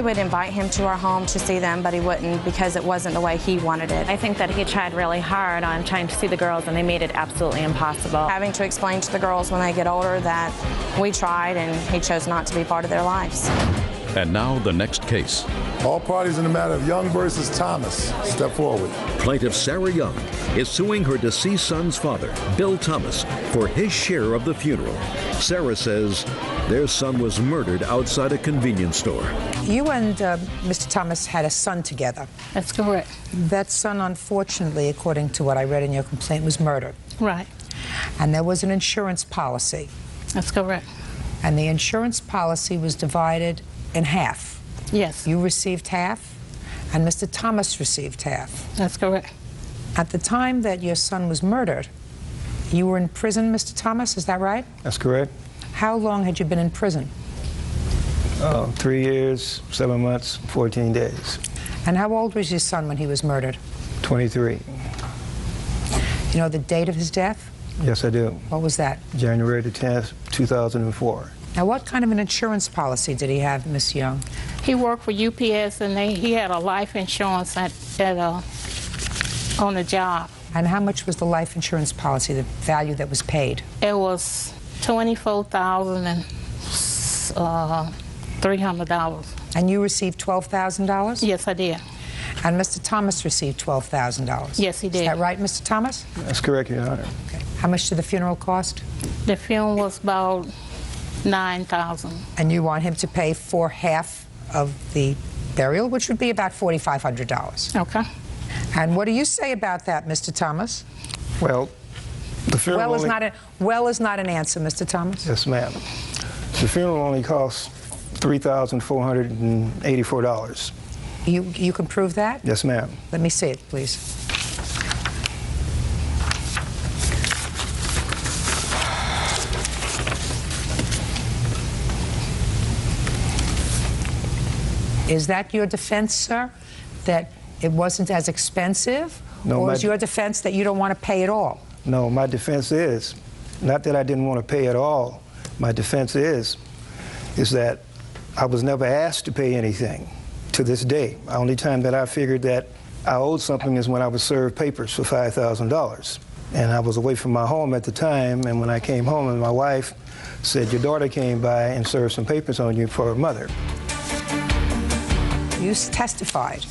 We would invite him to our home to see them, but he wouldn't because it wasn't the way he wanted it. I think that he tried really hard on trying to see the girls, and they made it absolutely impossible. Having to explain to the girls when they get older that we tried and he chose not to be part of their lives. And now the next case. All parties in the matter of Young versus Thomas. Step forward. Plaintiff Sarah Young is suing her deceased son's father, Bill Thomas, for his share of the funeral. Sarah says their son was murdered outside a convenience store. You and Mr. Thomas had a son together. That's correct. That son, unfortunately, according to what I read in your complaint, was murdered. Right. And there was an insurance policy. That's correct. And the insurance policy was divided in half. Yes. You received half, and Mr. Thomas received half. That's correct. At the time that your son was murdered, you were in prison, Mr. Thomas, is that right? That's correct. How long had you been in prison? 3 years, 7 months, 14 days. And how old was your son when he was murdered? 23. You know the date of his death? Yes, I do. What was that? January the 10th, 2004. Now, what kind of an insurance policy did he have, Miss Young? He worked for UPS, and he had a life insurance on the job. And how much was the life insurance policy, the value that was paid? It was $24,300. And you received $12,000? Yes, I did. And Mr. Thomas received $12,000? Yes, he did. Is that right, Mr. Thomas? That's correct, Your Honor. Okay. How much did the funeral cost? The funeral was about $9,000. And you want him to pay for half of the burial, which would be about $4,500. Okay. And what do you say about that, Mr. Thomas? Well, the funeral Well is not an answer, Mr. Thomas. Yes, ma'am. The funeral only costs $3,484. You can prove that? Yes, ma'am. Let me see it, please. Is that your defense, sir, that it wasn't as expensive? No, or is your defense that you don't want to pay at all? No, my defense is, not that I didn't want to pay at all. My defense is that I was never asked to pay anything to this day. The only time that I figured that I owed something is when I was served papers for $5,000. And I was away from my home at the time, and when I came home, and my wife said, your daughter came by and served some papers on you for her mother. You testified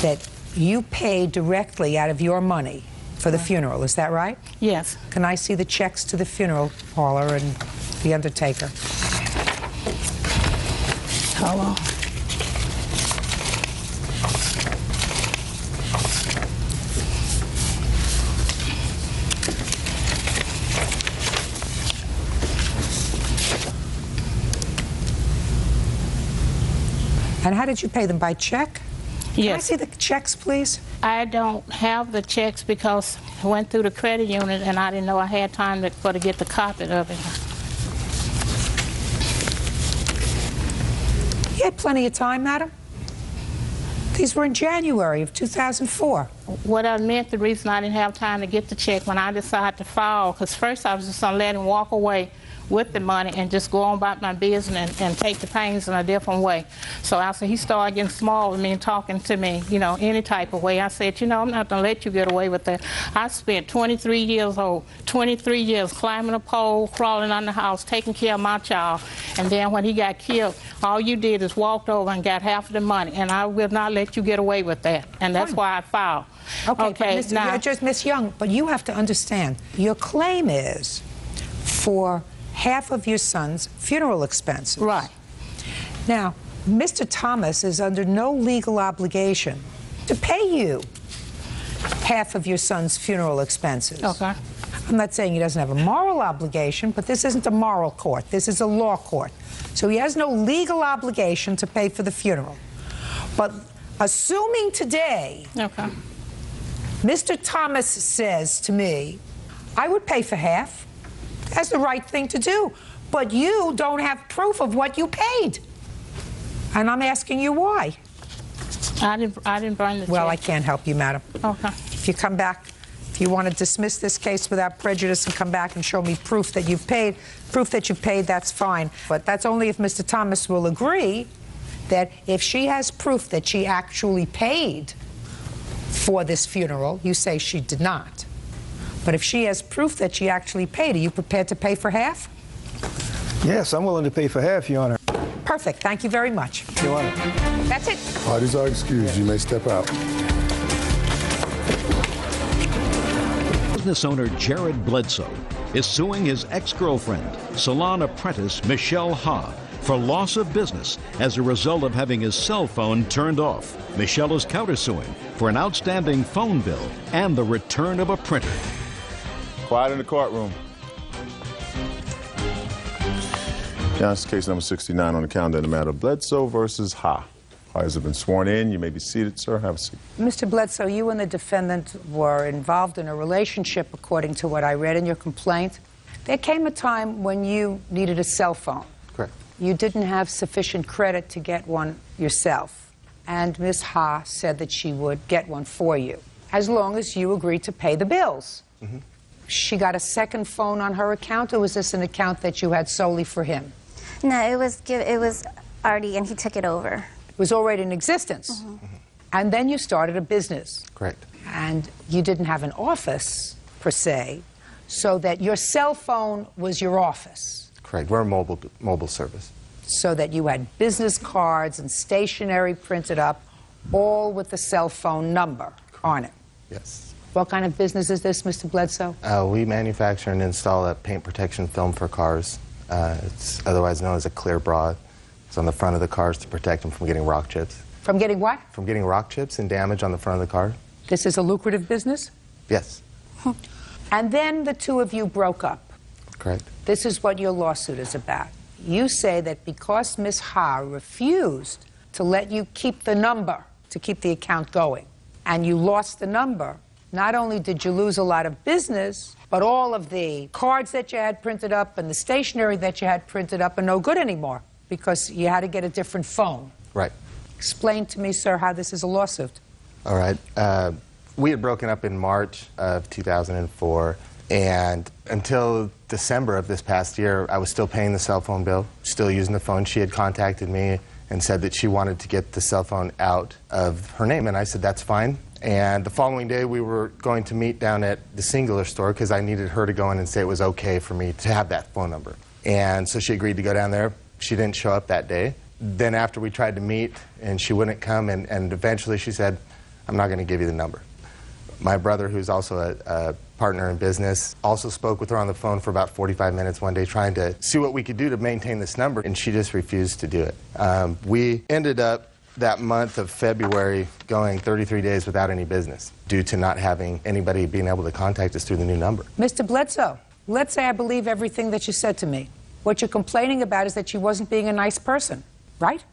that you paid directly out of your money for the funeral, is that right? Yes. Can I see the checks to the funeral parlor and the undertaker? Hello. And how did you pay them, by check? Yes. Can I see the checks, please? I don't have the checks because I went through the credit union and I didn't know I had time to get the copy of it. You had plenty of time, madam. These were in January of 2004. What I meant, the reason I didn't have time to get the check when I decided to file, because first I was just going to let him walk away with the money and just go on about my business and take the pains in a different way. So after he started getting small with me and talking to me, you know, any type of way, I said, you know, I'm not going to let you get away with that. I spent 23 years old, 23 years climbing a pole, crawling on the house, taking care of my child. And then when he got killed, all you did is walked over and got half of the money. And I will not let you get away with that. And that's why I filed. Okay, now, just Miss Young, but you have to understand, your claim is for half of your son's funeral expenses. Right. Now, Mr. Thomas is under no legal obligation to pay you half of your son's funeral expenses. Okay. I'm not saying he doesn't have a moral obligation, but this isn't a moral court. This is a law court. So he has no legal obligation to pay for the funeral. But assuming today, okay, Mr. Thomas says to me, I would pay for half. That's the right thing to do. But you don't have proof of what you paid. And I'm asking you why. I didn't burn the check. Well, I can't help you, madam. Okay. If you come back, if you want to dismiss this case without prejudice and come back and show me proof that you've paid, that's fine. But that's only if Mr. Thomas will agree that if she has proof that she actually paid for this funeral, you say she did not. But if she has proof that she actually paid, are you prepared to pay for half? Yes, I'm willing to pay for half, Your Honor. Perfect. Thank you very much. Your Honor. That's it. Parties are excused. You may step out. Business owner Jared Bledsoe is suing his ex-girlfriend, salon apprentice Michelle Ha, for loss of business as a result of having his cell phone turned off. Michelle is countersuing for an outstanding phone bill and the return of a printer. Quiet in the courtroom. Now, this is case number 69 on the calendar in the matter of Bledsoe versus Ha. Parties have been sworn in. You may be seated, sir. Have a seat. Mr. Bledsoe, you and the defendant were involved in a relationship, according to what I read in your complaint. There came a time when you needed a cell phone. Correct. You didn't have sufficient credit to get one yourself, and Ms. Ha said that she would get one for you, as long as you agreed to pay the bills. Mm-hmm. She got a second phone on her account, or was this an account that you had solely for him? No, it was already, and he took it over. It was already in existence. Mm-hmm. Mm-hmm. And then you started a business. Correct. And you didn't have an office, per se, so that your cell phone was your office. Correct. We're a mobile service. So that you had business cards and stationery printed up, all with the cell phone number on it. Yes. What kind of business is this, Mr. Bledsoe? We manufacture and install a paint protection film for cars. It's otherwise known as a clear broad. It's on the front of the cars to protect them from getting rock chips. From getting what? From getting rock chips and damage on the front of the car. This is a lucrative business? Yes. And then the two of you broke up. Correct. This is what your lawsuit is about. You say that because Ms. Ha refused to let you keep the number, to keep the account going, and you lost the number, not only did you lose a lot of business, but all of the cards that you had printed up and the stationery that you had printed up are no good anymore because you had to get a different phone. Right. Explain to me, sir, how this is a lawsuit. All right. We had broken up in March of 2004, and until December of this past year, I was still paying the cell phone bill, still using the phone. She had contacted me and said that she wanted to get the cell phone out of her name, and I said, that's fine. And the following day, we were going to meet down at the Singular store because I needed her to go in and say it was okay for me to have that phone number. And so she agreed to go down there. She didn't show up that day. Then after we tried to meet and she wouldn't come, and eventually she said, I'm not going to give you the number. My brother, who's also a partner in business, also spoke with her on the phone for about 45 minutes one day trying to see what we could do to maintain this number, and she just refused to do it. We ended up that month of February going 33 days without any business due to not having anybody being able to contact us through the new number. Mr. Bledsoe, let's say I believe everything that you said to me. What you're complaining about is that she wasn't being a nice person, right?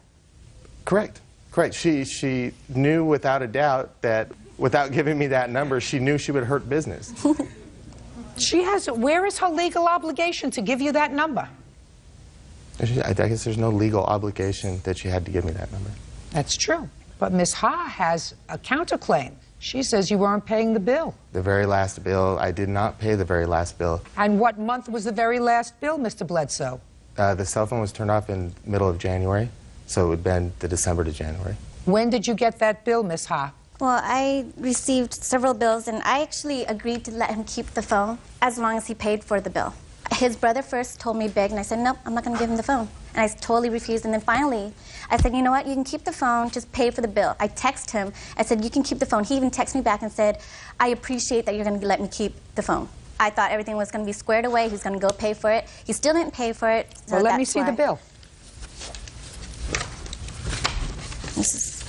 Correct. Correct. She knew without a doubt that without giving me that number, she knew she would hurt business. Where is her legal obligation to give you that number? I guess there's no legal obligation that she had to give me that number. That's true. But Ms. Ha has a counterclaim. She says you weren't paying the bill. The very last bill, I did not pay the very last bill. And what month was the very last bill, Mr. Bledsoe? The cell phone was turned off in the middle of January, so it would have been the December to January. When did you get that bill, Ms. Ha? Well, I received several bills, and I actually agreed to let him keep the phone as long as he paid for the bill. His brother first told me beg, and I said, nope, I'm not going to give him the phone. And I totally refused, and then finally, I said, you know what, you can keep the phone, just pay for the bill. I texted him, I said, you can keep the phone. He even texted me back and said, I appreciate that you're going to let me keep the phone. I thought everything was going to be squared away, he was going to go pay for it. He still didn't pay for it, so well, let me see the bill. This is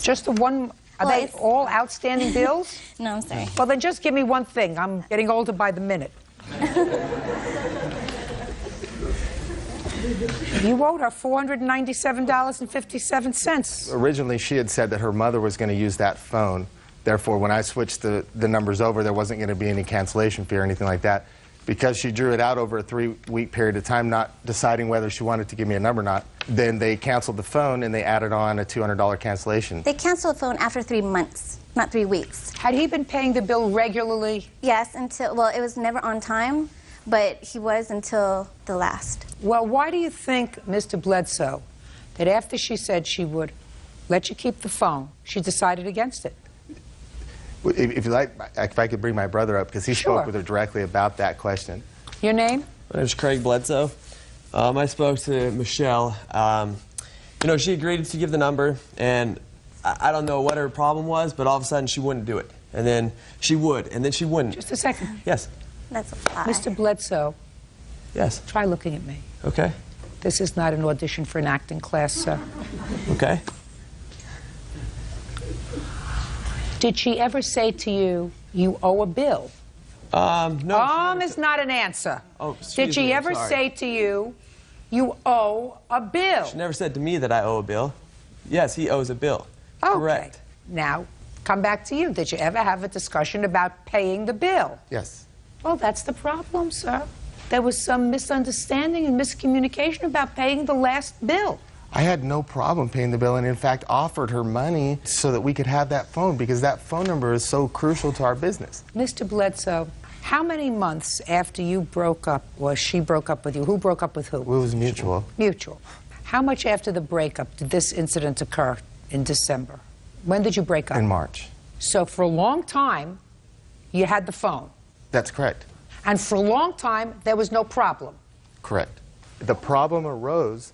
just the one. Are they all outstanding bills? No, I'm sorry. Well, then just give me one thing. I'm getting older by the minute. You owed her $497.57. Originally, she had said that her mother was going to use that phone. Therefore, when I switched the numbers over, there wasn't going to be any cancellation fee or anything like that. Because she drew it out over a 3-week period of time, not deciding whether she wanted to give me a number or not, then they canceled the phone and they added on a $200 cancellation. They canceled the phone after 3 months, not 3 weeks. Had he been paying the bill regularly? Yes, until, well, it was never on time, but he was until the last. Well, why do you think, Mr. Bledsoe, that after she said she would let you keep the phone, she decided against it? If you like, if I could bring my brother up, because he Sure. spoke with her directly about that question. Your name? My name's Craig Bledsoe. I spoke to Michelle. You know, she agreed to give the number, and I don't know what her problem was, but all of a sudden she wouldn't do it. And then she would, and then she wouldn't. Just a second. Yes. That's a lie. Mr. Bledsoe, Yes. try looking at me. Okay. This is not an audition for an acting class, sir. Okay. Did she ever say to you, you owe a bill? No. Is not an answer. Oh, excuse Did she me, I'm ever sorry. say to you, you owe a bill? She never said to me that I owe a bill. Yes, he owes a bill. Okay. Correct. Now, come back to you. Did you ever have a discussion about paying the bill? Yes. Well, that's the problem, sir. There was some misunderstanding and miscommunication about paying the last bill. I had no problem paying the bill, and in fact offered her money so that we could have that phone, because that phone number is so crucial to our business. Mr. Bledsoe, how many months after you broke up, or she broke up with you? Who broke up with who? It was mutual. Mutual. How much after the breakup did this incident occur in December? When did you break up? In March. So for a long time, you had the phone. That's correct. And for a long time, there was no problem. Correct. The problem arose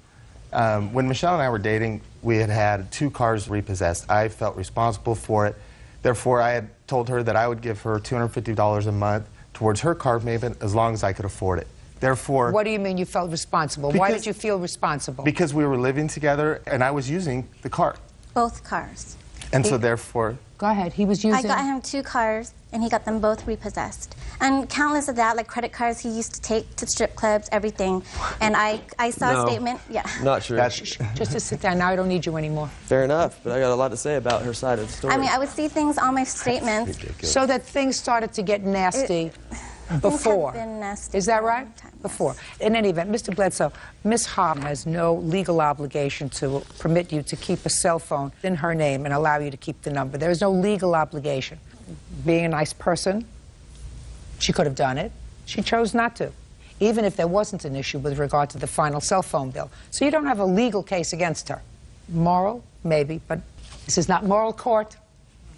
when Michelle and I were dating. We had had 2 cars repossessed. I felt responsible for it. Therefore, I had told her that I would give her $250 a month towards her car payment as long as I could afford it. Therefore... What do you mean you felt responsible? Why did you feel responsible? Because we were living together and I was using the car. Both cars. And so therefore... Go ahead. He was using... I got him 2 cars, and he got them both repossessed. And countless of that, like credit cards he used to take to strip clubs, everything. And I saw a statement. Yeah. Not true. Just to sit down. Now I don't need you anymore. Fair enough, but I got a lot to say about her side of the story. I mean, I would see things on my statements. So that things started to get nasty before. Things have been nasty Is that for a right? long time, yes. Before. In any event, Mr. Bledsoe, Ms. Ha has no legal obligation to permit you to keep a cell phone in her name and allow you to keep the number. There is no legal obligation. Being a nice person, she could have done it. She chose not to, even if there wasn't an issue with regard to the final cell phone bill. So you don't have a legal case against her. Moral, maybe, but this is not moral court.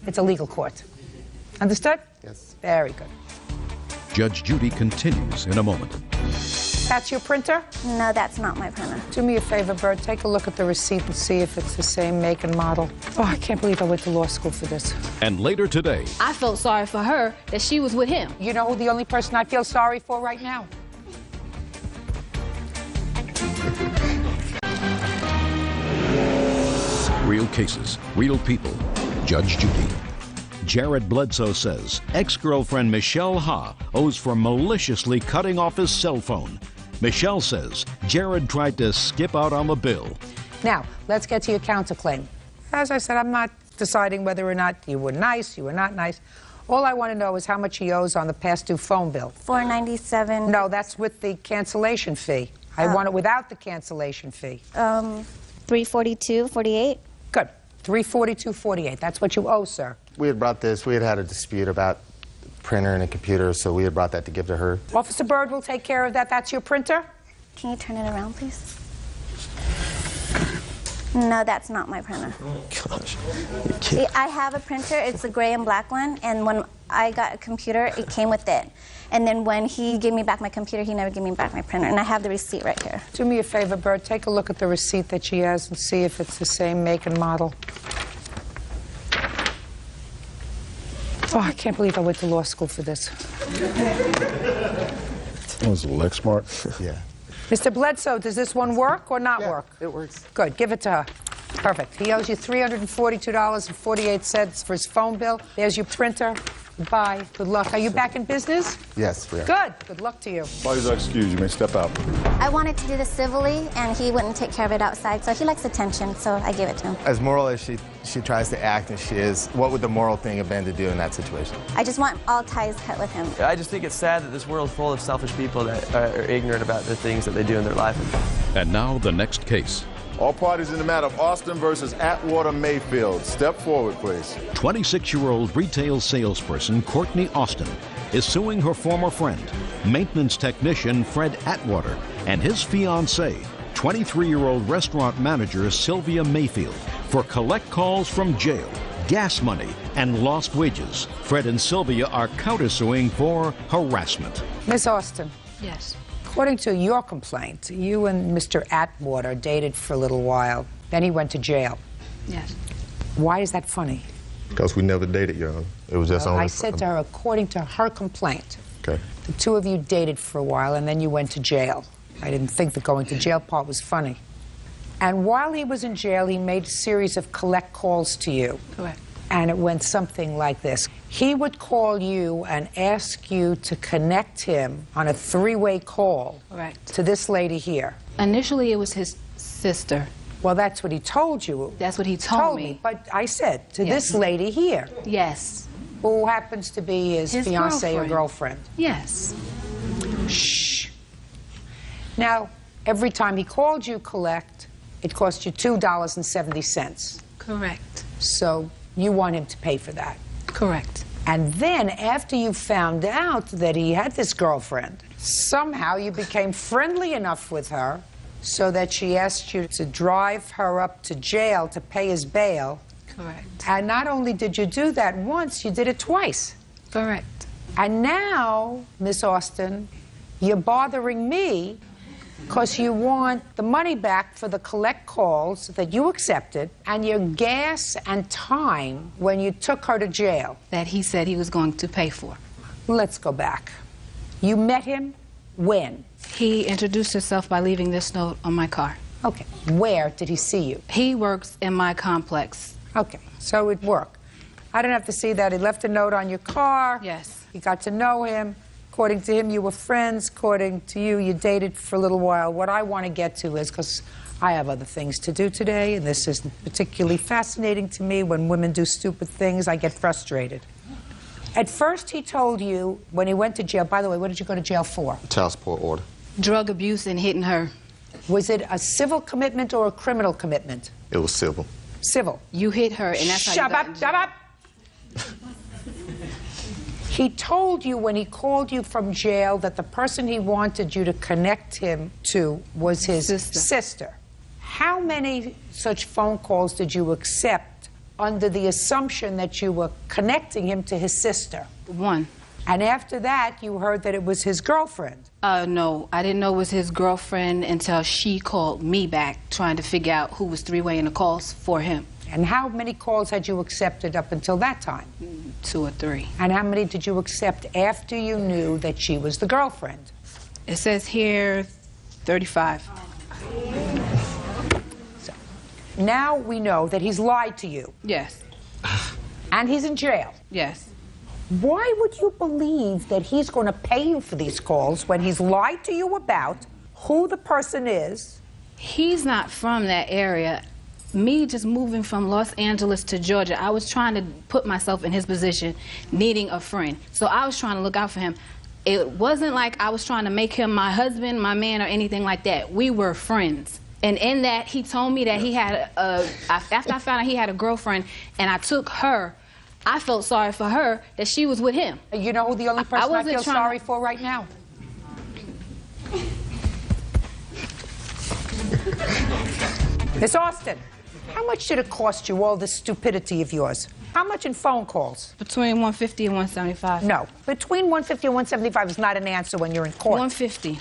It's a legal court. Understood? Yes. Very good. Judge Judy continues in a moment. That's your printer? No, that's not my printer. Do me a favor, Bert. Take a look at the receipt and see if it's the same make and model. Oh, I can't believe I went to law school for this. And later today, I felt sorry for her that she was with him. You know who the only person I feel sorry for right now? real cases, real people. Judge Judy. Jared Bledsoe says ex-girlfriend Michelle Ha owes for maliciously cutting off his cell phone. Michelle says Jared tried to skip out on the bill. Now, let's get to your counterclaim. As I said, I'm not deciding whether or not you were nice, you were not nice. All I want to know is how much he owes on the past due phone bill. $497. No, that's with the cancellation fee. I want it without the cancellation fee. $342.48. Good. $342.48. That's what you owe, sir. We had brought this, we had had a dispute about printer and a computer, so we had brought that to give to her. Officer Bird will take care of that. That's your printer? Can you turn it around, please? No, that's not my printer. Oh, gosh. See, I have a printer. It's a gray and black one, and when I got a computer, it came with it. And then when he gave me back my computer, he never gave me back my printer, and I have the receipt right here. Do me a favor, Bird. Take a look at the receipt that she has and see if it's the same make and model. Oh, I can't believe I went to law school for this. Was it Lexmark? Yeah. Mr. Bledsoe, does this one work or not work? It works. Good. Give it to her. Perfect. He owes you $342.48 for his phone bill. There's your printer. Goodbye. Good luck. Are you back in business? Yes, we are. Good. Good luck to you. Parties are excused. You may step out. I wanted to do this civilly, and he wouldn't take care of it outside, so he likes attention, so I gave it to him. As moral as she tries to act and she is, what would the moral thing have been to do in that situation? I just want all ties cut with him. I just think it's sad that this world's full of selfish people that are ignorant about the things that they do in their life. And now the next case. All parties in the matter of Austin versus Atwater Mayfield. Step forward, please. 26-year-old retail salesperson Courtney Austin is suing her former friend, maintenance technician Fred Atwater, and his fiancée, 23-year-old restaurant manager Sylvia Mayfield for collect calls from jail, gas money, and lost wages. Fred and Sylvia are countersuing for harassment. Miss Austin. Yes. According to your complaint, you and Mr. Atwater dated for a little while. Then he went to jail. Yes. Why is that funny? Because we never dated, Your Honor. It was just only... I said to her, according to her complaint, Okay. the two of you dated for a while and then you went to jail. I didn't think the going to jail part was funny. And while he was in jail, he made a series of collect calls to you. Correct. And it went something like this. He would call you and ask you to connect him on a three-way call Correct. to this lady here. Initially, it was his sister. Well, that's what he told you. That's what he told me. But I said, to Yes. this lady here. Yes. Who happens to be his fiancée or girlfriend. girlfriend. Yes. Shh. Now, every time he called you collect, it cost you $2.70. Correct. So you want him to pay for that. Correct. And then, after you found out that he had this girlfriend, somehow you became friendly enough with her so that she asked you to drive her up to jail to pay his bail. Correct. And not only did you do that once, you did it twice. Correct. And now, Miss Austin, you're bothering me because you want the money back for the collect calls that you accepted and your gas and time when you took her to jail. That he said he was going to pay for. Let's go back. You met him when? He introduced himself by leaving this note on my car. Okay. Where did he see you? He works in my complex. Okay. So it worked. I don't have to see that. He left a note on your car. Yes. You got to know him. According to him, you were friends. According to you, you dated for a little while. What I want to get to is, because I have other things to do today, and this isn't particularly fascinating to me. When women do stupid things, I get frustrated. At first, he told you, when he went to jail, by the way, what did you go to jail for? Child support order. Drug abuse and hitting her. Was it a civil commitment or a criminal commitment? It was civil. Civil. You hit her, and that's how you got in jail. Shut up! He told you when he called you from jail that the person he wanted you to connect him to was his sister. How many such phone calls did you accept under the assumption that you were connecting him to his sister? One. And after that, you heard that it was his girlfriend. No, I didn't know it was his girlfriend until she called me back trying to figure out who was three-waying the calls for him. And how many calls had you accepted up until that time? 2 or 3. And how many did you accept after you knew that she was the girlfriend? It says here 35. So, now we know that he's lied to you. Yes. And he's in jail. Yes. Why would you believe that he's going to pay you for these calls when he's lied to you about who the person is? He's not from that area. Me just moving from Los Angeles to Georgia, I was trying to put myself in his position, needing a friend. So I was trying to look out for him. It wasn't like I was trying to make him my husband, my man, or anything like that. We were friends. And in that, he told me that he had after I found out he had a girlfriend, and I took her, I felt sorry for her that she was with him. You know who the only person I feel sorry for right now? Miss Austin, how much did it cost you, all this stupidity of yours? How much in phone calls? Between 150 and 175. No, between 150 and 175 is not an answer when you're in court. 150.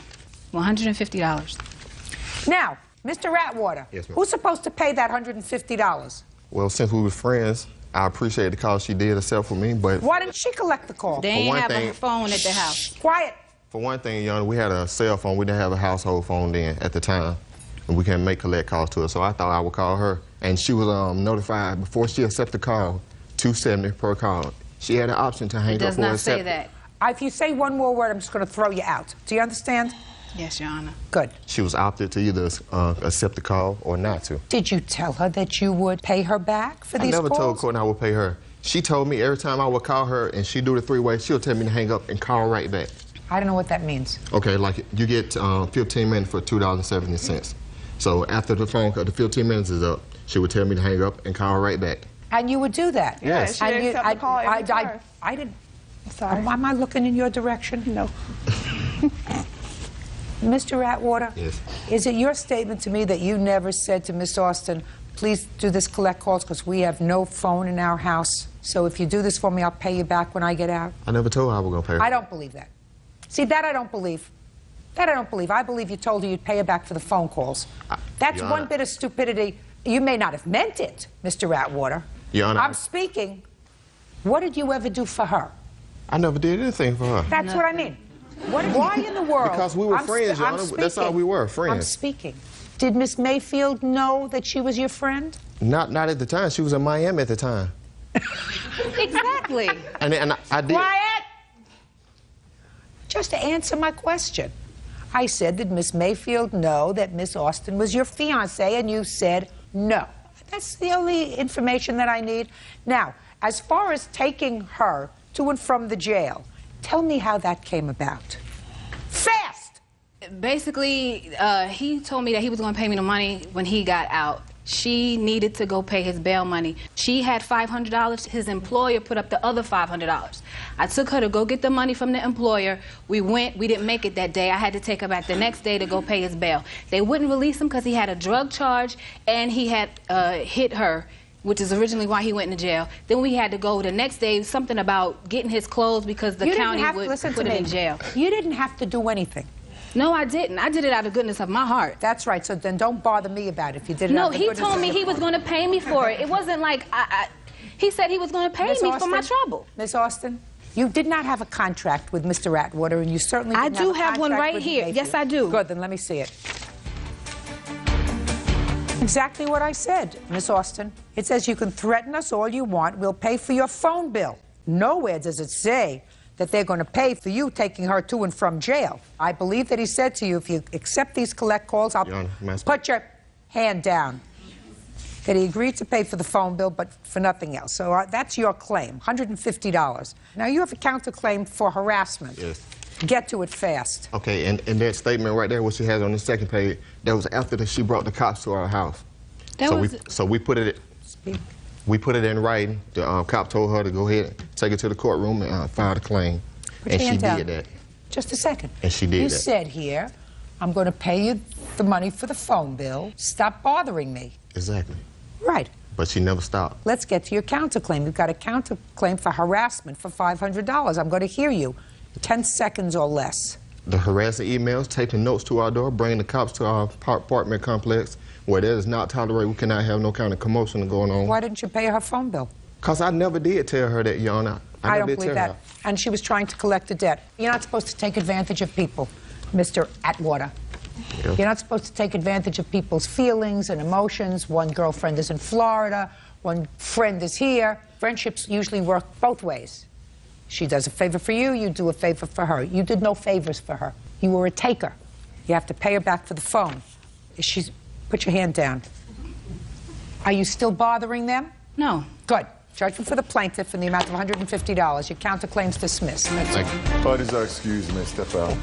$150. Now, Mr. Atwater, Yes, ma'am. who's supposed to pay that $150? Well, since we were friends, I appreciate the call she did herself for me, but Why didn't she collect the call? They ain't one have thing- a phone at the house. Quiet. for one thing, Your Honor, we had a cell phone. We didn't have a household phone then at the time, and we couldn't make collect calls to her, so I thought I would call her. And she was notified before she accepted the call, $270 per call. She had an option to hang It up does or not accept say that. If you say one more word, I'm just going to throw you out. Do you understand? Yes, Your Honor. Good. She was opted to either accept the call or not to. Did you tell her that you would pay her back for these I never calls? told Courtney I would pay her. She told me every time I would call her and she do the three-way, she'll tell me to hang up and call right back. I don't know what that means. Okay, like you get 15 minutes for $2.70. So after the phone call, the 15 minutes is up, she would tell me to hang up and call right back. And you would do that? Yes. She And accept the call every time. I didn't. Sorry. Am I looking in your direction? No. Mr. Atwater? Yes. Is it your statement to me that you never said to Miss Austin, please do this collect calls because we have no phone in our house, so if you do this for me, I'll pay you back when I get out? I never told her I was going to pay her. I don't believe that. See, that I don't believe. That I don't believe. I believe you told her you'd pay her back for the phone calls. That's Your one Honor. bit of stupidity. You may not have meant it, Mr. Atwater. Your Honor. I'm speaking. What did you ever do for her? I never did anything for her. That's what I mean. Why in the world? Because we were friends, Your Honor. That's all we were, friends. I'm speaking. Did Miss Mayfield know that she was your friend? Not at the time. She was in Miami at the time. Exactly. And I did. Quiet! Just to answer my question. I said, did Miss Mayfield know that Miss Austin was your fiancée? And you said no. That's the only information that I need. Now, as far as taking her to and from the jail, tell me how that came about. Fast! Basically, he told me that he was going to pay me the money when he got out. She needed to go pay his bail money. She had $500. His employer put up the other $500. I took her to go get the money from the employer. We went. We didn't make it that day. I had to take her back the next day to go pay his bail. They wouldn't release him because he had a drug charge and he had hit her, which is originally why he went into jail. Then we had to go the next day, something about getting his clothes because the county would put him in jail. You didn't have to do anything. No, I didn't. I did it out of goodness of my heart. That's right, so then don't bother me about it if you did it out of the goodness of your heart. No, he told me he was going to pay me for it. It wasn't like he said he was going to pay me for my trouble. Miss Austin, you did not have a contract with Mr. Atwater, and you certainly didn't I do have one right here. Yes, I do. Good, then let me see it. Exactly what I said, Miss Austin. It says you can threaten us all you want. We'll pay for your phone bill. Nowhere does it say that they're going to pay for you taking her to and from jail. I believe that he said to you, if you accept these collect calls, I'll put your hand down. That he agreed to pay for the phone bill, but for nothing else. So that's your claim, $150. Now you have a counterclaim for harassment. Yes. Get to it fast. Okay, and that statement right there, what she has on the second page, that was after she brought the cops to our house. So we put it. We put it in writing. The cop told her to go ahead and take it to the courtroom and file the claim. And she did that. Just a second. And she did that. You said here, I'm going to pay you the money for the phone bill. Stop bothering me. Exactly. Right. But she never stopped. Let's get to your counterclaim. You've got a counterclaim for harassment for $500. I'm going to hear you. 10 seconds or less. The harassing emails, taping notes to our door, bringing the cops to our apartment complex, where that is not tolerated. We cannot have no kind of commotion going on. Why didn't you pay her phone bill? Because I never did tell her that, Your Honor. I don't believe that. And she was trying to collect a debt. You're not supposed to take advantage of people, Mr. Atwater. Yeah. You're not supposed to take advantage of people's feelings and emotions. One girlfriend is in Florida, one friend is here. Friendships usually work both ways. She does a favor for you, you do a favor for her. You did no favors for her. You were a taker. You have to pay her back for the phone. Put your hand down. Are you still bothering them? No. Good. Judgment for the plaintiff in the amount of $150. Your counterclaim's dismissed. Parties are excused, may step out.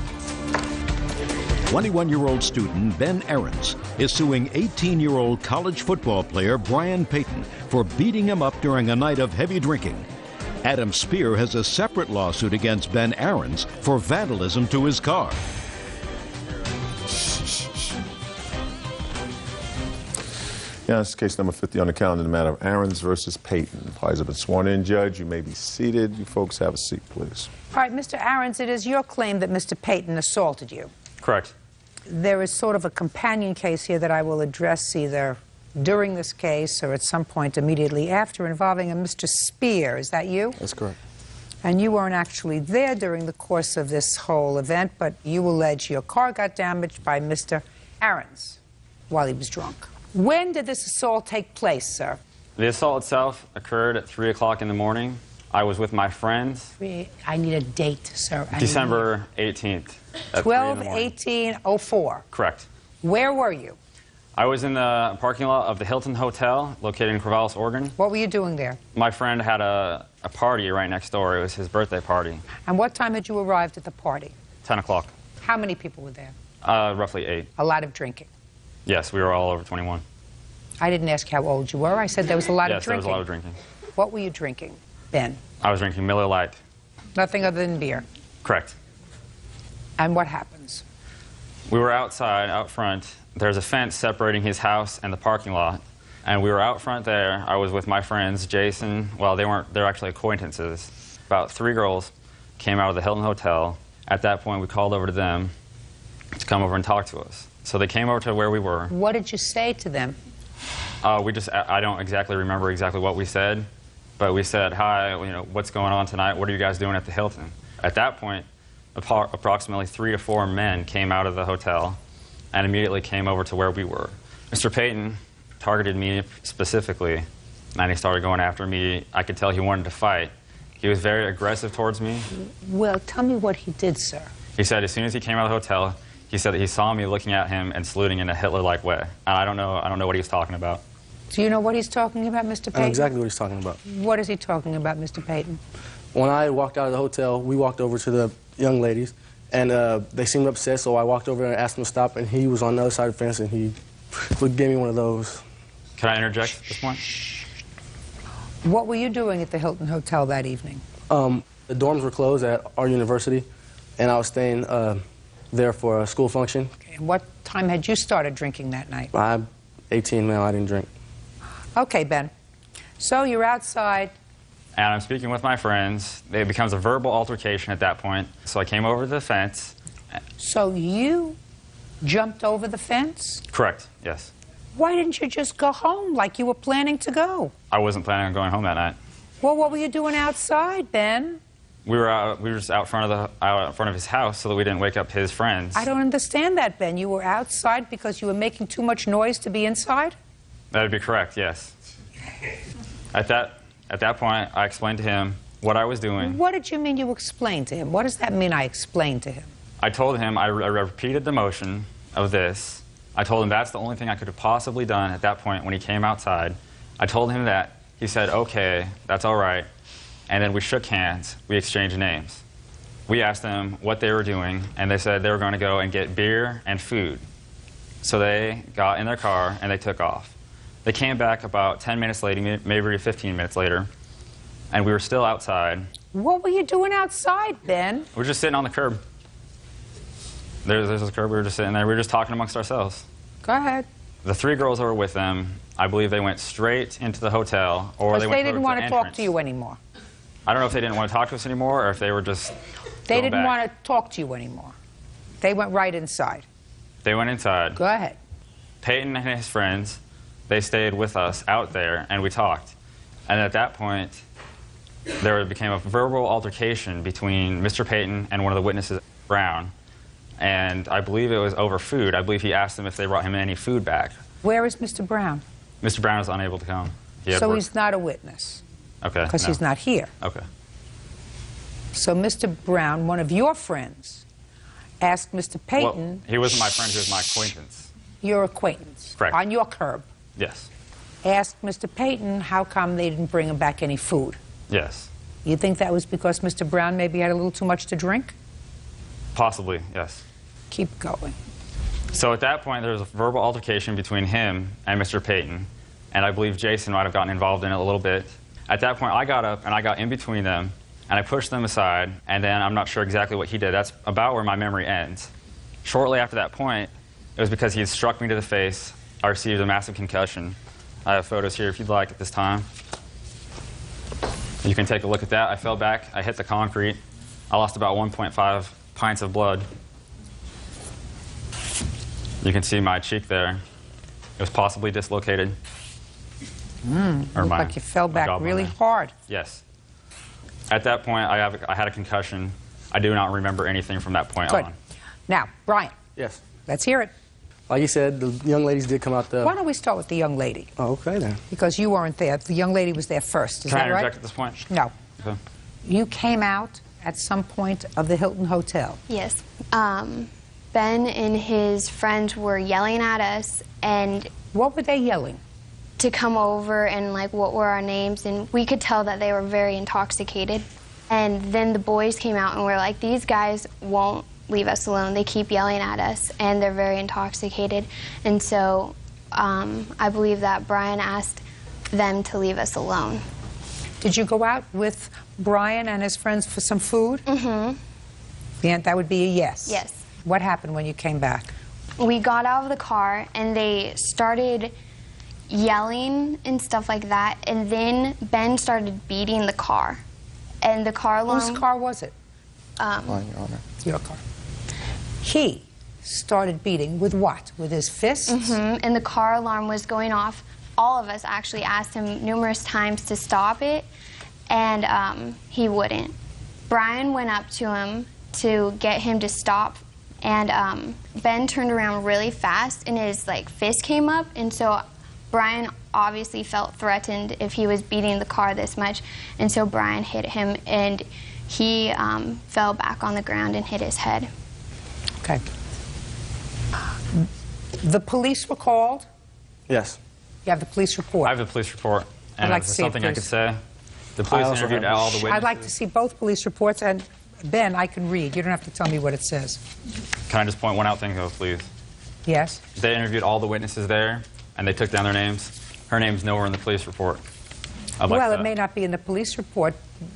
21-year-old student Ben Ahrens is suing 18-year-old college football player Brian Payton for beating him up during a night of heavy drinking. Adam Spear has a separate lawsuit against Ben Ahrens for vandalism to his car. Yeah, this is case number 50 on the calendar, the matter of Ahrens versus Payton. Parties have been sworn in, Judge. You may be seated. You folks have a seat, please. All right, Mr. Ahrens, it is your claim that Mr. Payton assaulted you. Correct. There is sort of a companion case here that I will address either during this case or at some point immediately after involving a Mr. Spear. Is that you? That's correct. And you weren't actually there during the course of this whole event, but you allege your car got damaged by Mr. Ahrens while he was drunk. When did this assault take place, sir? The assault itself occurred at 3 o'clock in the morning. I was with my friends. I need a date, sir. December 18th. 12/18/04. Correct. Where were you? I was in the parking lot of the Hilton Hotel, located in Corvallis, Oregon. What were you doing there? My friend had a party right next door. It was his birthday party. And what time had you arrived at the party? 10 o'clock. How many people were there? Roughly 8. A lot of drinking. Yes, we were all over 21. I didn't ask how old you were. I said there was a lot of drinking. Yes, there was a lot of drinking. What were you drinking, Ben? I was drinking Miller Lite. Nothing other than beer. Correct. And what happens? We were outside, out front. There's a fence separating his house and the parking lot. And we were out front there. I was with my friends, Jason. Well, they're actually acquaintances. About 3 girls came out of the Hilton Hotel. At that point, we called over to them to come over and talk to us. So they came over to where we were. What did you say to them? I don't exactly remember exactly what we said, but we said, hi, what's going on tonight? What are you guys doing at the Hilton? At that point, approximately 3 to 4 men came out of the hotel and immediately came over to where we were. Mr. Payton targeted me specifically, and he started going after me. I could tell he wanted to fight. He was very aggressive towards me. Well, tell me what he did, sir. He said as soon as he came out of the hotel, he said that he saw me looking at him and saluting in a Hitler-like way. And I don't know what he was talking about. Do you know what he's talking about, Mr. Payton? I know exactly what he's talking about. What is he talking about, Mr. Payton? When I walked out of the hotel, we walked over to the young ladies, and they seemed upset, so I walked over and asked him to stop, and he was on the other side of the fence, and he gave me one of those. Can I interject at this point? What were you doing at the Hilton Hotel that evening? The dorms were closed at our university, and I was staying there for a school function. Okay. What time had you started drinking that night? I'm 18 now, I didn't drink. Okay, Ben. So you're outside. And I'm speaking with my friends. It becomes a verbal altercation at that point. So I came over to the fence. So you jumped over the fence? Correct, yes. Why didn't you just go home like you were planning to go? I wasn't planning on going home that night. Well, what were you doing outside, Ben? We were just out front of his house so that we didn't wake up his friends. I don't understand that, Ben. You were outside because you were making too much noise to be inside? That would be correct, yes. At that point, I explained to him what I was doing. What did you mean you explained to him? What does that mean, I explained to him? I told him, I repeated the motion of this. I told him that's the only thing I could have possibly done at that point when he came outside. I told him that. He said, okay, that's all right. And then we shook hands. We exchanged names. We asked them what they were doing, and they said they were going to go and get beer and food. So they got in their car, and they took off. They came back about 10 minutes later, maybe 15 minutes later, and we were still outside. What were you doing outside, Ben? We were just sitting on the curb. There's this curb. We were just sitting there. We were just talking amongst ourselves. Go ahead. The 3 girls that were with them, I believe they went straight into the hotel, or they went didn't want to the talk entrance. to you anymore. I don't know if they didn't want to talk to us anymore, or if they were just They didn't back. want to talk to you anymore. They went right inside. They went inside. Go ahead. Peyton and his friends, they stayed with us out there, and we talked. And at that point, there became a verbal altercation between Mr. Peyton and one of the witnesses, Brown. And I believe it was over food. I believe he asked them if they brought him any food back. Where is Mr. Brown? Mr. Brown was unable to come. So he's not a witness? Okay. Because he's not here. Okay. So Mr. Brown, one of your friends, asked Mr. Peyton... Well, he wasn't my friend, he was my acquaintance. Your acquaintance? Correct. On your curb? Yes. Asked Mr. Peyton how come they didn't bring him back any food? Yes. You think that was because Mr. Brown maybe had a little too much to drink? Possibly, yes. Keep going. So at that point, there was a verbal altercation between him and Mr. Peyton, and I believe Jason might have gotten involved in it a little bit. At that point, I got up and I got in between them, and I pushed them aside, and then I'm not sure exactly what he did. That's about where my memory ends. Shortly after that point, it was because he had struck me to the face. I received a massive concussion. I have photos here if you'd like at this time. You can take a look at that. I fell back, I hit the concrete. I lost about 1.5 pints of blood. You can see my cheek there. It was possibly dislocated. Looked like you fell back really hard. Yes. At that point, I had a concussion. I do not remember anything from that point on. Now, Brian. Yes. Let's hear it. Like you said, the young ladies did come out the... Why don't we start with the young lady? Oh, okay, then. Because you weren't there. The young lady was there first. Is that right? Can I interject at this point? No. Okay. You came out at some point of the Hilton Hotel. Yes. Ben and his friends were yelling at us, and... What were they yelling? To come over and, like, what were our names, and we could tell that they were very intoxicated. And then the boys came out and were like, these guys won't leave us alone. They keep yelling at us, and they're very intoxicated. And so I believe that Brian asked them to leave us alone. Did you go out with Brian and his friends for some food? Mm-hmm. Yeah, that would be a yes. Yes. What happened when you came back? we got out of the car and they started yelling and stuff like that, and then Ben started beating the car. And the car alarm... Whose car was it? Your Honor. Your car. He started beating with what? With his fists? And the car alarm was going off. All of us actually asked him numerous times to stop it, and he wouldn't. Brian went up to him to get him to stop, and Ben turned around really fast, and his fist came up, and so Brian obviously felt threatened if he was beating the car this much, and so Brian hit him, and he fell back on the ground and hit his head. Okay. The police were called? Yes. You have the police report? I have the police report. And I'd like is to there see it, something I could please. say? The police interviewed all the witnesses. I'd like to see both police reports, and Ben, I can read. You don't have to tell me what it says. Can I just point one out thing, though, please? Yes? They interviewed all the witnesses there, and they took down their names. Her name's nowhere in the police report. Well, it may not be in the police report,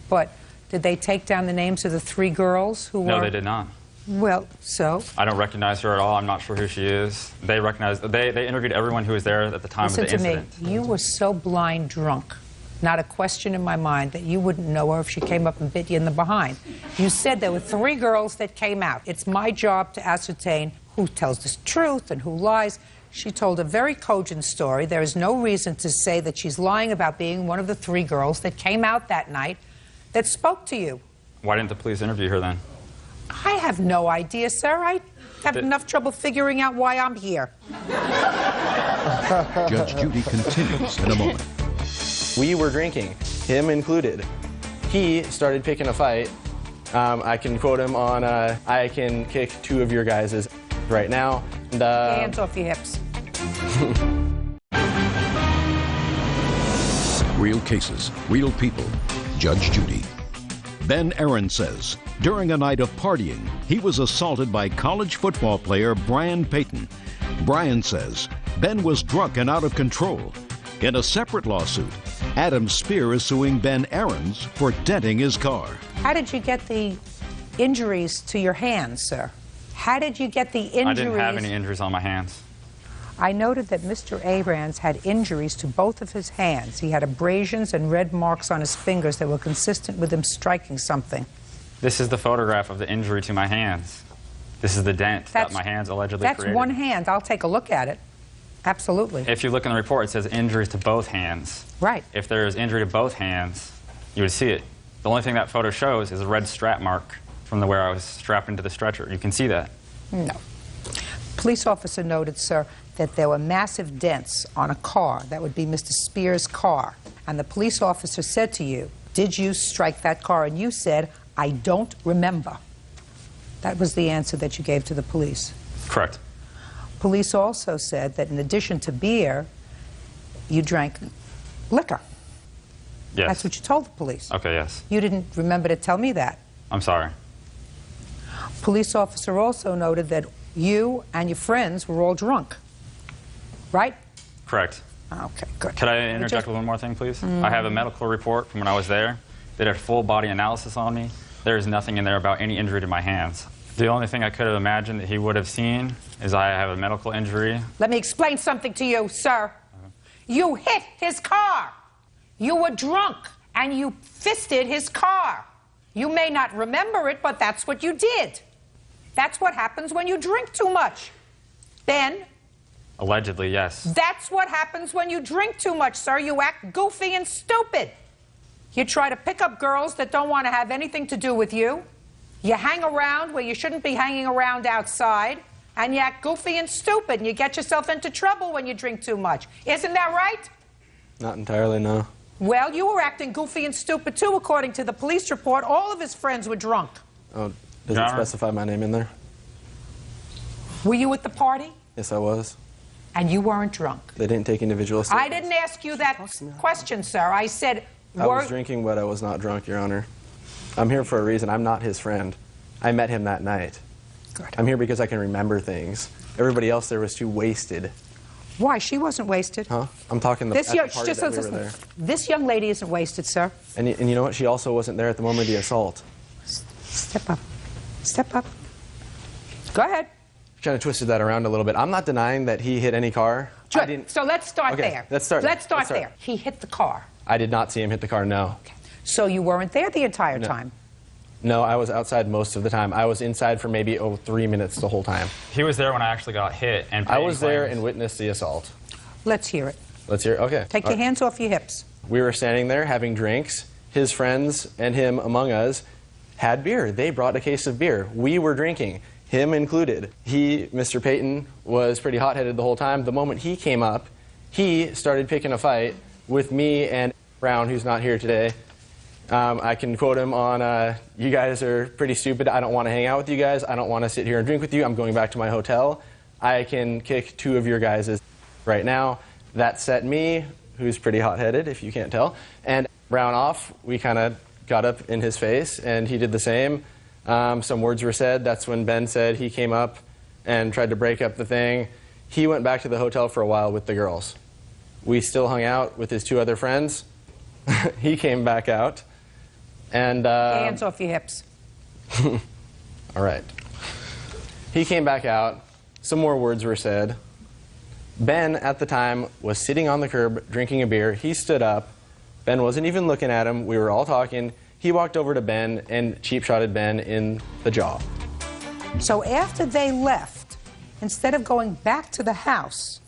but did they take down the names of the 3 girls who were... No, they did not. Well, so? I don't recognize her at all. I'm not sure who she is. They interviewed everyone who was there at the time of the incident. Listen to me. You were so blind drunk, not a question in my mind, that you wouldn't know her if she came up and bit you in the behind. You said there were 3 girls that came out. It's my job to ascertain who tells the truth and who lies. She told a very cogent story. There is no reason to say that she's lying about being one of the 3 girls that came out that night that spoke to you. Why didn't the police interview her then? I have no idea, sir. I have enough trouble figuring out why I'm here. Judge Judy continues in a moment. We were drinking, him included. He started picking a fight. I can quote him on, I can kick 2 of your guys' right now. And, Hands off your hips. Real cases, real people. Judge Judy. Ben Aaron says, during a night of partying, he was assaulted by college football player Brian Payton. Brian says Ben was drunk and out of control. In a separate lawsuit, Adam Spear is suing Ben Aarons for denting his car. How did you get the injuries to your hands, sir? How did you get the injuries? I didn't have any injuries on my hands. I noted that Mr. Aarons had injuries to both of his hands. He had abrasions and red marks on his fingers that were consistent with him striking something. This is the photograph of the injury to my hands. This is the dent that my hands allegedly created. That's one hand. I'll take a look at it. Absolutely. If you look in the report, it says injuries to both hands. Right. If there is injury to both hands, you would see it. The only thing that photo shows is a red strap mark from where I was strapped into the stretcher. You can see that. No. Police officer noted, sir, that there were massive dents on a car. That would be Mr. Spear's car. And the police officer said to you, did you strike that car? And you said, I don't remember. That was the answer that you gave to the police. Correct. Police also said that in addition to beer, you drank liquor. Yes. That's what you told the police. Okay, yes. You didn't remember to tell me that. I'm sorry. Police officer also noted that you and your friends were all drunk. Right? Correct. Okay, good. Could I interject with one more thing, please? I have a medical report from when I was there. They did a full body analysis on me. There is nothing in there about any injury to my hands. The only thing I could have imagined that he would have seen is I have a medical injury. Let me explain something to you, sir. You hit his car. You were drunk, and you fisted his car. You may not remember it, but that's what you did. That's what happens when you drink too much. Ben? Allegedly, yes. That's what happens when you drink too much, sir. You act goofy and stupid. You try to pick up girls that don't want to have anything to do with you. You hang around where you shouldn't be hanging around outside. And you act goofy and stupid, and you get yourself into trouble when you drink too much. Isn't that right? Not entirely, no. Well, you were acting goofy and stupid, too, according to the police report. All of his friends were drunk. Oh, does it specify my name in there? Were you at the party? Yes, I was. And you weren't drunk? They didn't take individual steps. I didn't ask you that question, sir. I said... I was drinking, but I was not drunk, Your Honor. I'm here for a reason. I'm not his friend. I met him that night. Good. I'm here because I can remember things. Everybody else there was too wasted. Why? She wasn't wasted. Huh? I'm talking at the party that we were there. This young lady isn't wasted, sir. And you know what? She also wasn't there at the moment of the assault. Step up. Step up. Go ahead. kind of twisted that around a little bit. I'm not denying that he hit any car. I didn't. So let's start Okay, there. let's start there. He hit the car. I did not see him hit the car, no. Okay. So you weren't there the entire time? No, I was outside most of the time. I was inside for maybe 3 minutes the whole time. He was there when I actually got hit. And I was there and witnessed the assault. Let's hear it. Let's hear it? Okay. Take your hands off your hips. We were standing there having drinks. His friends and him among us had beer. They brought a case of beer. We were drinking, him included. He, Mr. Payton, was pretty hot-headed the whole time. The moment he came up, he started picking a fight with me and Brown, who's not here today. I can quote him on, you guys are pretty stupid. I don't want to hang out with you guys. I don't want to sit here and drink with you. I'm going back to my hotel. I can kick 2 of your guys' right now. That set me, who's pretty hot-headed, if you can't tell, and Brown off. We kind of got up in his face, and he did the same. Some words were said. That's when Ben said he came up and tried to break up the thing. He went back to the hotel for a while with the girls. We still hung out with his 2 other friends. He came back out. And hands off your hips. All right. He came back out. Some more words were said. Ben, at the time, was sitting on the curb drinking a beer. He stood up. Ben wasn't even looking at him. We were all talking. He walked over to Ben and cheap-shotted Ben in the jaw. So after they left, instead of going back to the house,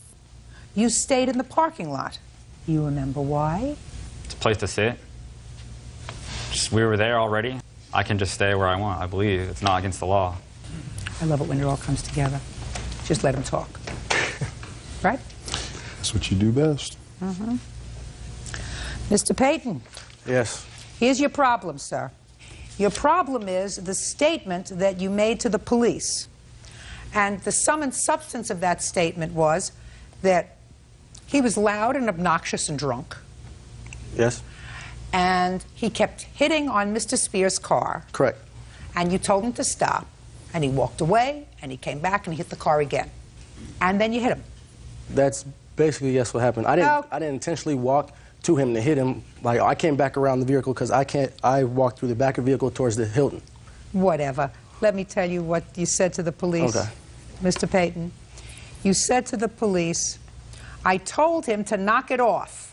you stayed in the parking lot. You remember why? It's a place to sit. We were there already. I can just stay where I want, I believe. It's not against the law. I love it when it all comes together. Just let him talk. Right? That's what you do best. Mm-hmm. Mr. Payton. Yes. Here's your problem, sir. Your problem is the statement that you made to the police. And the sum and substance of that statement was that he was loud and obnoxious and drunk. Yes. And he kept hitting on Mr. Spears' car. Correct. And you told him to stop. And he walked away, and he came back, and he hit the car again. And then you hit him. That's basically, yes, what happened. I didn't intentionally walk to him to hit him. Like, I came back around the vehicle because I walked through the back of the vehicle towards the Hilton. Whatever. Let me tell you what you said to the police. Okay. Mr. Payton, you said to the police, I told him to knock it off.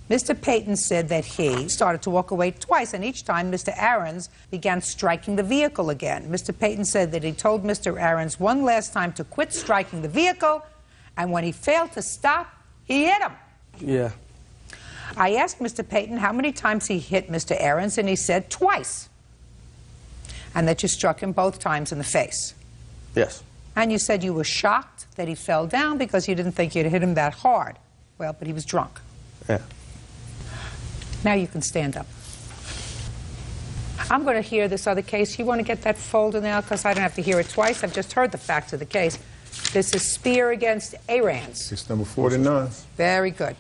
Mr. Payton said that he started to walk away twice, and each time Mr. Aarons began striking the vehicle again. Mr. Payton said that he told Mr. Aarons one last time to quit striking the vehicle, and when he failed to stop, he hit him. Yeah. I asked Mr. Payton how many times he hit Mr. Aarons, and he said twice. And that you struck him both times in the face. Yes. And you said you were shocked that he fell down because you didn't think you'd hit him that hard. Well, but he was drunk. Yeah. Now you can stand up. I'm going to hear this other case. You want to get that folder now because I don't have to hear it twice. I've just heard the facts of the case. This is Spear against Aarons. Case number 49. Very good.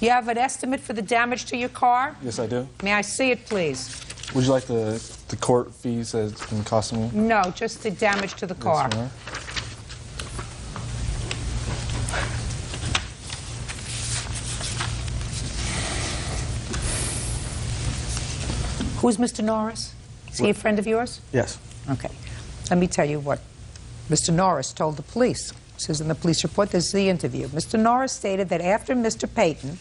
You have an estimate for the damage to your car? Yes, I do. May I see it, please? Would you like the court fees that's been costing me? No, just the damage to the car. Yes, ma'am. Who's Mr. Norris? Is he a friend of yours? Yes. Okay. Let me tell you what Mr. Norris told the police. It says in the police report, this is the interview. Mr. Norris stated that after Mr. Payton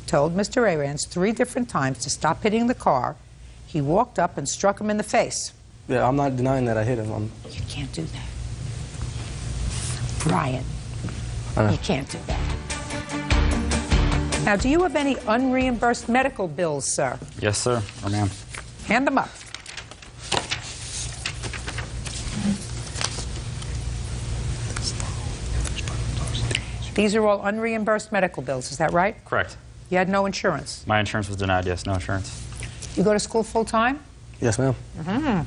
told Mr. Aarons 3 different times to stop hitting the car, he walked up and struck him in the face. Yeah, I'm not denying that I hit him. You can't do that. Brian, you can't do that. Now, do you have any unreimbursed medical bills, sir? Yes, sir. Or ma'am. Hand them up. These are all unreimbursed medical bills, is that right? Correct. You had no insurance? My insurance was denied, yes. No insurance. You go to school full-time? Yes, ma'am. Mm-hmm.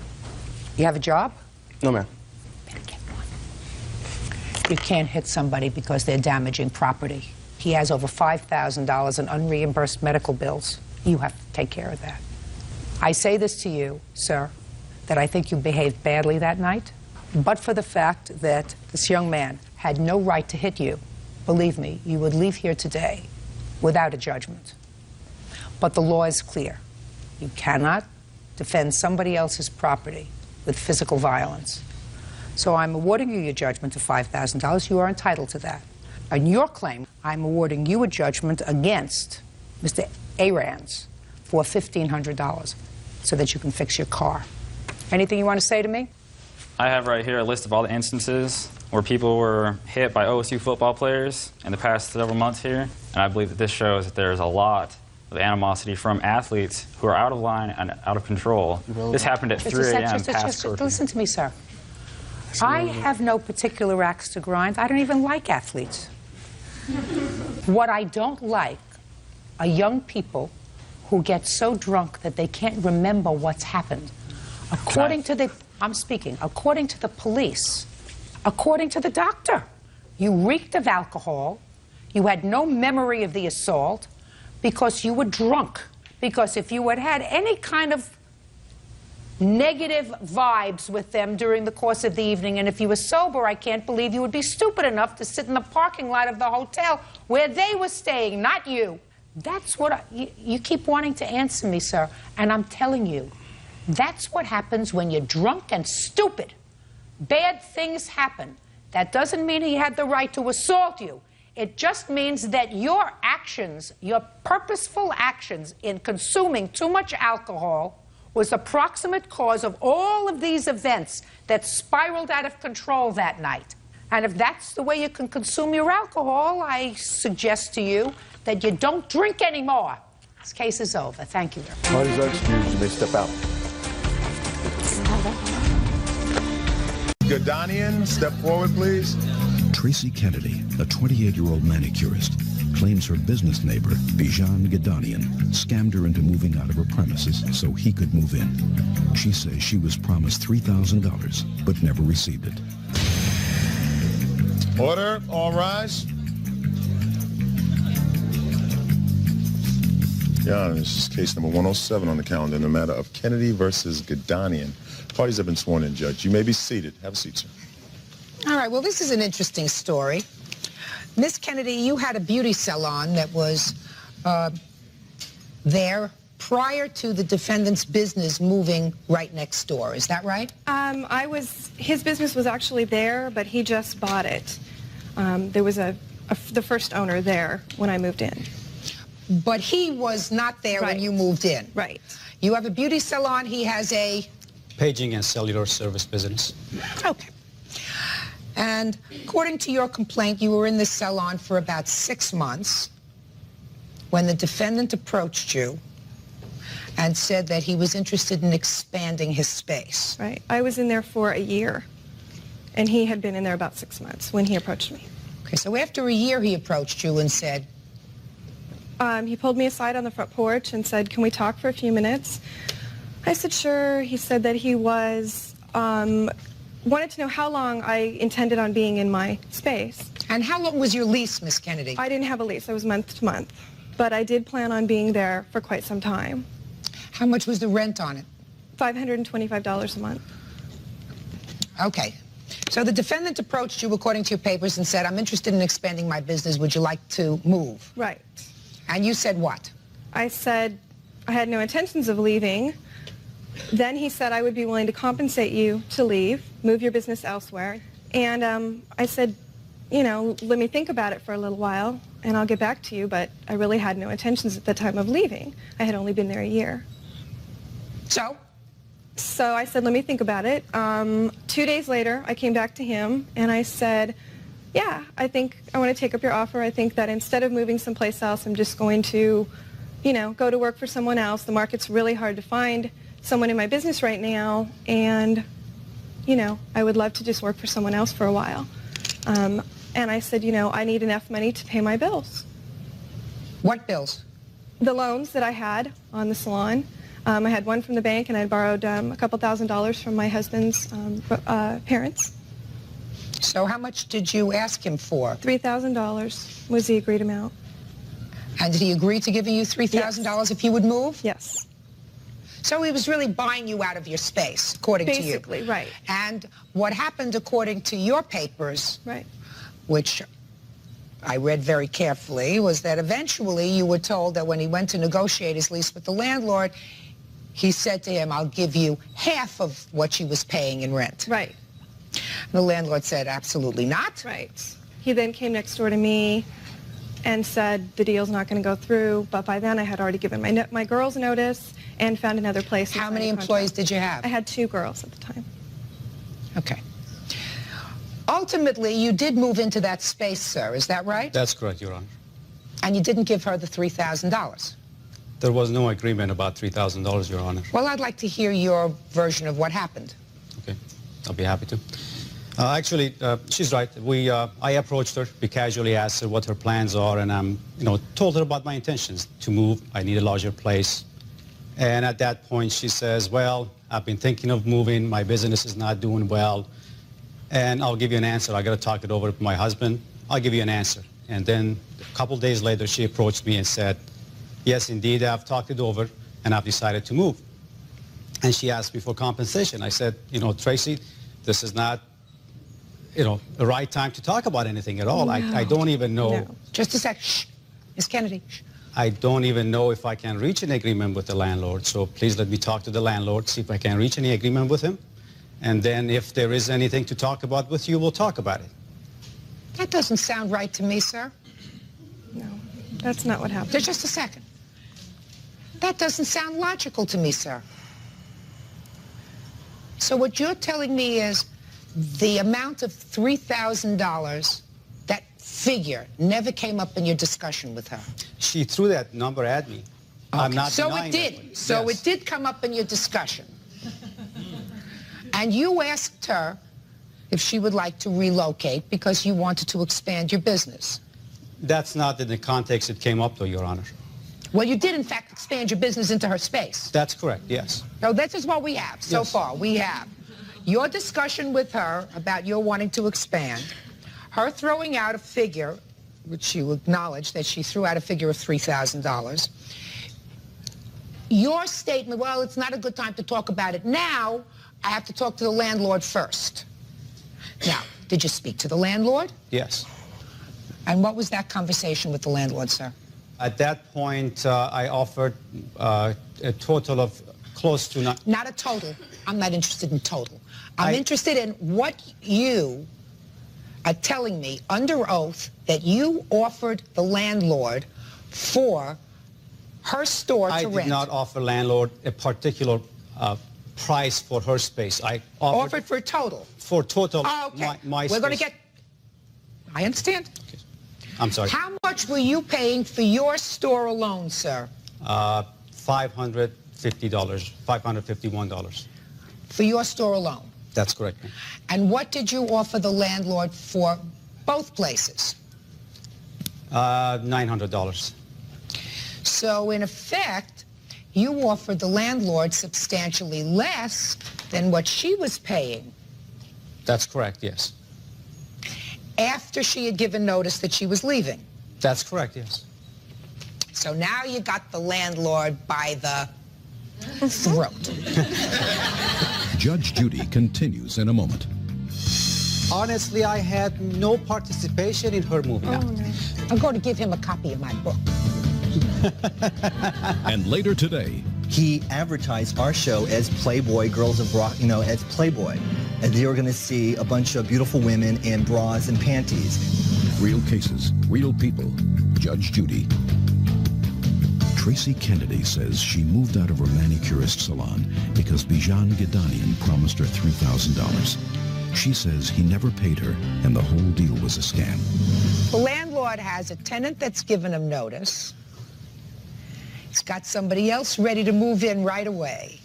You have a job? No, ma'am. You can't hit somebody because they're damaging property. He has over $5,000 in unreimbursed medical bills. You have to take care of that. I say this to you, sir, that I think you behaved badly that night, but for the fact that this young man had no right to hit you, believe me, you would leave here today without a judgment. But the law is clear. You cannot defend somebody else's property with physical violence. So I'm awarding you your judgment of $5,000. You are entitled to that. On your claim, I'm awarding you a judgment against Mr. Arans for $1,500 so that you can fix your car. Anything you want to say to me? I have right here a list of all the instances where people were hit by OSU football players in the past several months here, and I believe that this shows that there's a lot of animosity from athletes who are out of line and out of control. This happened at 3 a.m. past curfew. Listen to me, sir. I have no particular axe to grind. I don't even like athletes. What I don't like are young people who get so drunk that they can't remember what's happened. According to the, I'm speaking, according to the police, according to the doctor, you reeked of alcohol, you had no memory of the assault because you were drunk. Because if you had had any kind of negative vibes with them during the course of the evening, and if you were sober, I can't believe you would be stupid enough to sit in the parking lot of the hotel where they were staying, not you. That's what you keep wanting to answer me, sir, and I'm telling you, that's what happens when you're drunk and stupid. Bad things happen. That doesn't mean he had the right to assault you. It just means that your actions, your purposeful actions in consuming too much alcohol was the proximate cause of all of these events that spiraled out of control that night. And if that's the way you can consume your alcohol, I suggest to you that you don't drink anymore. This case is over. Thank you. Parties are excused. You may step out. Gudanian, step forward, please. Tracy Kennedy, a 28-year-old manicurist, claims her business neighbor, Bijan Gudanian, scammed her into moving out of her premises so he could move in. She says she was promised $3,000, but never received it. Order, all rise. Your Honor, this is case number 107 on the calendar in the matter of Kennedy versus Gudanian. Parties have been sworn in, Judge. You may be seated. Have a seat, sir. All right, well, this is an interesting story. Miss Kennedy, you had a beauty salon that was there prior to the defendant's business moving right next door. Is that right? His business was actually there, but he just bought it. There was the first owner there when I moved in. But he was not there when you moved in. Right. You have a beauty salon. He has a paging and cellular service business. Okay. And according to your complaint, you were in this salon for about 6 months when the defendant approached you and said that he was interested in expanding his space. Right. I was in there for a year, and he had been in there about 6 months when he approached me. Okay, so after a year he approached you and said? He pulled me aside on the front porch and said, "Can we talk for a few minutes?" I said, "Sure." He said that he was, wanted to know how long I intended on being in my space. And how long was your lease, Miss Kennedy? I didn't have a lease. I was month to month. But I did plan on being there for quite some time. How much was the rent on it? $525 a month. Okay. So the defendant approached you, according to your papers, and said, "I'm interested in expanding my business. Would you like to move?" Right. And you said what? I said I had no intentions of leaving. Then he said I would be willing to compensate you to leave, move your business elsewhere. And I said, you know, let me think about it for a little while, and I'll get back to you, but I really had no intentions at the time of leaving. I had only been there a year. So I said, let me think about it. 2 days later, I came back to him, and I said, yeah, I think I want to take up your offer. I think that instead of moving someplace else, I'm just going to, you know, go to work for someone else. The market's really hard to find someone in my business right now, and, you know, I would love to just work for someone else for a while. And I said, you know, I need enough money to pay my bills. What bills? The loans that I had on the salon. I had one from the bank, and I borrowed a couple $1,000s from my husband's parents. So how much did you ask him for? $3,000 was the agreed amount. And did he agree to giving you $3,000 if you would move? Yes. So he was really buying you out of your space, according to you. Basically, right. And what happened, according to your papers, right, which I read very carefully, was that eventually you were told that when he went to negotiate his lease with the landlord, he said to him, "I'll give you half of what she was paying in rent." Right. The landlord said, absolutely not. Right. He then came next door to me and said the deal's not going to go through, but by then I had already given my girls notice and found another place. How many employees did you have? I had 2 girls at the time. Okay. Ultimately, you did move into that space, sir, is that right? That's correct, Your Honor. And you didn't give her the $3,000? There was no agreement about $3,000, Your Honor. Well, I'd like to hear your version of what happened. Okay, I'll be happy to. Actually, she's right. I approached her. We casually asked her what her plans are, and told her about my intentions to move. I need a larger place. And at that point, she says, well, I've been thinking of moving. My business is not doing well. And I'll give you an answer. I got to talk it over with my husband. I'll give you an answer. And then a couple days later, she approached me and said, yes, indeed, I've talked it over, and I've decided to move. And she asked me for compensation. I said, Tracy, this is not, the right time to talk about anything at all. No. I don't even know. No. Just a sec. Shh. Ms. Kennedy. Shh. I don't even know if I can reach an agreement with the landlord. So please let me talk to the landlord, see if I can reach any agreement with him. And then if there is anything to talk about with you, we'll talk about it. That doesn't sound right to me, sir. No, that's not what happened. Just a second. That doesn't sound logical to me, sir. So what you're telling me is the amount of $3,000, that figure, never came up in your discussion with her? She threw that number at me. Okay. I'm not So denying it did. that. So Yes. it did come up in your discussion. And you asked her if she would like to relocate because you wanted to expand your business. That's not in the context it came up, though, Your Honor. Well, you did, in fact, expand your business into her space. That's correct, yes. So this is what we have so far. We have your discussion with her about your wanting to expand, her throwing out a figure, which you acknowledge that she threw out a figure of $3,000. Your statement, well, it's not a good time to talk about it now. I have to talk to the landlord first. Now, did you speak to the landlord? Yes. And what was that conversation with the landlord, sir? At that point, I offered a total of close to... Not a total. I'm not interested in total. I'm interested in what you are telling me under oath that you offered the landlord for her store to rent. I did not offer landlord a particular price for her space. I offered for total. For total. Oh, okay. My We're going to space. get... I understand. Okay. I'm sorry. How much were you paying for your store alone, sir? $550, $551. For your store alone? That's correct. And what did you offer the landlord for both places? $900. So, in effect, you offered the landlord substantially less than what she was paying. That's correct, yes. After she had given notice that she was leaving. That's correct, yes. So now you got the landlord by the throat. Judge Judy continues in a moment. Honestly, I had no participation in her moving out. No. I'm going to give him a copy of my book. And later today, he advertised our show as Playboy Girls of Rock, as Playboy. And they were going to see a bunch of beautiful women in bras and panties. Real cases, real people. Judge Judy. Tracy Kennedy says she moved out of her manicurist salon because Bijan Gidanian promised her $3,000. She says he never paid her and the whole deal was a scam. The landlord has a tenant that's given him notice. He's got somebody else ready to move in right away.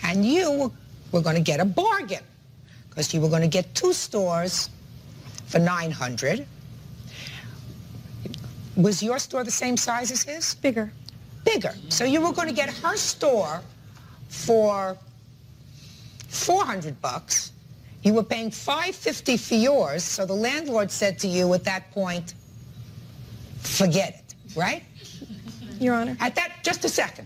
And you were going to get a bargain because you were going to get 2 stores for $900. Was your store the same size as his? Bigger. Bigger. So you were going to get her store for $400. You were paying $550 for yours, so the landlord said to you at that point, forget it, right? Your Honor. At that, just a second.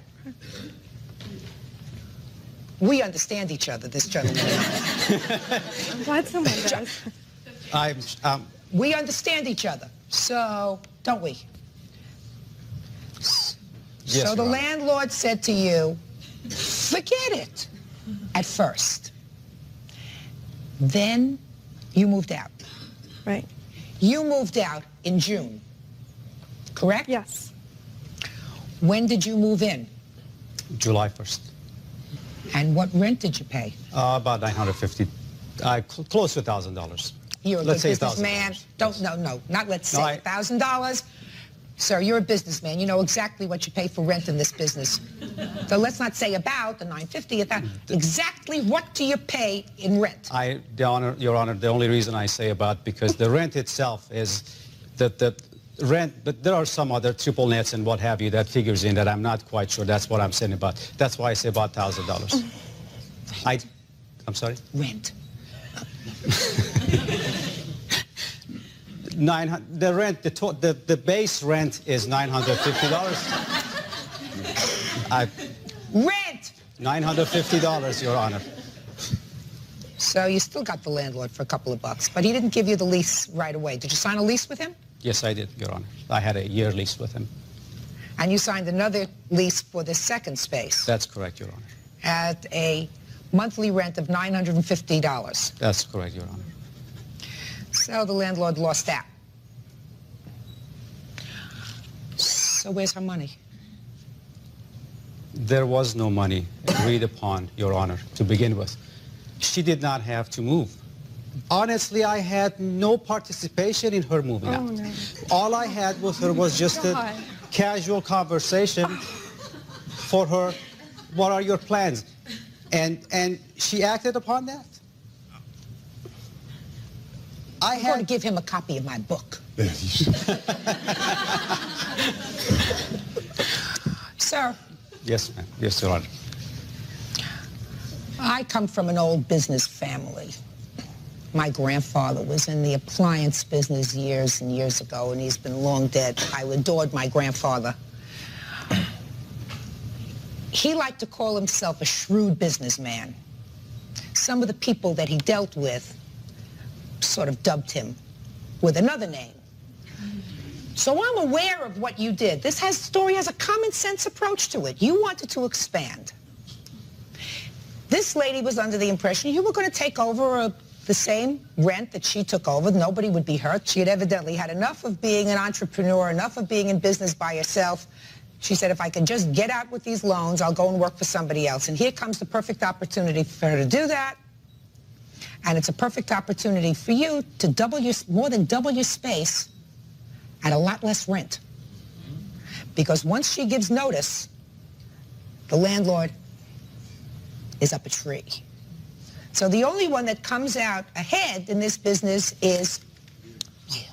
We understand each other, this gentleman. I'm glad someone does. We understand each other, so don't we? Yes, so the Your Honor. landlord said to you, forget it, at first. Then you moved out. Right. You moved out in June, correct? Yes. When did you move in? July 1st. And what rent did you pay? About $950, close to $1,000. You're a Let's good say businessman. Not let's say No, I- $1,000. Sir, you're a businessman. You know exactly what you pay for rent in this business. So let's not say about the $950. Exactly what do you pay in rent? Your Honor, the only reason I say about, because the rent itself is the rent, but there are some other triple nets and what have you that figures in that I'm not quite sure. That's what I'm saying about. That's why I say about $1,000. I'm sorry? Rent. The rent, the base rent is $950. Rent! $950, Your Honor. So you still got the landlord for a couple of bucks, but he didn't give you the lease right away. Did you sign a lease with him? Yes, I did, Your Honor. I had a year lease with him. And you signed another lease for the second space That's correct, Your Honor. at a monthly rent of $950. That's correct, Your Honor. So the landlord lost out. So where's her money? There was no money agreed upon, Your Honor, to begin with. She did not have to move. Honestly, I had no participation in her moving out. No. All I had with her was just a casual conversation for her, what are your plans? And she acted upon that. I had to give him a copy of my book. Sir. Yes, ma'am. Yes, Your Honor. I come from an old business family. My grandfather was in the appliance business years and years ago, and he's been long dead. I adored my grandfather. He liked to call himself a shrewd businessman. Some of the people that he dealt with sort of dubbed him with another name. So I'm aware of what you did. This story has a common sense approach to it. You wanted to expand. This lady was under the impression you were going to take over the same rent that she took over. Nobody would be hurt. She had evidently had enough of being an entrepreneur, enough of being in business by herself. She said, if I can just get out with these loans, I'll go and work for somebody else. And here comes the perfect opportunity for her to do that. And it's a perfect opportunity for you to more than double your space at a lot less rent. Because once she gives notice, the landlord is up a tree. So the only one that comes out ahead in this business is you.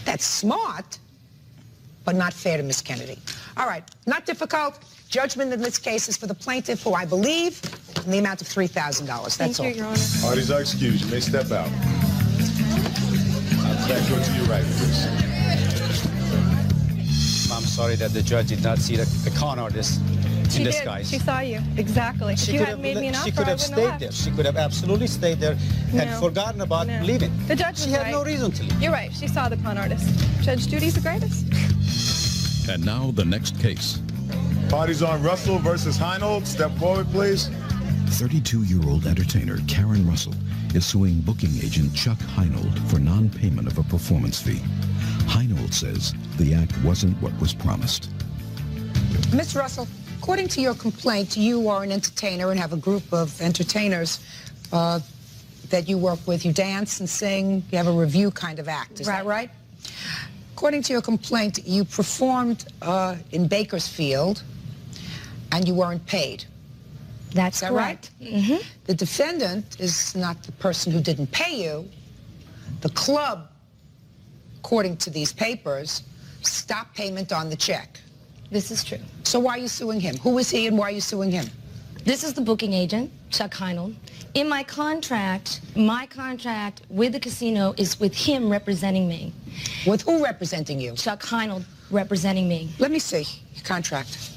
That's smart, but not fair to Miss Kennedy. All right, not difficult. Judgment in this case is for the plaintiff, who I believe in the amount of $3,000. That's all. Thank you, Your Honor. Parties are excused. You may step out. Back door to your right, please. I'm sorry that the judge did not see the con artist in this guise. She saw you. Exactly. If you hadn't made me an offer, She could have stayed there. She could have absolutely stayed there and forgotten about leaving. The judge was She had no reason to leave. You're right. She saw the con artist. Judge Judy's the greatest. And now the next case. Parties on Russell versus Heinold. Step forward, please. 32-year-old entertainer Karen Russell is suing booking agent Chuck Heinold for non-payment of a performance fee. Heinold says the act wasn't what was promised. Ms. Russell, according to your complaint, you are an entertainer and have a group of entertainers that you work with. You dance and sing. You have a review kind of act. Is that right? According to your complaint, you performed in Bakersfield and you weren't paid. That's correct. Mm-hmm. The defendant is not the person who didn't pay you. The club, according to these papers, stopped payment on the check. This is true. So why are you suing him? Who is he and why are you suing him? This is the booking agent, Chuck Heinold. In my contract with the casino is with him representing me. With who representing you? Chuck Heinold representing me. Let me see your contract.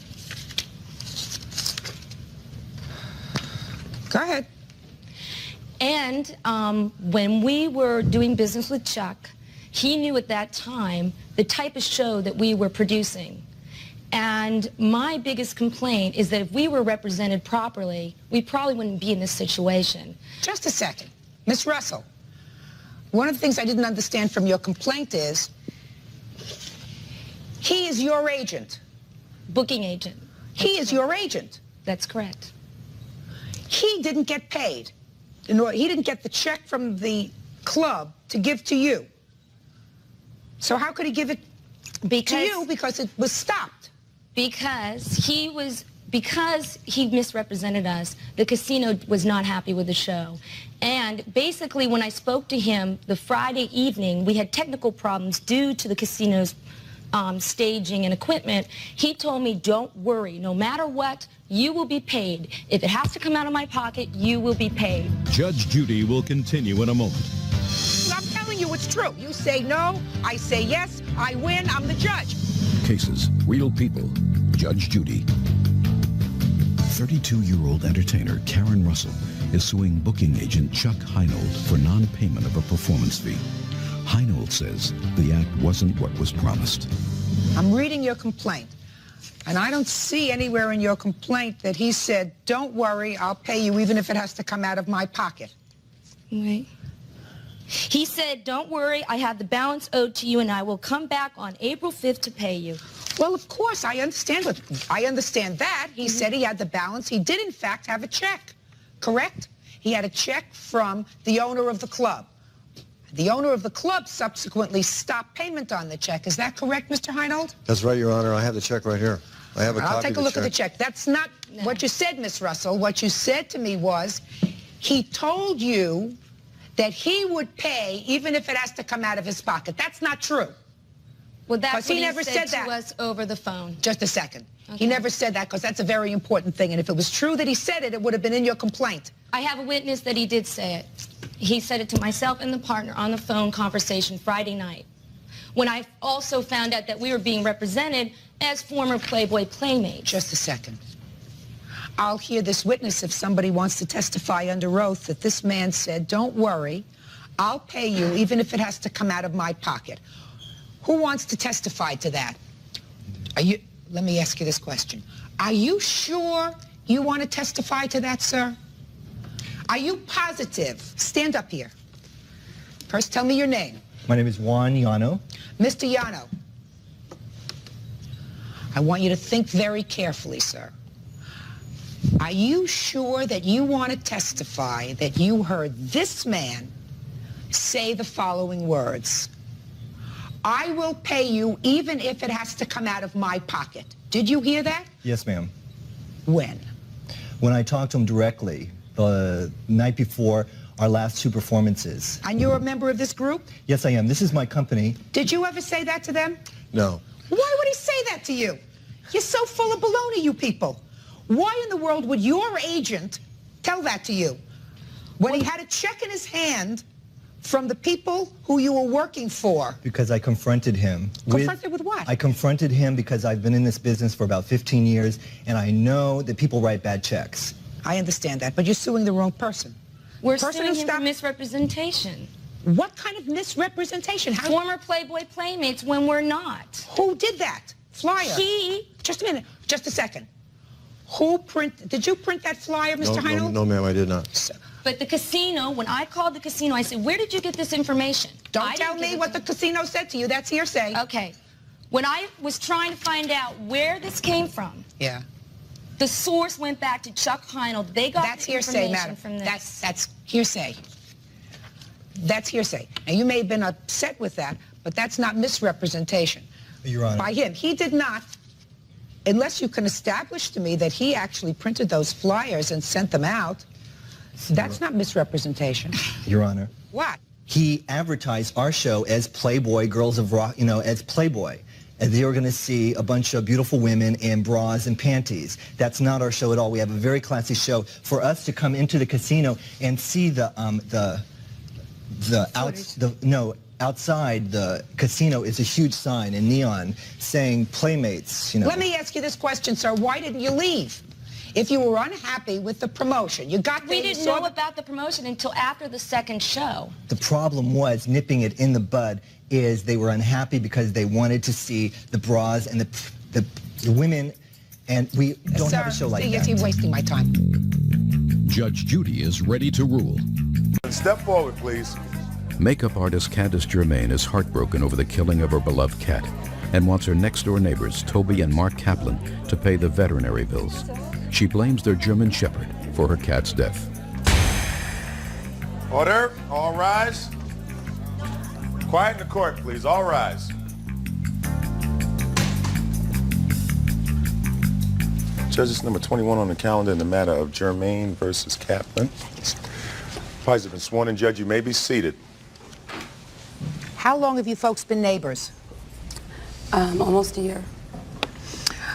Go ahead. And when we were doing business with Chuck, he knew at that time the type of show that we were producing. And my biggest complaint is that if we were represented properly, we probably wouldn't be in this situation. Just a second. Miss Russell, one of the things I didn't understand from your complaint is he is your agent. Booking agent. He is your agent. That's correct. He didn't get paid. He didn't get the check from the club to give to you. So how could he give it to you? Because it was stopped. Because he misrepresented us, the casino was not happy with the show. And basically, when I spoke to him the Friday evening, we had technical problems due to the casino's staging and equipment. He told me, don't worry, no matter what, you will be paid. If it has to come out of my pocket, you will be paid. Judge Judy will continue in a moment. I'm telling you it's true. You say no, I say yes, I win, I'm the judge. Cases, real people. Judge Judy. 32-year-old entertainer Karen Russell is suing booking agent Chuck Heinold for non-payment of a performance fee. Heinold says the act wasn't what was promised. I'm reading your complaint, and I don't see anywhere in your complaint that he said, don't worry, I'll pay you even if it has to come out of my pocket. Right. He said, don't worry, I have the balance owed to you, and I will come back on April 5th to pay you. Well, of course, I understand that. He said he had the balance. He did, in fact, have a check, correct? He had a check from the owner of the club. The owner of the club subsequently stopped payment on the check. Is that correct, Mr. Heinold? That's right, Your Honor. I have the check right here. I have a copy of the check. I'll take a look at the check. That's not what you said, Miss Russell. What you said to me was he told you that he would pay even if it has to come out of his pocket. That's not true. Well, that's what he never said to us over the phone. Just a second. Okay. He never said that because that's a very important thing. And if it was true that he said it, it would have been in your complaint. I have a witness that he did say it. He said it to myself and the partner on the phone conversation Friday night, when I also found out that we were being represented as former Playboy playmates. Just a second. I'll hear this witness if somebody wants to testify under oath that this man said, don't worry, I'll pay you even if it has to come out of my pocket. Who wants to testify to that? Let me ask you this question. Are you sure you want to testify to that, sir? Are you positive? Stand up here. First, tell me your name. My name is Juan Llano. Mr. Llano, I want you to think very carefully, sir. Are you sure that you want to testify that you heard this man say the following words? I will pay you even if it has to come out of my pocket. Did you hear that? Yes, ma'am. When? When I talked to him directly the night before our last two performances. And you're a member of this group? Yes, I am. This is my company. Did you ever say that to them? No. Why would he say that to you? You're so full of baloney, you people. Why in the world would your agent tell that to you? When he had a check in his hand from the people who you were working for. Because I confronted him. Confronted with what? I confronted him because I've been in this business for about 15 years, and I know that people write bad checks. I understand that, but you're suing the wrong person. We're suing him for misrepresentation. What kind of misrepresentation? Former Playboy playmates when we're not. Who did that? Flyer. He. Just a minute. Just a second. Did you print that flyer, Mr. Heinold? No, ma'am, I did not. But the casino, when I called the casino, I said, where did you get this information? Don't tell me what the casino said to you. That's hearsay. Okay. When I was trying to find out where this came from, yeah, the source went back to Chuck Heinold. They got that's the hearsay, information madam. From this. That's hearsay. That's hearsay. Now, you may have been upset with that, but that's not misrepresentation. Your Honor. By him. He did not, unless you can establish to me that he actually printed those flyers and sent them out, that's not misrepresentation. Your Honor. What? He advertised our show as Playboy, Girls of Rock, as Playboy. And they were going to see a bunch of beautiful women in bras and panties. That's not our show at all. We have a very classy show. For us to come into the casino and see outside the casino is a huge sign in neon saying Playmates. Let me ask you this question, sir. Why didn't you leave? If you were unhappy with the promotion, you got there. We didn't know about the promotion until after the second show. The problem was, nipping it in the bud, is they were unhappy because they wanted to see the bras and the women, and we don't have a show like that. You're wasting my time. Judge Judy is ready to rule. Step forward, please. Makeup artist Candace Germain is heartbroken over the killing of her beloved cat and wants her next-door neighbors, Toby and Mark Kaplan, to pay the veterinary bills. She blames their German Shepherd for her cat's death. Order. All rise. Quiet in the court, please. All rise. Judges number 21 on the calendar in the matter of Germain versus Kaplan. Parties have been sworn in. Judge, you may be seated. How long have you folks been neighbors? Almost a year.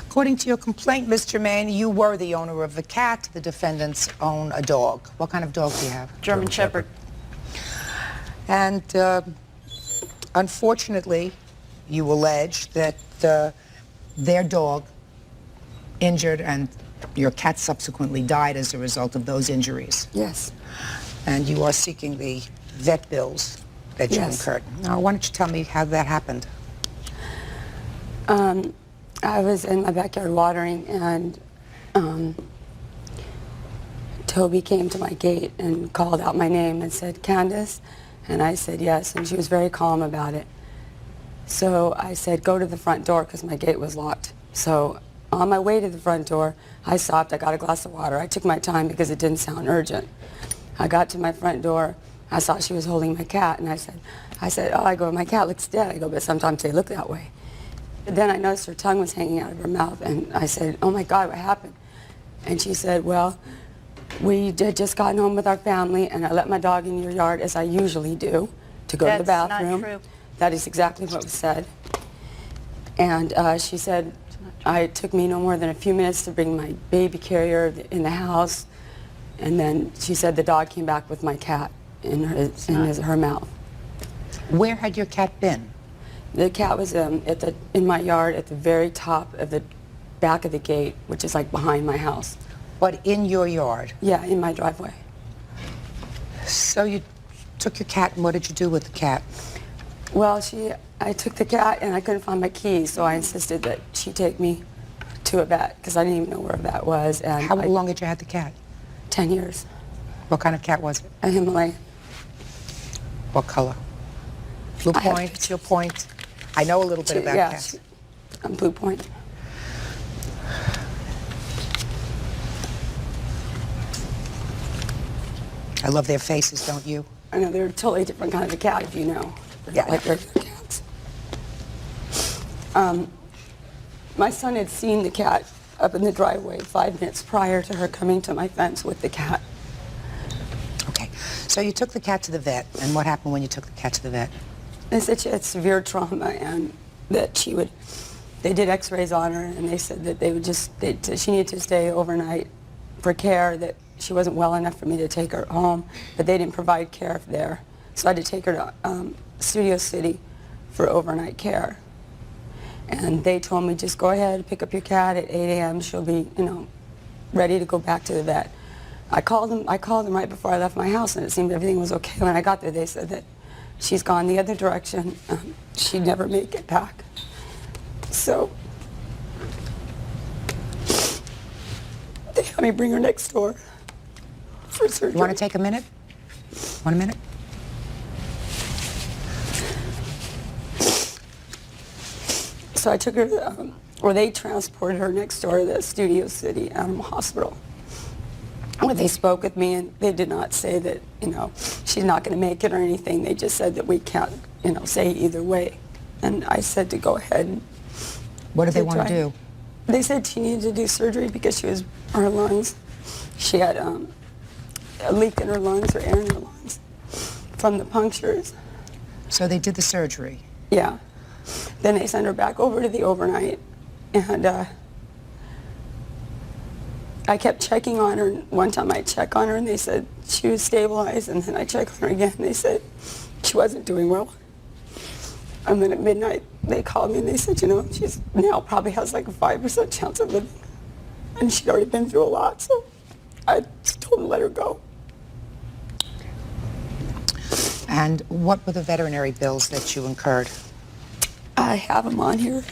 According to your complaint, Ms. Germain, you were the owner of the cat. The defendants own a dog. What kind of dog do you have? German Shepherd. And unfortunately, you allege that their dog injured and your cat subsequently died as a result of those injuries. Yes. And you are seeking the vet bills that you incurred. Now, why don't you tell me how that happened? I was in my backyard watering, and Toby came to my gate and called out my name and said, "Candace?" And I said yes, and she was very calm about it. So I said, "Go to the front door," because my gate was locked. So on my way to the front door, I stopped, I got a glass of water. I took my time because it didn't sound urgent. I got to my front door, I saw she was holding my cat, and I said, "Oh," I go, "my cat looks dead." I go, "But sometimes they look that way." Then I noticed her tongue was hanging out of her mouth, and I said, "Oh my God, what happened?" And she said, "Well, we had just gotten home with our family, and I let my dog in your yard, as I usually do, to go to the bathroom." That's not true. That is exactly what was said. And she said, it took me no more than a few minutes to bring my baby carrier in the house, and then she said the dog came back with my cat in her mouth. Where had your cat been? The cat was in my yard at the very top of the back of the gate, which is like behind my house. But in your yard? Yeah, in my driveway. So you took your cat, and what did you do with the cat? Well, I took the cat, and I couldn't find my keys, so I insisted that she take me to a vet, because I didn't even know where a vet was. And How long had you had the cat? 10 years. What kind of cat was it? A Himalayan. What color? Blue point, teal point? I know a little bit about cats. I'm Blue Point. I love their faces, don't you? I know, they're a totally different kind of a cat, if you know. They're not like regular cats. My son had seen the cat up in the driveway 5 minutes prior to her coming to my fence with the cat. Okay, so you took the cat to the vet, and what happened when you took the cat to the vet? They said she had severe trauma, and that they did x-rays on her, and they said that she needed to stay overnight for care, that she wasn't well enough for me to take her home, but they didn't provide care there. So I had to take her to Studio City for overnight care. And they told me, just go ahead, pick up your cat at 8 a.m. She'll be, ready to go back to the vet. I called them right before I left my house, and it seemed everything was okay. When I got there, they said that she's gone the other direction. She'd never make it back. So they had me bring her next door for surgery. You want to take a minute? 1 minute? So I took her, or they transported her next door to the Studio City Animal Hospital. When they spoke with me, and they did not say that, she's not going to make it or anything. They just said that we can't, say either way. And I said to go ahead. What did they want to do? They said she needed to do surgery because her lungs, she had a leak in her lungs, or air in her lungs, from the punctures. So they did the surgery? Yeah. Then they sent her back over to the overnight, and I kept checking on her. One time I checked on her, and they said she was stabilized, and then I checked on her again, and they said she wasn't doing well. And then at midnight, they called me, and they said, she's now probably has like a 5% chance of living. And she'd already been through a lot, so I just told them to let her go. And what were the veterinary bills that you incurred? I have them on here.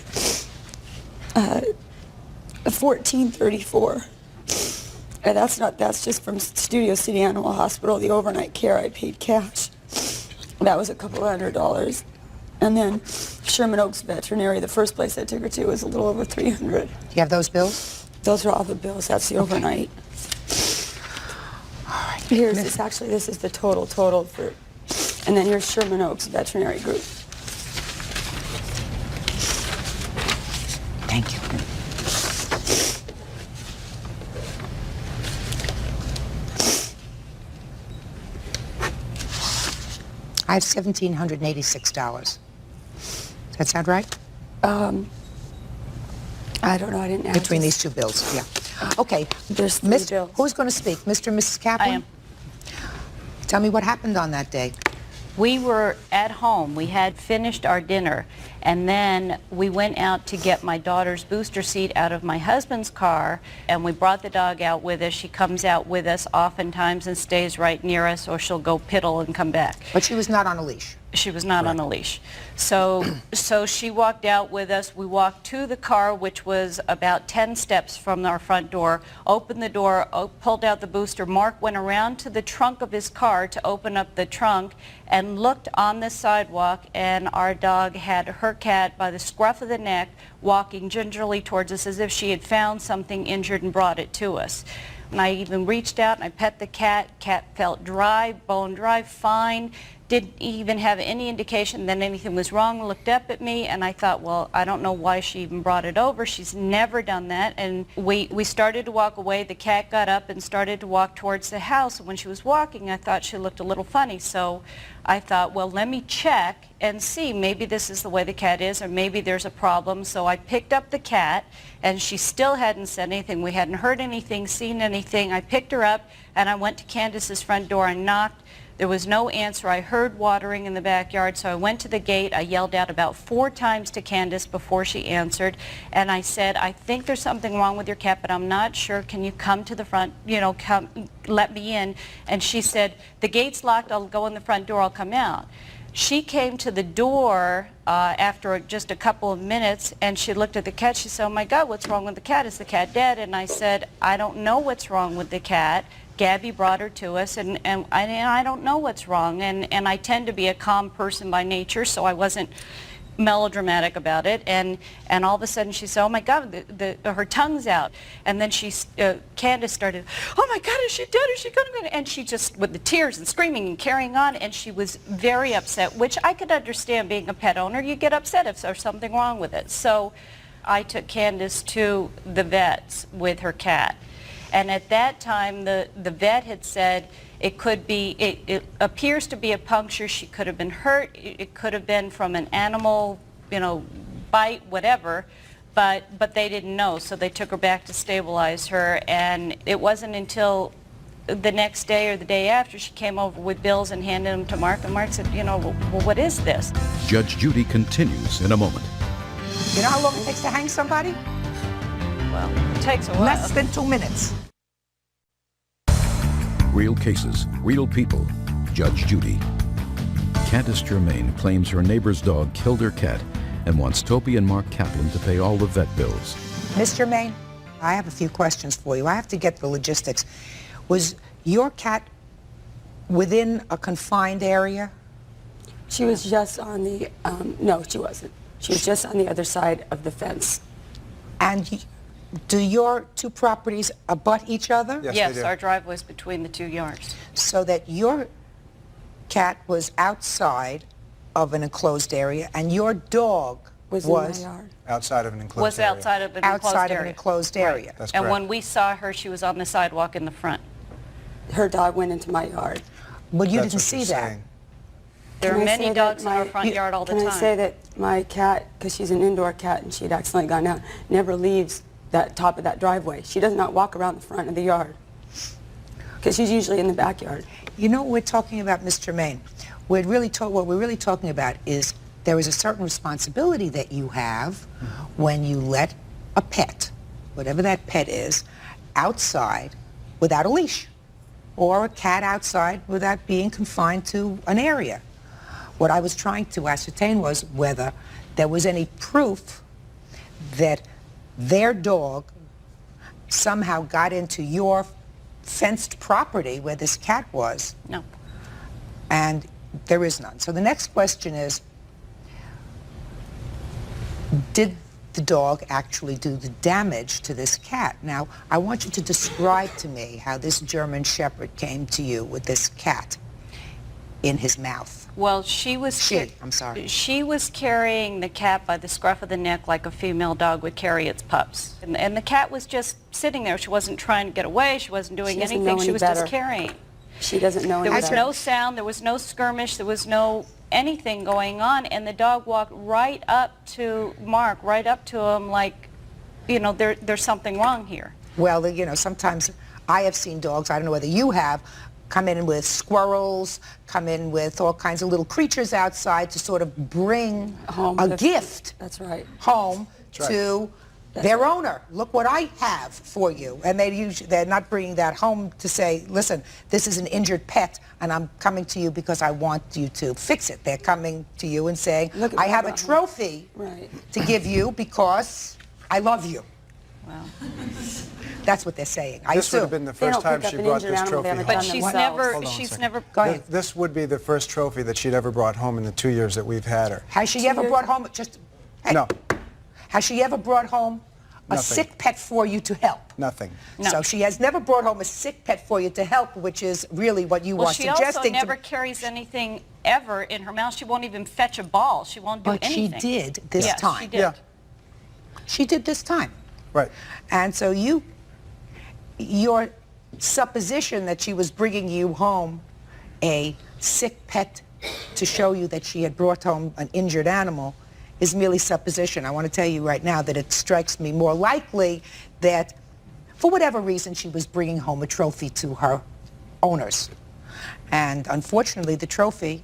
$14.34. And that's just from Studio City Animal Hospital, the overnight care. I paid cash. That was a couple $100. And then Sherman Oaks Veterinary, the first place I took her to, was a little over $300. Do you have those bills? Those are all the bills. That's the overnight. All right. This is the total for, and then here's Sherman Oaks Veterinary Group. Thank you. I have $1,786. Does that sound right? I don't know. I didn't add Between this. these two bills, yeah. Okay. There's three bills. Who's going to speak? Mr. and Mrs. Kaplan? I am. Tell me what happened on that day. We were at home. We had finished our dinner, and then we went out to get my daughter's booster seat out of my husband's car, and we brought the dog out with us. She comes out with us oftentimes and stays right near us, or she'll go piddle and come back. But she was not on a leash. She was not on a leash. So she walked out with us. We walked to the car, which was about 10 steps from our front door, opened the door, pulled out the booster. Mark went around to the trunk of his car to open up the trunk and looked on the sidewalk, and our dog had her cat by the scruff of the neck walking gingerly towards us as if she had found something injured and brought it to us. And I even reached out and I pet the cat. Cat felt dry, bone dry, fine. Didn't even have any indication that anything was wrong. Looked up at me, and I thought, well, I don't know why she even brought it over. She's never done that. And we started to walk away. The cat got up and started to walk towards the house. And when she was walking, I thought she looked a little funny. So I thought, well, let me check and see. Maybe this is the way the cat is, or maybe there's a problem. So I picked up the cat, and she still hadn't said anything. We hadn't heard anything, seen anything. I picked her up, and I went to Candace's front door and knocked. There was no answer. I heard watering in the backyard, so I went to the gate. I yelled out about 4 times to Candace before she answered, and I said, I think there's something wrong with your cat, but I'm not sure. Can you come to the front, come, let me in? And she said, the gate's locked. I'll go in the front door. I'll come out. She came to the door after just a couple of minutes, and she looked at the cat. She said, oh, my God, what's wrong with the cat? Is the cat dead? And I said, I don't know what's wrong with the cat. Gabby brought her to us, and I don't know what's wrong. And I tend to be a calm person by nature, so I wasn't melodramatic about it. And all of a sudden she said, oh, my God, her tongue's out. And then Candace started, oh, my God, is she dead? Is she going to? And she just, with the tears and screaming and carrying on, and she was very upset, which I could understand. Being a pet owner, you get upset if there's something wrong with it. So I took Candace to the vets with her cat. And at that time, the vet had said it could be, it appears to be a puncture. She could have been hurt. It could have been from an animal, bite, whatever. But they didn't know, so they took her back to stabilize her. And it wasn't until the next day or the day after she came over with bills and handed them to Mark. And Mark said, well, what is this? Judge Judy continues in a moment. You know how long it takes to hang somebody? Well, it takes a while. Less than 2 minutes. Real cases, real people. Judge Judy. Candace Germain claims her neighbor's dog killed her cat and wants Toby and Mark Kaplan to pay all the vet bills. Miss Germain, I have a few questions for you. I have to get the logistics. Was your cat within a confined area? She was just on the, no, she wasn't. She was just on the other side of the fence. And do your two properties abut each other? Yes, our driveway's between the 2 yards. So that your cat was outside of an enclosed area and your dog was in my yard. Outside of an enclosed area. Outside of an enclosed area. Right. That's and correct. when we saw her, she was on the sidewalk in the front. Her dog went into my yard. But you That's didn't what see she's that. saying. There are many dogs in our front yard all the time. Can I say that my cat, because she's an indoor cat and she'd accidentally gone out, never leaves that top of that driveway. She does not walk around the front of the yard because she's usually in the backyard. You know what we're talking about, Ms. Germain? What we're really talking about is there is a certain responsibility that you have when you let a pet, whatever that pet is, outside without a leash, or a cat outside without being confined to an area. What I was trying to ascertain was whether there was any proof that their dog somehow got into your fenced property where this cat was. No. And there is none. So the next question is, did the dog actually do the damage to this cat? Now, I want you to describe to me how this German Shepherd came to you with this cat in his mouth. Well, she was carrying the cat by the scruff of the neck like a female dog would carry its pups. And the cat was just sitting there. She wasn't trying to get away. She wasn't doing anything. She was just carrying. She doesn't know any There was better. no sound. There was no skirmish. There was no anything going on. And the dog walked right up to Mark, right up to him like, you know, there's something wrong here. Well, you know, sometimes I have seen dogs, I don't know whether you have, come in with squirrels, come in with all kinds of little creatures outside to sort of bring a gift home to their owner. Look what I have for you. And they're not bringing that home to say, listen, this is an injured pet and I'm coming to you because I want you to fix it. They're coming to you and saying, I have a trophy to give you because I love you. Wow. That's what they're saying. This would have been the first time she brought this trophy home. But she's never. Go ahead. This would be the first trophy that she'd ever brought home in the 2 years that we've had her. Has she ever brought home No. Has she ever brought home a sick pet for you to help? Nothing. No. So she has never brought home a sick pet for you to help, which is really what you are suggesting. Well, she also never carries anything ever in her mouth. She won't even fetch a ball. She won't do anything. But she did this time. She did. Yeah. She did this time. Right. And so your supposition that she was bringing you home a sick pet to show you that she had brought home an injured animal is merely supposition. I want to tell you right now that it strikes me more likely that for whatever reason she was bringing home a trophy to her owners. And unfortunately the trophy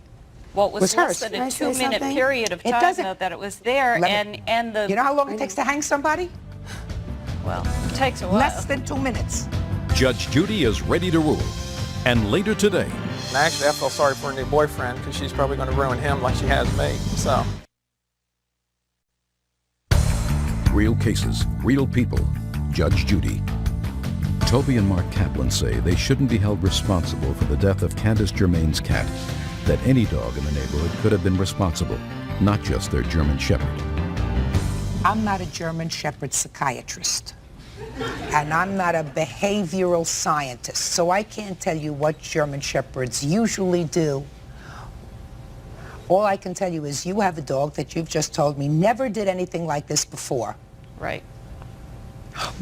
Well, it was hers. less than a 2-minute period of time, though, that it was there, and the... You know how long it takes to hang somebody? Well, it takes a while. Less than 2 minutes. Judge Judy is ready to rule. And later today, And actually, I feel sorry for her new boyfriend because she's probably going to ruin him like she has me. So. real cases, real people. Judge Judy. Toby and Mark Kaplan say they shouldn't be held responsible for the death of Candace Germain's cat. That any dog in the neighborhood could have been responsible, not just their German Shepherd. I'm not a German Shepherd psychiatrist, and I'm not a behavioral scientist, so I can't tell you what German Shepherds usually do. All I can tell you is you have a dog that you've just told me never did anything like this before. Right.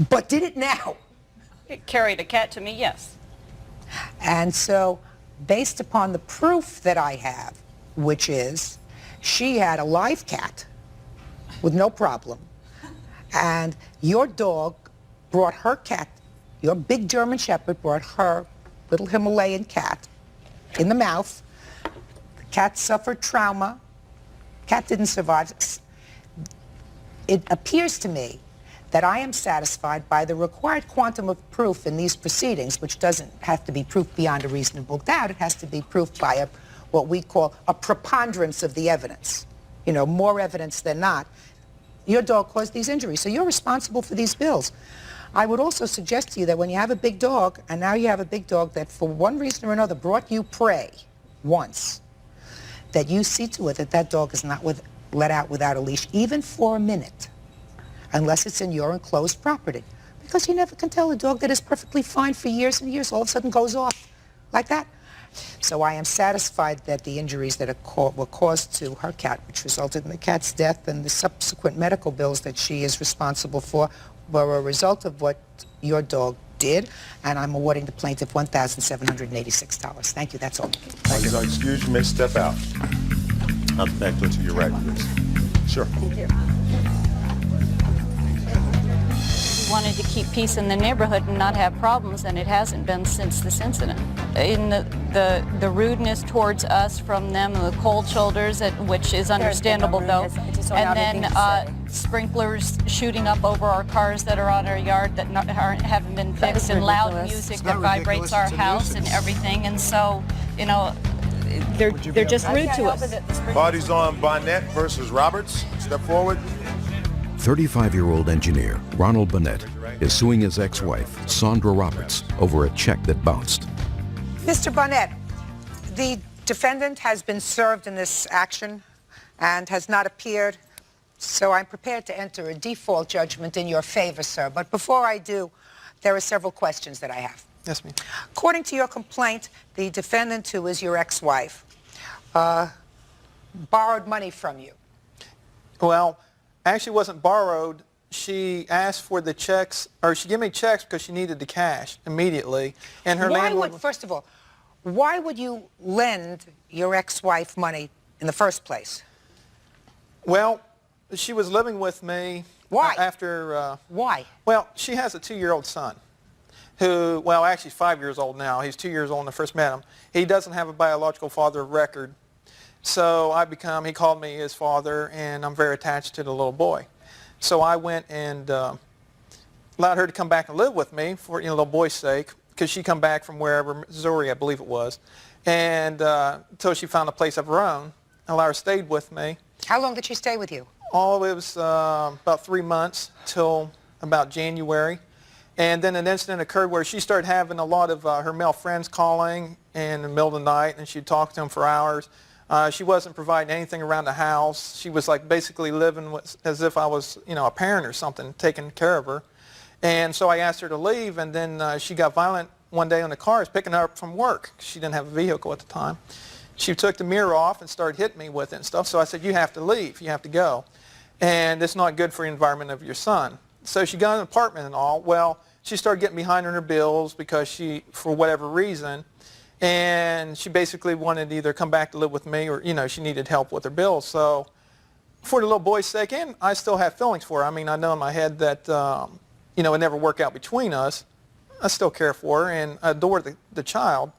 But did it now? It carried a cat to me, yes. And so, based upon the proof that I have, which is she had a live cat with no problem, and your dog brought her cat, your big German Shepherd brought her little Himalayan cat in the mouth. The cat suffered trauma. Cat didn't survive. It appears to me that I am satisfied by the required quantum of proof in these proceedings, which doesn't have to be proof beyond a reasonable doubt. It has to be proof by what we call a preponderance of the evidence. You know, more evidence than not. Your dog caused these injuries, so you're responsible for these bills. I would also suggest to you that when you have a big dog, and now you have a big dog that for one reason or another brought you prey once, that you see to it that that dog is not let out without a leash, even for a minute, unless it's in your enclosed property. Because you never can tell a dog that is perfectly fine for years and years all of a sudden goes off like that. So I am satisfied that the injuries that were caused to her cat, which resulted in the cat's death and the subsequent medical bills that she is responsible for, were a result of what your dog did, and I'm awarding the plaintiff $1,786. Thank you, that's all. Thank you. Excuse, you may step out. I'll back to your right, please. Sure. Thank you. We wanted to keep peace in the neighborhood and not have problems, and it hasn't been since this incident. In the rudeness towards us from them, the cold shoulders, which is understandable though, and then sprinklers shooting up over our cars that are on our yard that haven't been fixed, and loud music that vibrates our house and everything, and so, you know, they're just rude to us. Parties on Bonnet versus Roberts. Step forward. 35-year-old engineer Ronald Burnett is suing his ex-wife, Sandra Roberts, over a check that bounced. Mr. Barnett, the defendant has been served in this action and has not appeared, so I'm prepared to enter a default judgment in your favor, sir. But before I do, there are several questions that I have. Yes, ma'am. According to your complaint, the defendant, who is your ex-wife, borrowed money from you. Well, actually it wasn't borrowed. She asked for the checks, or she gave me checks because she needed the cash immediately. And her landlord... First of all, why would you lend your ex-wife money in the first place? Well, she was living with me. Why? After... Why? Well, she has a 2-year-old son who, well, actually he's 5 years old now. He's 2 years old when I first met him. He doesn't have a biological father of record. So he called me his father, and I'm very attached to the little boy. So I went and allowed her to come back and live with me for the little boy's sake, because she come back from wherever, Missouri, I believe it was, and until she found a place of her own. I allowed her to stay with me. How long did she stay with you? Oh, it was about 3 months till about January. And then an incident occurred where she started having a lot of her male friends calling in the middle of the night, and she'd talk to them for hours. She wasn't providing anything around the house. She was like basically living as if I was, a parent or something, taking care of her. And so I asked her to leave, and then she got violent one day on the car. I was picking her up from work. She didn't have a vehicle at the time. She took the mirror off and started hitting me with it and stuff. So I said, you have to leave. You have to go. And it's not good for the environment of your son. So she got an apartment and all. Well, she started getting behind on her bills because she, for whatever reason, and she basically wanted to either come back to live with me or, she needed help with her bills. So for the little boy's sake, and I still have feelings for her. I mean, I know in my head that, it never worked out between us. I still care for her and adore the child.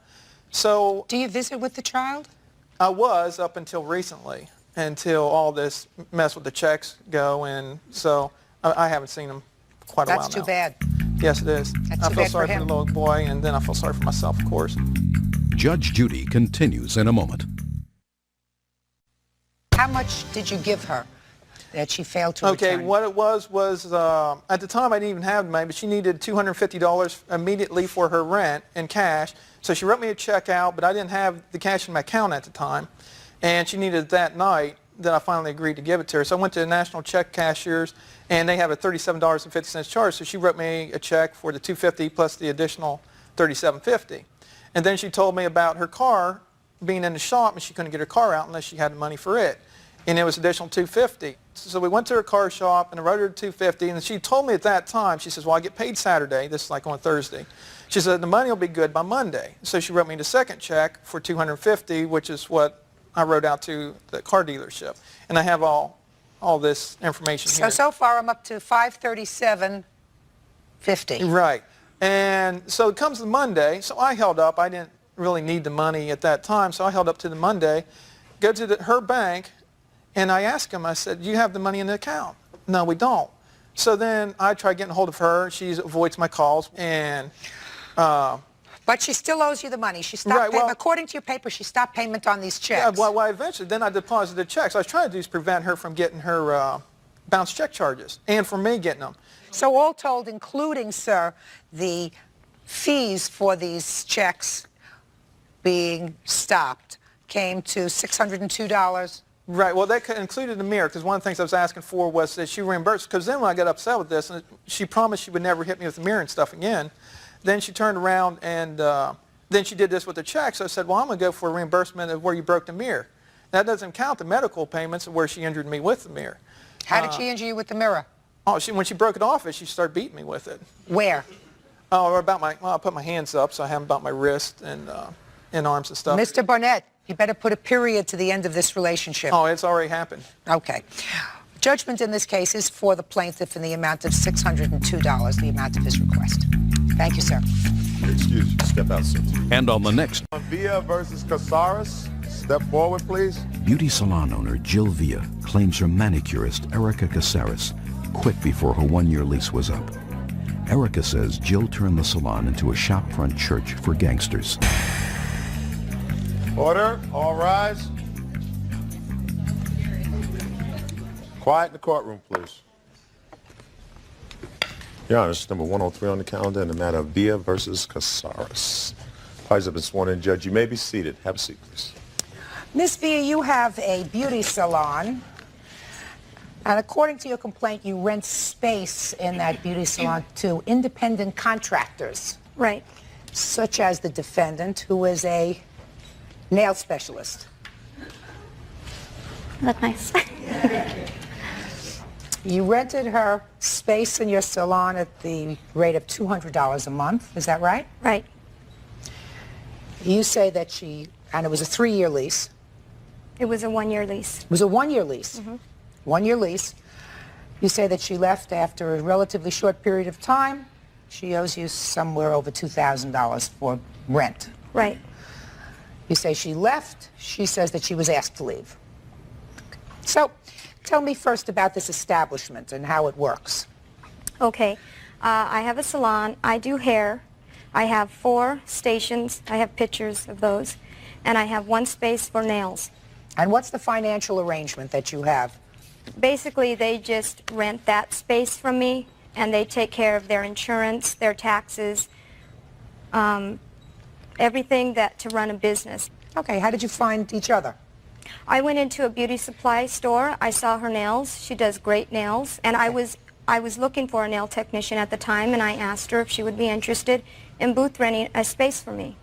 So... Do you visit with the child? I was up until recently, until all this mess with the checks go, and so I haven't seen him quite a while now. That's too bad. Yes, it is. I feel sorry for the little boy, and then I feel sorry for myself, of course. Judge Judy continues in a moment. How much did you give her that she failed to return? Okay, what it was at the time I didn't even have money, but she needed $250 immediately for her rent in cash. So she wrote me a check out, but I didn't have the cash in my account at the time. And she needed it that night. Then I finally agreed to give it to her. So I went to the National Check Cashiers, and they have a $37.50 charge. So she wrote me a check for the $250 plus the additional $37.50. And then she told me about her car being in the shop, and she couldn't get her car out unless she had the money for it. And it was additional $250. So we went to her car shop, and I wrote her $250, and she told me at that time, she says, well, I get paid Saturday. This is like on Thursday. She said, the money will be good by Monday. So she wrote me the second check for $250, which is what I wrote out to the car dealership. And I have all this information here. So far I'm up to $537.50. Right. And so it comes to Monday, so I held up. I didn't really need the money at that time, so I held up to the Monday, go to her bank, and I asked him, I said, do you have the money in the account? No, we don't. So then I tried getting hold of her. She avoids my calls, and... But she still owes you the money. She stopped payment. According to your paper, she stopped payment on these checks. Yeah, well, eventually, then I deposited the checks. I was trying to do is prevent her from getting her bounce check charges, and from me getting them. So all told, including, sir, the fees for these checks being stopped, came to $602. Right, well, that included the mirror, because one of the things I was asking for was that she reimbursed, because then when I got upset with this, and she promised she would never hit me with the mirror and stuff again, then she turned around and then she did this with the check. So I said, well, I'm going to go for a reimbursement of where you broke the mirror. That doesn't count the medical payments of where she injured me with the mirror. How did she injure you with the mirror? Oh, when she broke it off, she started beating me with it. Where? Oh, I put my hands up, so I have them about my wrist and arms and stuff. Mr. Barnett, you better put a period to the end of this relationship. Oh, it's already happened. Okay. Judgment in this case is for the plaintiff in the amount of $602, the amount of his request. Thank you, sir. Excuse me. Step out, sir. And on the next... Villa versus Casares. Step forward, please. Beauty salon owner Jill Villa claims her manicurist, Erica Casares, quit before her one-year lease was up. Erica says Jill turned the salon into a shopfront church for gangsters. Order. All rise. Quiet in the courtroom, please. Your Honor, it's number 103 on the calendar in the matter of Villa versus Casares. Parties have been sworn in. Judge, you may be seated. Have a seat, please. Miss Villa, you have a beauty salon, and according to your complaint, you rent space in that beauty salon to independent contractors. Right. Such as the defendant, who is a nail specialist. Look nice. You rented her space in your salon at the rate of $200 a month, is that right? Right. You say that she, and it was a 3-year lease. It was a 1-year lease. It was a 1-year lease. 1-year lease. You say that she left after a relatively short period of time. She owes you somewhere over $2,000 for rent. Right. You say she left. She says that she was asked to leave. So, tell me first about this establishment and how it works. Okay. I have a salon. I do hair. I have 4 stations. I have pictures of those. And I have 1 space for nails. And what's the financial arrangement that you have? Basically, they just rent that space from me, and they take care of their insurance, their taxes, everything that to run a business. Okay, how did you find each other? I went into a beauty supply store. I saw her nails. She does great nails. And I was looking for a nail technician at the time, and I asked her if she would be interested in booth renting a space for me.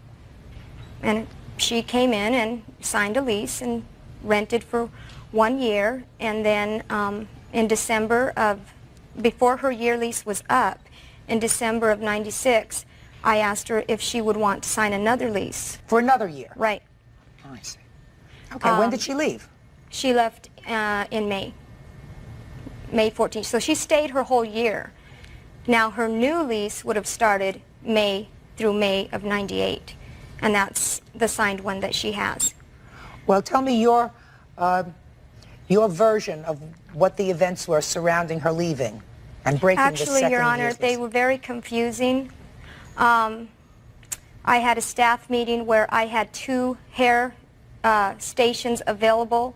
And she came in and signed a lease and rented for 1 year. And then in December of, before her year lease was up, in December of '96, I asked her if she would want to sign another lease. For another year? Right. Oh, I see. Okay, when did she leave? She left in May 14th. So she stayed her whole year. Now her new lease would have started May through May of '98, and that's the signed one that she has. Well, tell me your version of what the events were surrounding her leaving and breaking the second Actually, Your Honor, year's they lease. were very confusing. I had a staff meeting where I had 2 hair stations available,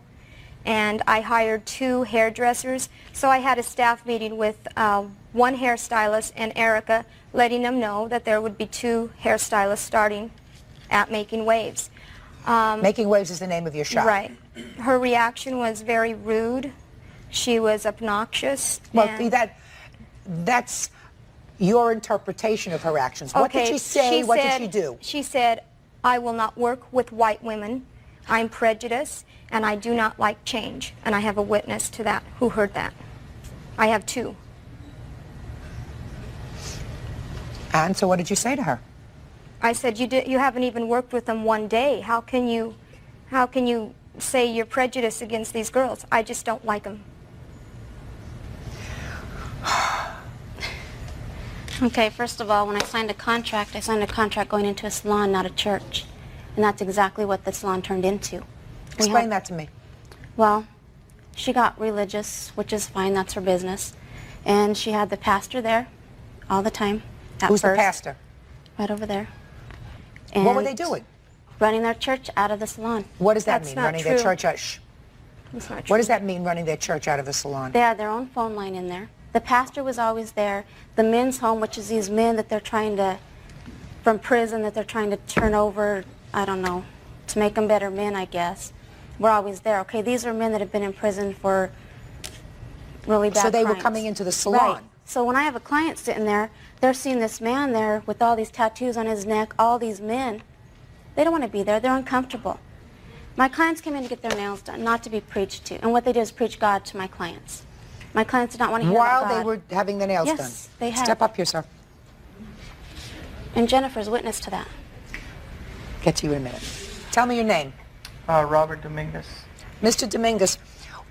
and I hired 2 hairdressers. So I had a staff meeting with 1 hairstylist and Erica, letting them know that there would be 2 hairstylists starting at Making Waves. Making Waves is the name of your shop. Right. Her reaction was very rude. She was obnoxious. Well, and that's your interpretation of her actions. What did she say? What did she do? She said, I will not work with white women. I'm prejudiced, and I do not like change. And I have a witness to that who heard that. I have 2. And so what did you say to her? I said, you haven't even worked with them 1 day. How can you say you're prejudiced against these girls? I just don't like them. Okay, first of all, when I signed a contract going into a salon, not a church. And that's exactly what the salon turned into. Explain that to me. Well, she got religious, which is fine, that's her business. And she had the pastor there all the time. Who's the pastor? Right over there. What were they doing? Running their church out of the salon. What does that That's mean, not running true. their church out? Shh. That's not true. What does that mean, running their church out of the salon? They had their own phone line in there. The pastor was always there. The men's home, which is these men that they're trying to, from prison, that they're trying to turn over, I don't know, to make them better men, I guess. We're always there. Okay, these are men that have been in prison for really bad So they were crimes. coming into the salon. Right. So when I have a client sitting there, they're seeing this man there with all these tattoos on his neck, all these men. They don't want to be there. They're uncomfortable. My clients come in to get their nails done, not to be preached to. And what they do is preach God to my clients. My clients did not want to hear about God. While they were having their nails done? Yes, they have. Step up here, sir. And Jennifer's witness to that. Get to you in a minute. Tell me your name. Robert Dominguez. Mr. Dominguez,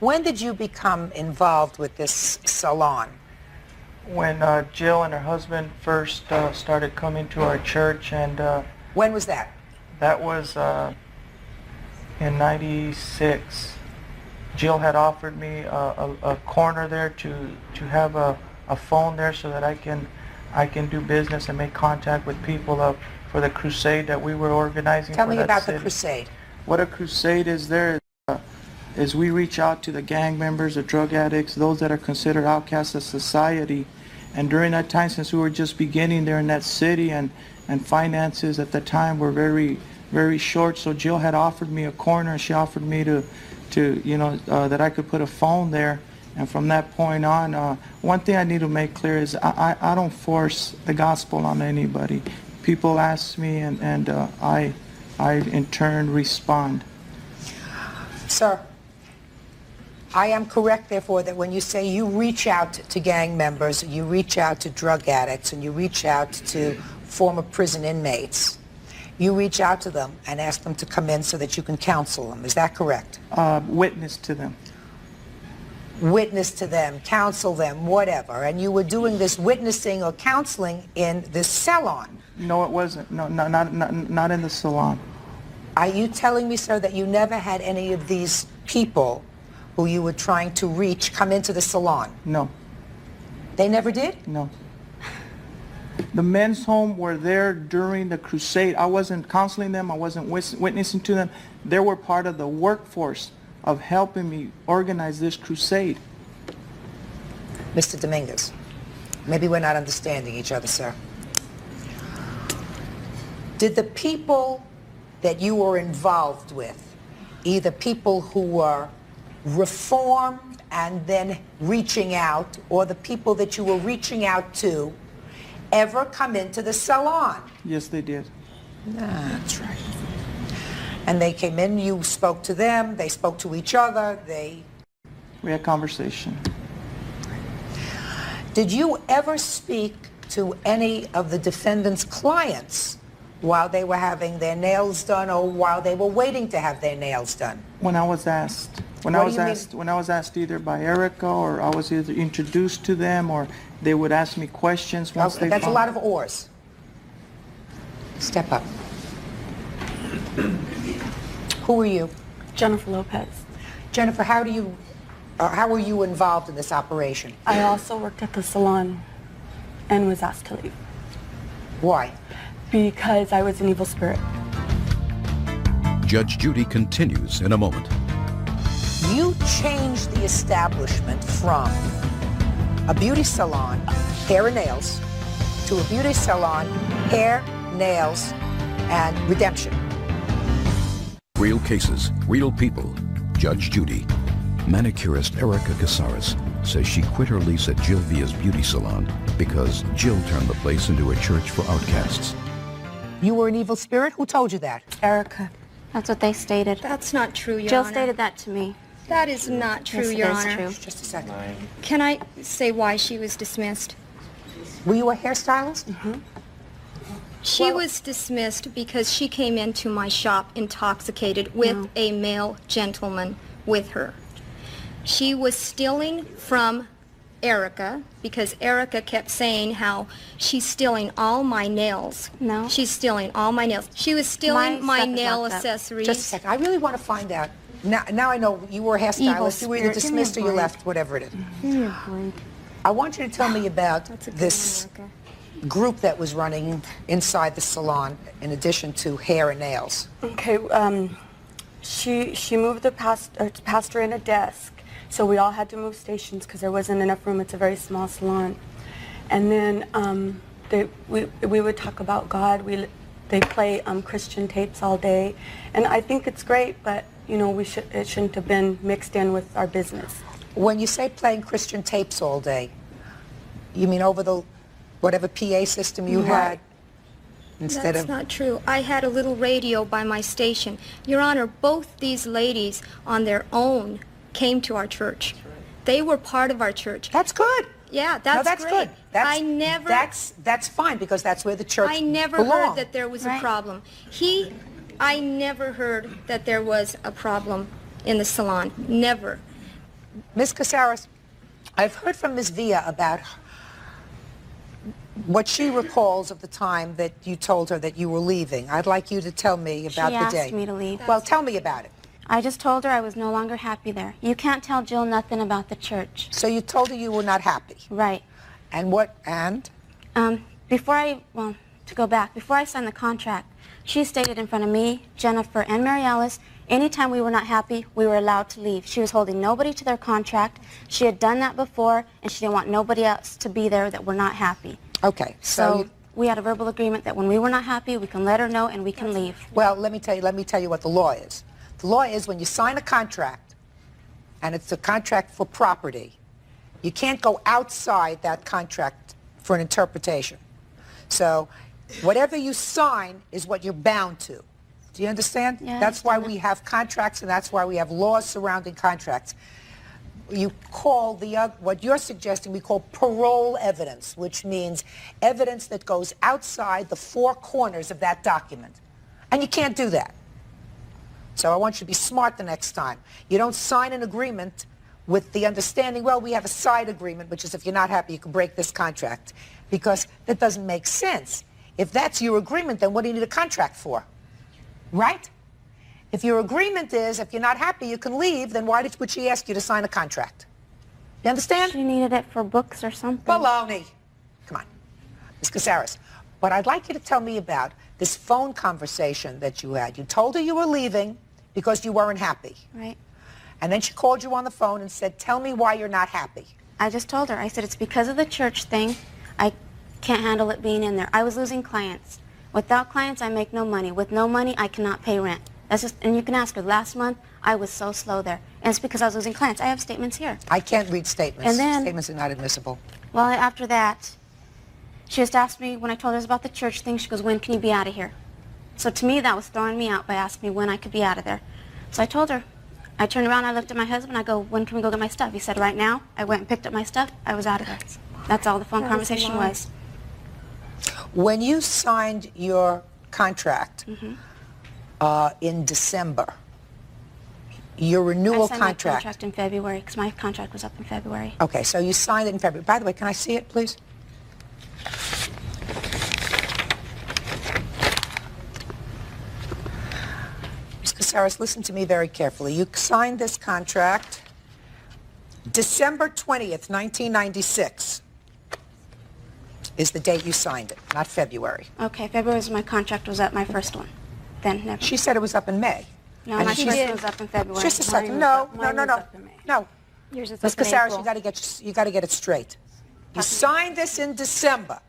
when did you become involved with this salon? When Jill and her husband first started coming to our church, and when was that? That was in '96. Jill had offered me a corner there to have a phone there so that I can do business and make contact with people for the crusade that we were organizing. Tell for me that about city. the crusade. What a crusade is there is we reach out to the gang members, the drug addicts, those that are considered outcasts of society, And during that time, since we were just beginning there in that city, and finances at the time were very, very short, so Jill had offered me a corner. She offered me to that I could put a phone there. And from that point on, one thing I need to make clear is I don't force the gospel on anybody. People ask me, and I in turn respond. Sir, I am correct, therefore, that when you say you reach out to gang members, you reach out to drug addicts, and you reach out to former prison inmates, you reach out to them and ask them to come in so that you can counsel them. Is that correct? Witness to them. Witness to them, counsel them, whatever. And you were doing this witnessing or counseling in this salon. No, it wasn't. No, not in the salon. Are you telling me, sir, that you never had any of these people who you were trying to reach come into the salon? No. They never did? No. The men's home were there during the crusade. I wasn't counseling them. I wasn't witnessing to them. They were part of the workforce of helping me organize this crusade. Mr. Dominguez, maybe we're not understanding each other, sir. Did the people that you were involved with, either people who were reformed and then reaching out, or the people that you were reaching out to, ever come into the salon? Yes, they did. That's right. And they came in, you spoke to them, they spoke to each other, we had conversation. Did you ever speak to any of the defendant's clients while they were having their nails done or while they were waiting to have their nails done? When I was asked. When I was asked either by Erica, or I was either introduced to them, or they would ask me questions once they That's a lot of ors. Step up. Who are you? Jennifer Lopez. Jennifer, how were you involved in this operation? I also worked at the salon and was asked to leave. Why? Because I was an evil spirit. Judge Judy continues in a moment. You changed the establishment from a beauty salon, hair and nails, to a beauty salon, hair, nails, and redemption. Real cases, real people. Judge Judy. Manicurist Erica Casares says she quit her lease at Jill Villa's beauty salon because Jill turned the place into a church for outcasts. You were an evil spirit? Who told you that? Erica. That's what they stated. That's not true, Your Jill Honor. stated that to me. That is not true, Yes, Your it is Honor. true. Just a second. Can I say why she was dismissed? Were you a hairstylist? Mm-hmm. She was dismissed because she came into my shop intoxicated with a male gentleman with her. She was stealing from Erica because Erica kept saying how she's stealing all my nails. No. She's stealing all my nails. She was stealing my nail accessories. Just a second. I really want to find out. Now I know you were a hairstylist. You were either dismissed or you left, whatever it is. I want you to tell me about this group that was running inside the salon in addition to hair and nails. Okay, she moved the pastor in a desk, so we all had to move stations because there wasn't enough room. It's a very small salon. And then we would talk about God. They play Christian tapes all day, and I think it's great, but you know, it shouldn't have been mixed in with our business. When you say playing Christian tapes all day, you mean over the whatever PA system you had? That's not true. I had a little radio by my station. Your Honor, both these ladies on their own came to our church. They were part of our church. That's good. Yeah, that's great. Good. That's fine because that's where the church I never heard that there was a problem. I never heard that there was a problem in the salon. Never. Ms. Casares, I've heard from Ms. Villa about what she recalls of the time that you told her that you were leaving. I'd like you to tell me about the day. She asked me to leave. Well, tell me about it. I just told her I was no longer happy there. You can't tell Jill nothing about the church. So you told her you were not happy? Right. And what, and? Before I signed the contract, she stated in front of me, Jennifer, and Mary Alice, Anytime we were not happy, we were allowed to leave. She was holding nobody to their contract. She had done that before, and she didn't want nobody else to be there that were not happy. Okay, So we had a verbal agreement that when we were not happy, we can let her know and we can leave. Well, let me tell you what the law is. The law is when you sign a contract, and it's a contract for property, you can't go outside that contract for an interpretation. So whatever you sign is what you're bound to. Do you understand? Yeah, that's why we have contracts, and that's why we have laws surrounding contracts. You call what you're suggesting, we call parole evidence, which means evidence that goes outside the four corners of that document. And you can't do that. So I want you to be smart the next time. You don't sign an agreement with the understanding, well, we have a side agreement, which is if you're not happy, you can break this contract. Because that doesn't make sense. If that's your agreement, then what do you need a contract for? Right? If your agreement is, if you're not happy, you can leave, then why would she ask you to sign a contract? You understand? She needed it for books or something. Baloney. Come on. Ms. Caceres, what I'd like you to tell me about this phone conversation that you had. You told her you were leaving because you weren't happy. Right. And then she called you on the phone and said, tell me why you're not happy. I just told her. I said, it's because of the church thing. I can't handle it being in there. I was losing clients. Without clients, I make no money. With no money, I cannot pay rent. That's just, and you can ask her, last month, I was so slow there. And it's because I was losing clients. I have statements here. I can't read statements. And then, statements are not admissible. Well, after that, she just asked me, when I told her about the church thing, she goes, when can you be out of here? So to me, that was throwing me out by asking me when I could be out of there. So I told her. I turned around, I looked at my husband, I go, when can we go get my stuff? He said, right now. I went and picked up my stuff. I was out of there. That's all the phone conversation was. When you signed your contract in December, your renewal I signed my contract. contract in February because my contract was up in February. Okay, so you signed it in February. By the way, can I see it, please? Ms. Caceres, listen to me very carefully. You signed this contract December 20th, 1996 is the date you signed it, not February. Okay, February was when my contract was up, my first one. Then never. She said it was up in May. No, And my she first did. was up in February. Just a Mine second. was No, up- no, mine no, was no. up in May. No. Yours is Ms. up in Caceres, April. you got to get it straight. You signed this in December.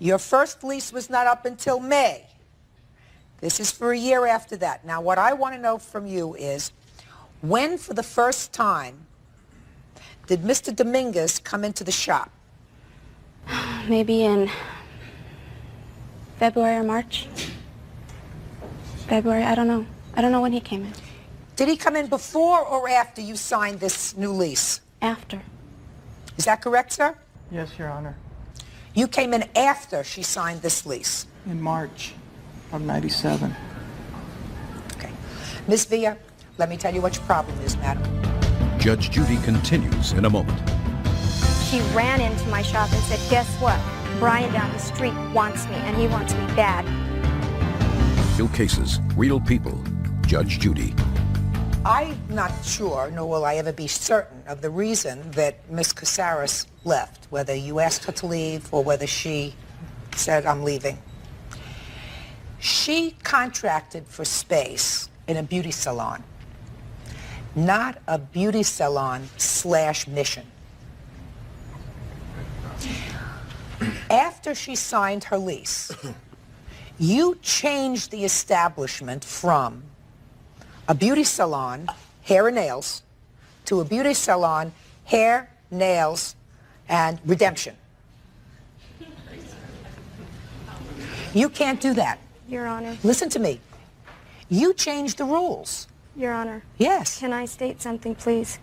Your first lease was not up until May. This is for a year after that. Now, what I want to know from you is, when for the first time did Mr. Dominguez come into the shop? Maybe in February or March. February, I don't know. I don't know when he came in. Did he come in before or after you signed this new lease? After. Is that correct, sir? Yes, Your Honor. You came in after she signed this lease? In March of '97. Okay. Ms. Villa, let me tell you what your problem is, madam. Judge Judy continues in a moment. She ran into my shop and said, guess what? Brian down the street wants me, and he wants me bad. Real cases, real people. Judge Judy. I'm not sure, nor will I ever be certain, of the reason that Ms. Caceres left, whether you asked her to leave or whether she said, I'm leaving. She contracted for space in a beauty salon, not a beauty salon / mission. After she signed her lease, you changed the establishment from a beauty salon, hair and nails, to a beauty salon, hair, nails, and redemption. You can't do that. Your Honor. Listen to me. You changed the rules. Your Honor. Yes. Can I state something, please?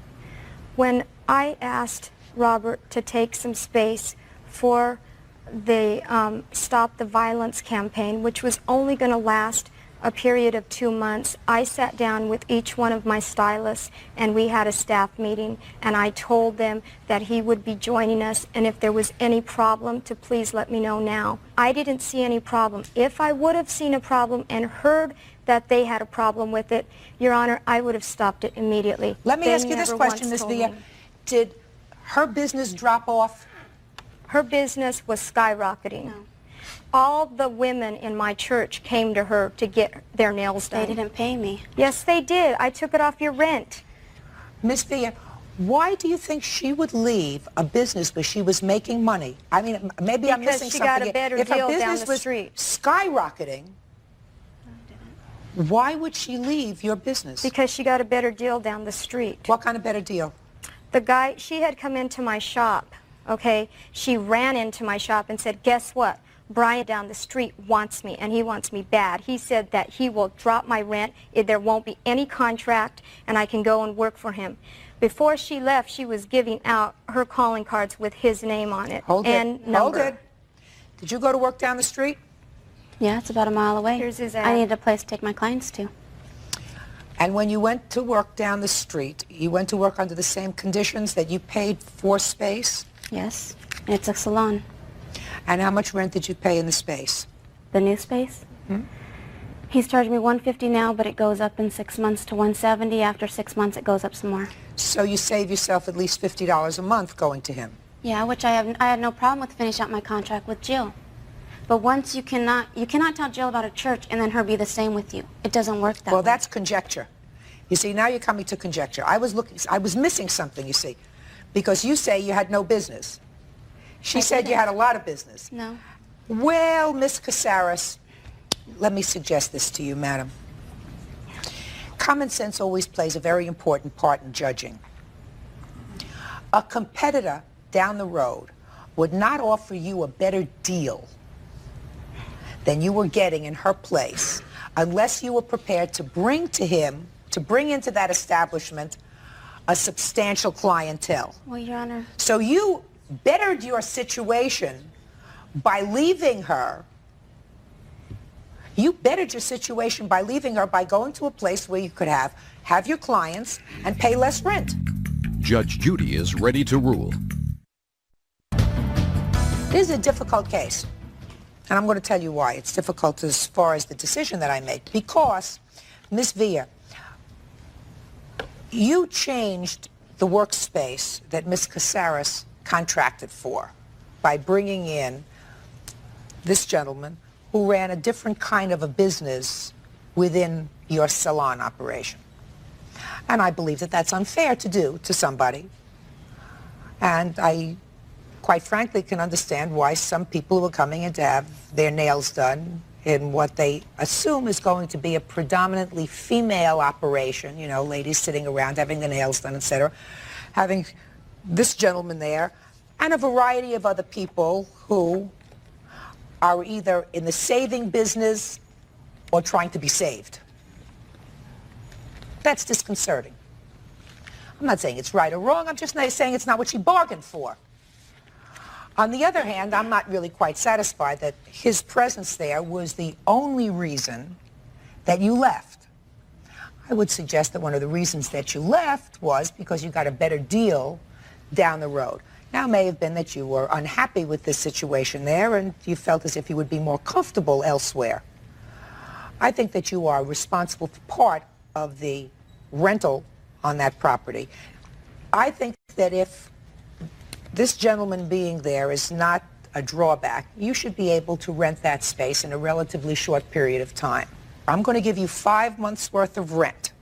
When I asked Robert to take some space for the Stop the Violence campaign, which was only going to last a period of 2 months, I sat down with each one of my stylists and we had a staff meeting, and I told them that he would be joining us, and if there was any problem, to please let me know now. I didn't see any problem. If I would have seen a problem and heard that they had a problem with it, Your Honor, I would have stopped it immediately. Let me They ask you this never question, once Ms. told Villa. me. Did her business drop off? Her business was skyrocketing. All the women in my church came to her to get their nails done. They didn't pay me. Yes, they did. I took it off your rent. Miss Villa, why do you think she would leave a business where she was making money? I mean, maybe I'm Because missing she something. got a better if her deal business down the was street. skyrocketing, why would she leave your business? Because she got a better deal down the street. What kind of better deal? The guy, she had come into my shop, okay? She ran into my shop and said, guess what? Brian down the street wants me, and he wants me bad. He said that he will drop my rent, there won't be any contract, and I can go and work for him. Before she left, she was giving out her calling cards with his name on it and number. Hold it. Did you go to work down the street? Yeah, it's about a mile away. Here's his ad. I needed a place to take my clients to. And when you went to work down the street, you went to work under the same conditions that you paid for space? Yes, and it's a salon. And how much rent did you pay in the space? The new space? He's charged me $150 now, but it goes up in 6 months to $170. After 6 months, it goes up some more. So you save yourself at least $50 a month going to him? Yeah, which I had no problem with finish out my contract with Jill. But once you cannot tell Jill about a church and then her be the same with you. It doesn't work that way. Well, that's conjecture. You see, now you're coming to conjecture. I was missing something, you see, because you say you had no business. She said you had a lot of business. No. Well, Miss Casares, let me suggest this to you, madam. Common sense always plays a very important part in judging. A competitor down the road would not offer you a better deal than you were getting in her place unless you were prepared to bring into that establishment a substantial clientele. Well, Your Honor. So you bettered your situation by leaving her. You bettered your situation by leaving her by going to a place where you could have your clients and pay less rent. Judge Judy is ready to rule. This is a difficult case, and I'm going to tell you why. It's difficult as far as the decision that I made, because, Ms. Villa, you changed the workspace that Ms. Casares contracted for by bringing in this gentleman who ran a different kind of a business within your salon operation. And I believe that that's unfair to do to somebody. And I, quite frankly, can understand why some people who are coming in to have their nails done in what they assume is going to be a predominantly female operation, you know, ladies sitting around having their nails done, etc., having this gentleman there, and a variety of other people who are either in the saving business or trying to be saved. That's disconcerting. I'm not saying it's right or wrong, I'm just saying it's not what she bargained for. On the other hand, I'm not really quite satisfied that his presence there was the only reason that you left. I would suggest that one of the reasons that you left was because you got a better deal down the road. Now, it may have been that you were unhappy with this situation there and you felt as if you would be more comfortable elsewhere. I think that you are responsible for part of the rental on that property. I think that if this gentleman being there is not a drawback, you should be able to rent that space in a relatively short period of time. I'm going to give you 5 months' worth of rent.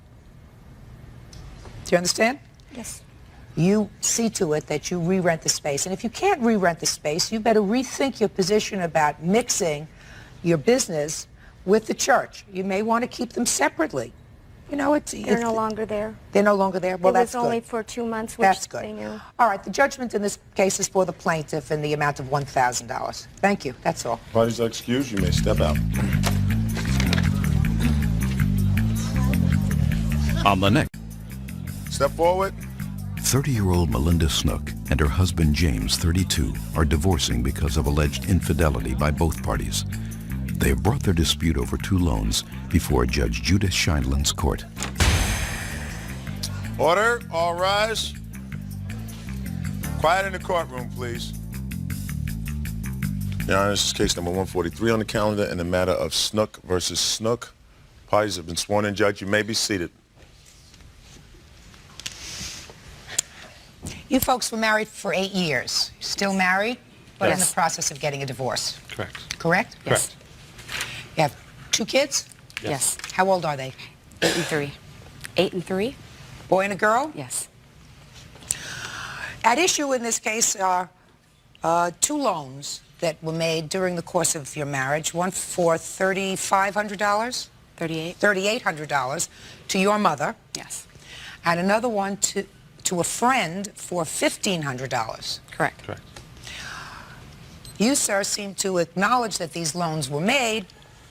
Do you understand? Yes. You see to it that you re-rent the space. And if you can't re-rent the space, you better rethink your position about mixing your business with the church. You may want to keep them separately. You know, They're no longer there. They're no longer there? Well, that's good. It was only for 2 months, which That's good. they knew. All right, the judgment in this case is for the plaintiff in the amount of $1,000. Thank you. That's all. Parties are excused. You may step out. On the next. Step forward. 30-year-old Melinda Snook and her husband James, 32, are divorcing because of alleged infidelity by both parties. They have brought their dispute over 2 loans before Judge Judith Scheindlin's court. Order. All rise. Quiet in the courtroom, please. Your Honor, this is case number 143 on the calendar in the matter of Snook versus Snook. Parties have been sworn in. Judge, you may be seated. You folks were married for 8 years. Still married? but in Yes. the process of getting a divorce. Correct. Correct? Yes. You have 2 kids? Yes. How old are they? 8 and 3. 8 and 3? Boy and a girl? Yes. At issue in this case are 2 loans that were made during the course of your marriage, one for $3,500? $3,800 to your mother. Yes. And another one to a friend for $1,500. Correct. Correct. You, sir, seem to acknowledge that these loans were made,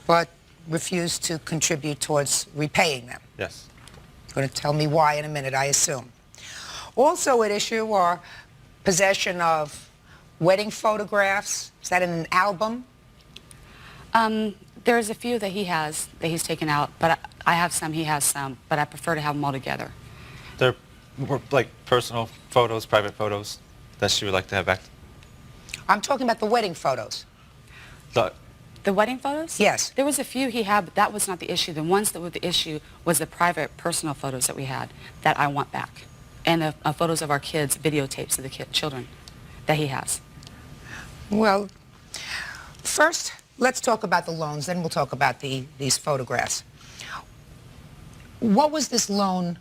but refuse to contribute towards repaying them. Yes. You're going to tell me why in a minute, I assume. Also at issue are possession of wedding photographs. Is that in an album? There's a few that he has that he's taken out, but I have some, he has some, but I prefer to have them all together. They're more like personal photos, private photos that she would like to have back. I'm talking about the wedding photos. The wedding photos? Yes. There was a few he had, but that was not the issue. The ones that were the issue was the private, personal photos that we had that I want back. And the photos of our kids, videotapes of the children that he has. Well, first, let's talk about the loans, then we'll talk about these photographs. What was this loan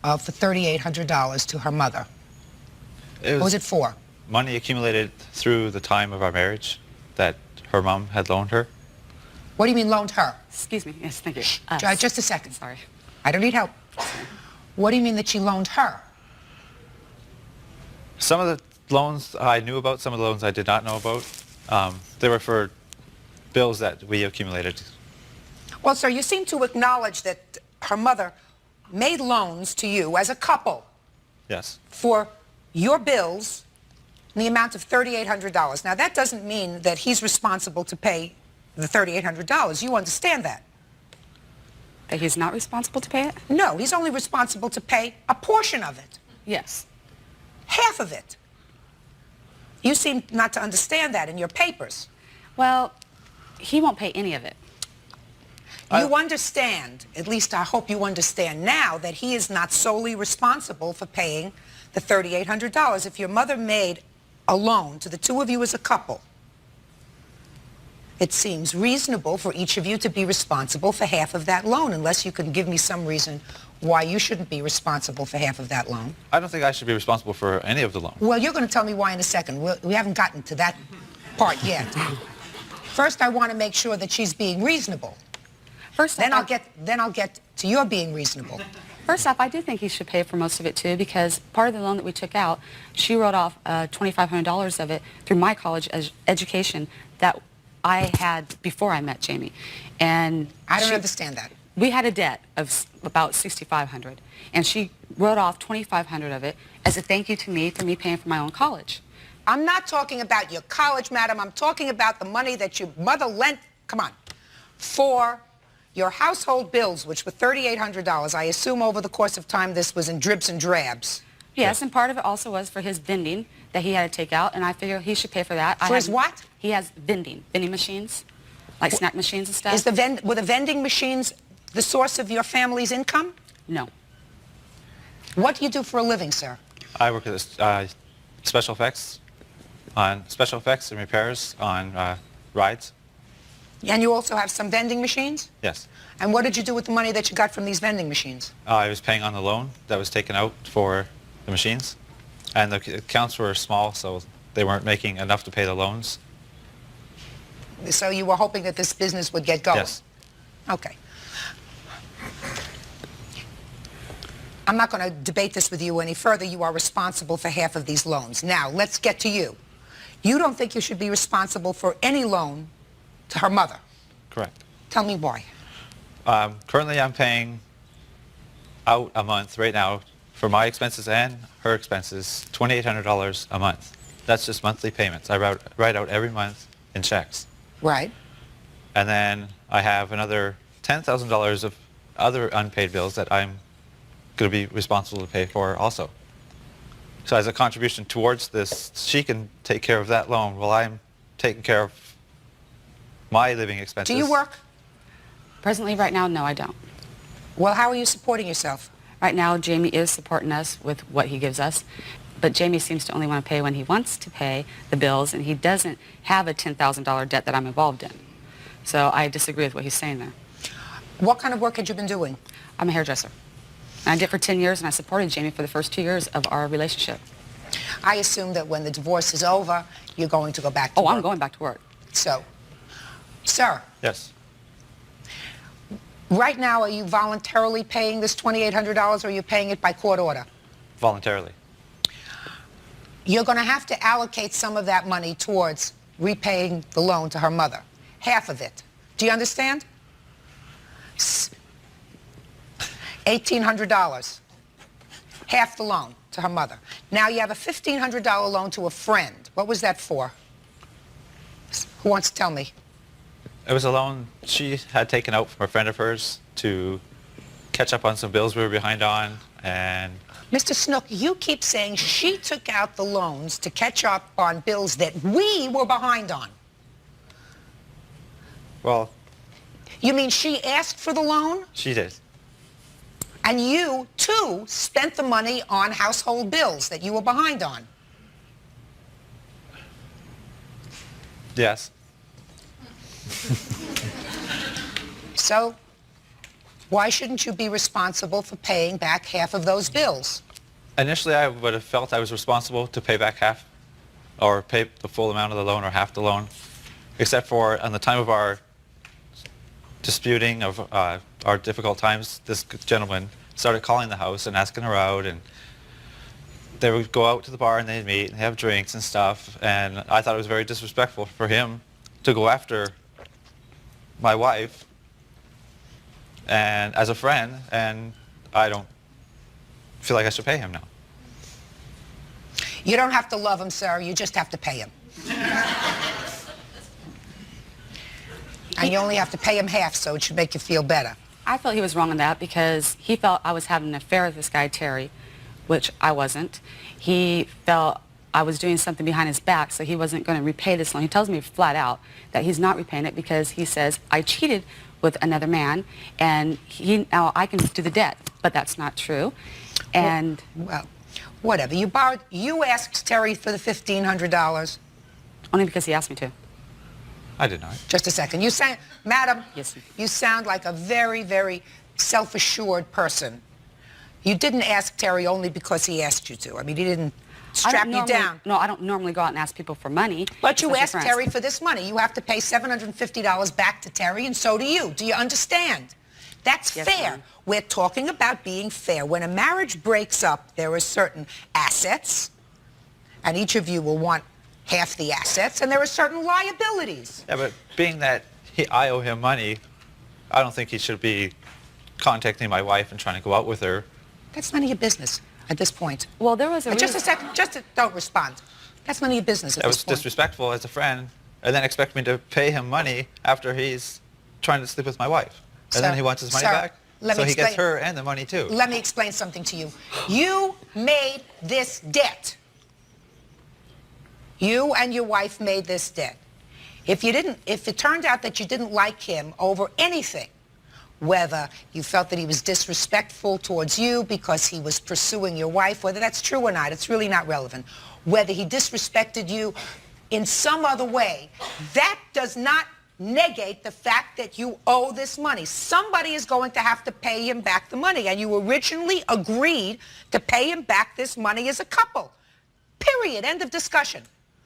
for $3,800 to her mother? What was it for? Money accumulated through the time of our marriage that her mom had loaned her. What do you mean loaned her? Excuse me. Yes, thank you. Just a second. Sorry. I don't need help. What do you mean that she loaned her? Some of the loans I knew about, some of the loans I did not know about. They were for bills that we accumulated. Well, sir, you seem to acknowledge that her mother made loans to you as a couple Yes. for your bills in the amount of $3,800. Now, that doesn't mean that he's responsible to pay the $3,800. You understand that? That he's not responsible to pay it? No, he's only responsible to pay a portion of it. Yes. Half of it. You seem not to understand that in your papers. Well, he won't pay any of it. You understand, at least I hope you understand now, that he is not solely responsible for paying the $3,800. If your mother made a loan to the two of you as a couple, it seems reasonable for each of you to be responsible for half of that loan, unless you can give me some reason why you shouldn't be responsible for half of that loan. I don't think I should be responsible for any of the loans. Well, you're going to tell me why in a second. We haven't gotten to that part yet. First, I want to make sure that she's being reasonable. Then I'll get to your being reasonable. First off, I do think he should pay for most of it too, because part of the loan that we took out, she wrote off $2,500 of it through my college education that I had before I met Jamie. And I don't understand that. We had a debt of about $6,500, and she wrote off $2,500 of it as a thank you to me for me paying for my own college. I'm not talking about your college, madam. I'm talking about the money that your mother lent, come on, for your household bills, which were $3,800. I assume over the course of time this was in dribs and drabs. Yes, and part of it also was for his vending that he had to take out, and I figure he should pay for that. For his what? He has vending machines, like snack machines and stuff. Were the vending machines the source of your family's income? No. What do you do for a living, sir? I work at special effects and repairs on rides. And you also have some vending machines? Yes. And what did you do with the money that you got from these vending machines? I was paying on the loan that was taken out for the machines, and the accounts were small, so they weren't making enough to pay the loans. So you were hoping that this business would get going? Yes. Okay. I'm not going to debate this with you any further. You are responsible for half of these loans. Now, let's get to you. You don't think you should be responsible for any loan to her mother? Correct. Tell me why. Currently, I'm paying out a month right now for my expenses and her expenses, $2,800 a month. That's just monthly payments. I write out every month in checks. Right. And then I have another $10,000 of other unpaid bills that I'm going to be responsible to pay for also. So as a contribution towards this, she can take care of that loan while I'm taking care of my living expenses. Do you work? Presently, right now, no, I don't. Well, how are you supporting yourself? Right now, Jamie is supporting us with what he gives us. But Jamie seems to only want to pay when he wants to pay the bills, and he doesn't have a $10,000 debt that I'm involved in. So I disagree with what he's saying there. What kind of work had you been doing? I'm a hairdresser. And I did it for 10 years, and I supported Jamie for the first 2 years of our relationship. I assume that when the divorce is over, you're going to go back to work. Oh, I'm going back to work. So, sir, Yes. right now, are you voluntarily paying this $2,800, or are you paying it by court order? Voluntarily. You're going to have to allocate some of that money towards repaying the loan to her mother. Half of it. Do you understand? $1,800. Half the loan to her mother. Now you have a $1,500 loan to a friend. What was that for? Who wants to tell me? It was a loan she had taken out from a friend of hers to catch up on some bills we were behind on, and... Mr. Snook, you keep saying she took out the loans to catch up on bills that we were behind on. Well... You mean she asked for the loan? She did. And you, too, spent the money on household bills that you were behind on. Yes. So, why shouldn't you be responsible for paying back half of those bills? Initially, I would have felt I was responsible to pay back half, or pay the full amount of the loan or half the loan, except for on the time of our disputing of our difficult times, this gentleman started calling the house and asking her out, and they would go out to the bar and they'd meet and have drinks and stuff, and I thought it was very disrespectful for him to go after my wife and as a friend, and I don't feel like I should pay him now. You don't have to love him, sir. You just have to pay him. And you only have to pay him half, so it should make you feel better. I felt he was wrong on that because he felt I was having an affair with this guy, Terry, which I wasn't. He felt I was doing something behind his back, so he wasn't going to repay this loan. He tells me flat out that he's not repaying it because he says, I cheated with another man, and now I can do the debt. But that's not true. And well, whatever. You asked Terry for the $1,500. Only because he asked me to. I did not. Just a second. You sound, madam, yes, you sound like a very, very self-assured person. You didn't ask Terry only because he asked you to. I mean, he didn't strap you down. No, I don't normally go out and ask people for money. But you asked Terry for this money. You have to pay $750 back to Terry, and so do you. Do you understand? That's fair. We're talking about being fair. When a marriage breaks up, there are certain assets, and each of you will want half the assets, and there are certain liabilities. Yeah, but being that I owe him money, I don't think he should be contacting my wife and trying to go out with her. That's none of your business at this point. Well, there was a Just a second. Don't respond. That's none of your business at That this was point. disrespectful as a friend, and then expect me to pay him money after he's trying to sleep with my wife. And then he wants his money back? So he gets her and the money too. Let me explain something to you. You made this debt. You and your wife made this debt. If it turned out that you didn't like him over anything, whether you felt that he was disrespectful towards you because he was pursuing your wife, whether that's true or not, it's really not relevant. Whether he disrespected you in some other way, that does not negate the fact that you owe this money. Somebody is going to have to pay him back the money, and you originally agreed to pay him back this money as a couple. Period. End of discussion.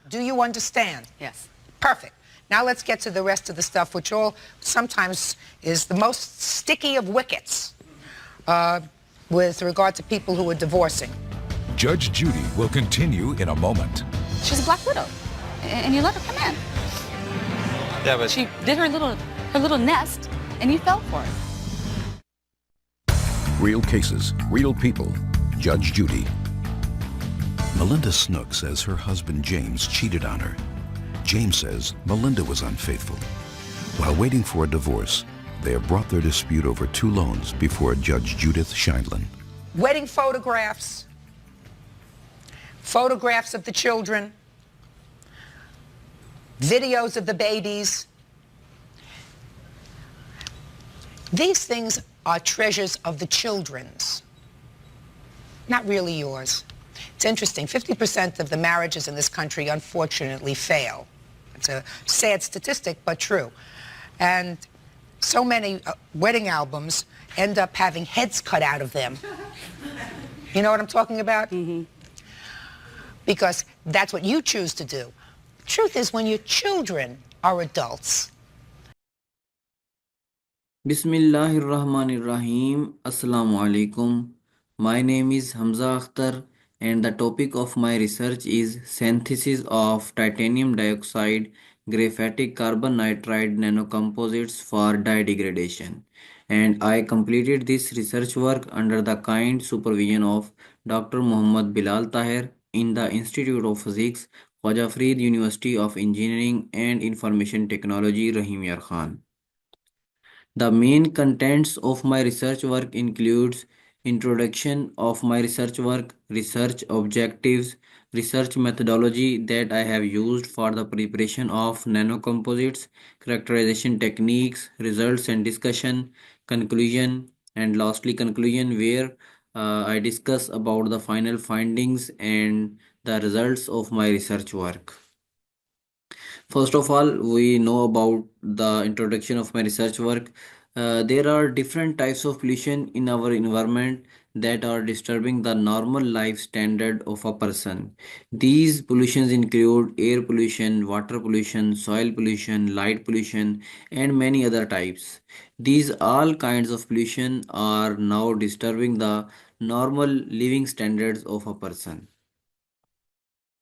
Do you understand? Yes. Perfect. Now let's get to the rest of the stuff, which sometimes is the most sticky of wickets with regard to people who are divorcing. Judge Judy will continue in a moment. She's a black widow, and you let her come in. Yeah, but she did her little nest, and you fell for it. Real cases, real people. Judge Judy. Melinda Snook says her husband James cheated on her. James says Melinda was unfaithful. While waiting for a divorce, they have brought their dispute over 2 loans before Judge Judith Scheindlin. Wedding photographs, photographs of the children, videos of the babies. These things are treasures of the children's, not really yours. It's interesting. 50% of the marriages in this country, unfortunately, fail. It's a sad statistic, but true. And so many wedding albums end up having heads cut out of them. You know what I'm talking about? Mm-hmm. Because that's what you choose to do. The truth is, when your children are adults. Bismillahirrahmanirrahim. Assalamu alaikum. My name is Hamza Akhtar and the topic of my research is synthesis of titanium dioxide graphitic carbon nitride nanocomposites for dye degradation. And I completed this research work under the kind supervision of Dr. Muhammad Bilal Tahir in the Institute of Physics, Khwaja Farid University of Engineering and Information Technology, Rahim Yar Khan. The main contents of my research work includes introduction of my research work, research objectives, research methodology that I have used for the preparation of nanocomposites, characterization techniques, results and discussion, conclusion, and lastly conclusion where I discuss about the final findings and the results of my research work. First of all, we know about the introduction of my research work. There are different types of pollution in our environment that are disturbing the normal life standard of a person. These pollutions include air pollution, water pollution, soil pollution, light pollution, and many other types. These all kinds of pollution are now disturbing the normal living standards of a person.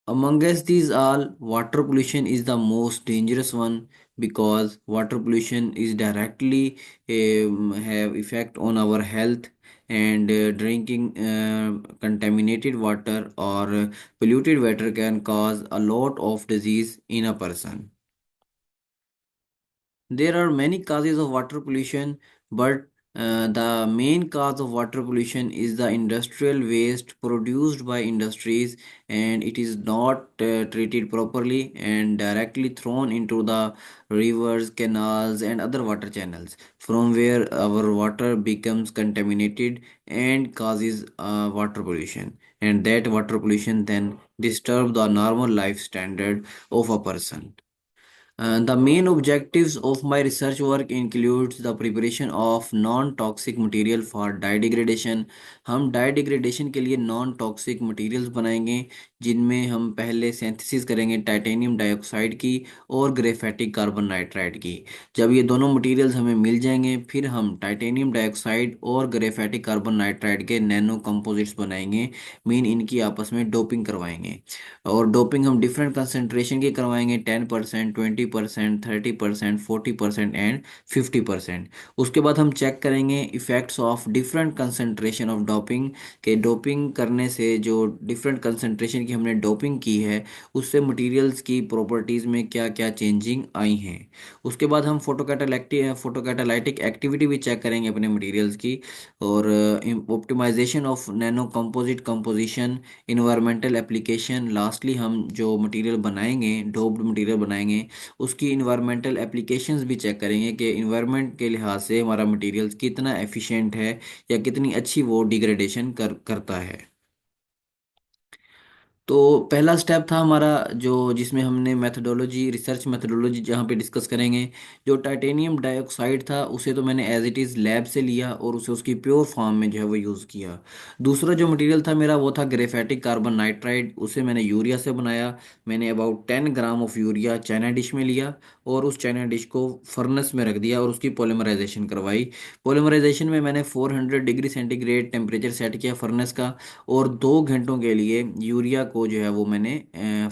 Amongst these all, water pollution is the most dangerous one because water pollution is directly have effect on our health and drinking contaminated water or polluted water can cause a lot of disease in a person. There are many causes of water pollution, but the main cause of water pollution is the industrial waste produced by industries, and it is not treated properly and directly thrown into the rivers, canals, and other water channels, from where our water becomes contaminated and causes water pollution. And that water pollution then disturbs the normal life standard of a person. The main objectives of my research work includes the preparation of non-toxic material for dye degradation. हम dye degradation के लिए non-toxic materials बनाएंगे जिनमें हम पहले synthesis करेंगे titanium dioxide की और ग्रेफाइटिक कार्बन नाइट्राइड की. जब ये दोनों materials हमें मिल जाएंगे फिर हम टाइटेनियम डाइऑक्साइड और ग्रेफाइटिक कार्बन नाइट्राइड के नैनो कंपोजिट्स बनाएंगे. मीन इनकी आपस में डोपिंग करवाएंगे और डोपिंग हम डिफरेंट कंसंट्रेशन की करवाएंगे 10%, 20%, 30%, 40% एंड 50%. उसके बाद हम चेक करेंगे effects of different concentration of doping के डोपिंग करने से जो डिफरेंट कंसंट्रेशन की हमने डोपिंग की है उससे मटेरियल्स की प्रॉपर्टीज़ में क्या क्या चेंजिंग आई हैं. उसके बाद हम फोटोकैटालाइटिक एक्टिविटी भी चेक करेंगे अपने मटेरियल्स की और optimization of nano composite composition, environmental application. Lastly हम जो मटेरियल बनाएंगे डोप्ड मटेरियल बनाएंगे उसकी इन्वायरमेंटल एप्लीकेशंस भी चेक करेंगे कि इन्वायरमेंट के लिहाज से हमारा मटेरियल कितना एफिशिएंट है या कितनी अच्छी वो डिग्रेडेशन करता है. तो पहला स्टेप था हमारा जो जिसमें हमने मेथडोलॉजी रिसर्च मेथडोलॉजी जहाँ पे डिस्कस करेंगे. जो टाइटेनियम डाइऑक्साइड था उसे तो मैंने एज इट इज़ लैब से लिया और उसे उसकी प्योर फॉर्म में जो है वो यूज़ किया. दूसरा जो मटेरियल था मेरा वो था ग्रेफाइटिक कार्बन नाइट्राइड. उसे मैंने यूरिया से बनाया. मैंने about 10 gram of urea China dish में लिया और उस चाइना डिश को फर्नेस में रख दिया और उसकी पॉलीमराइजेशन करवाई. पॉलीमराइजेशन में मैंने 400 डिग्री सेंटीग्रेड टेम्परेचर सेट किया फर्नेस का और 2 घंटों के लिए यूरिया को जो है वो मैंने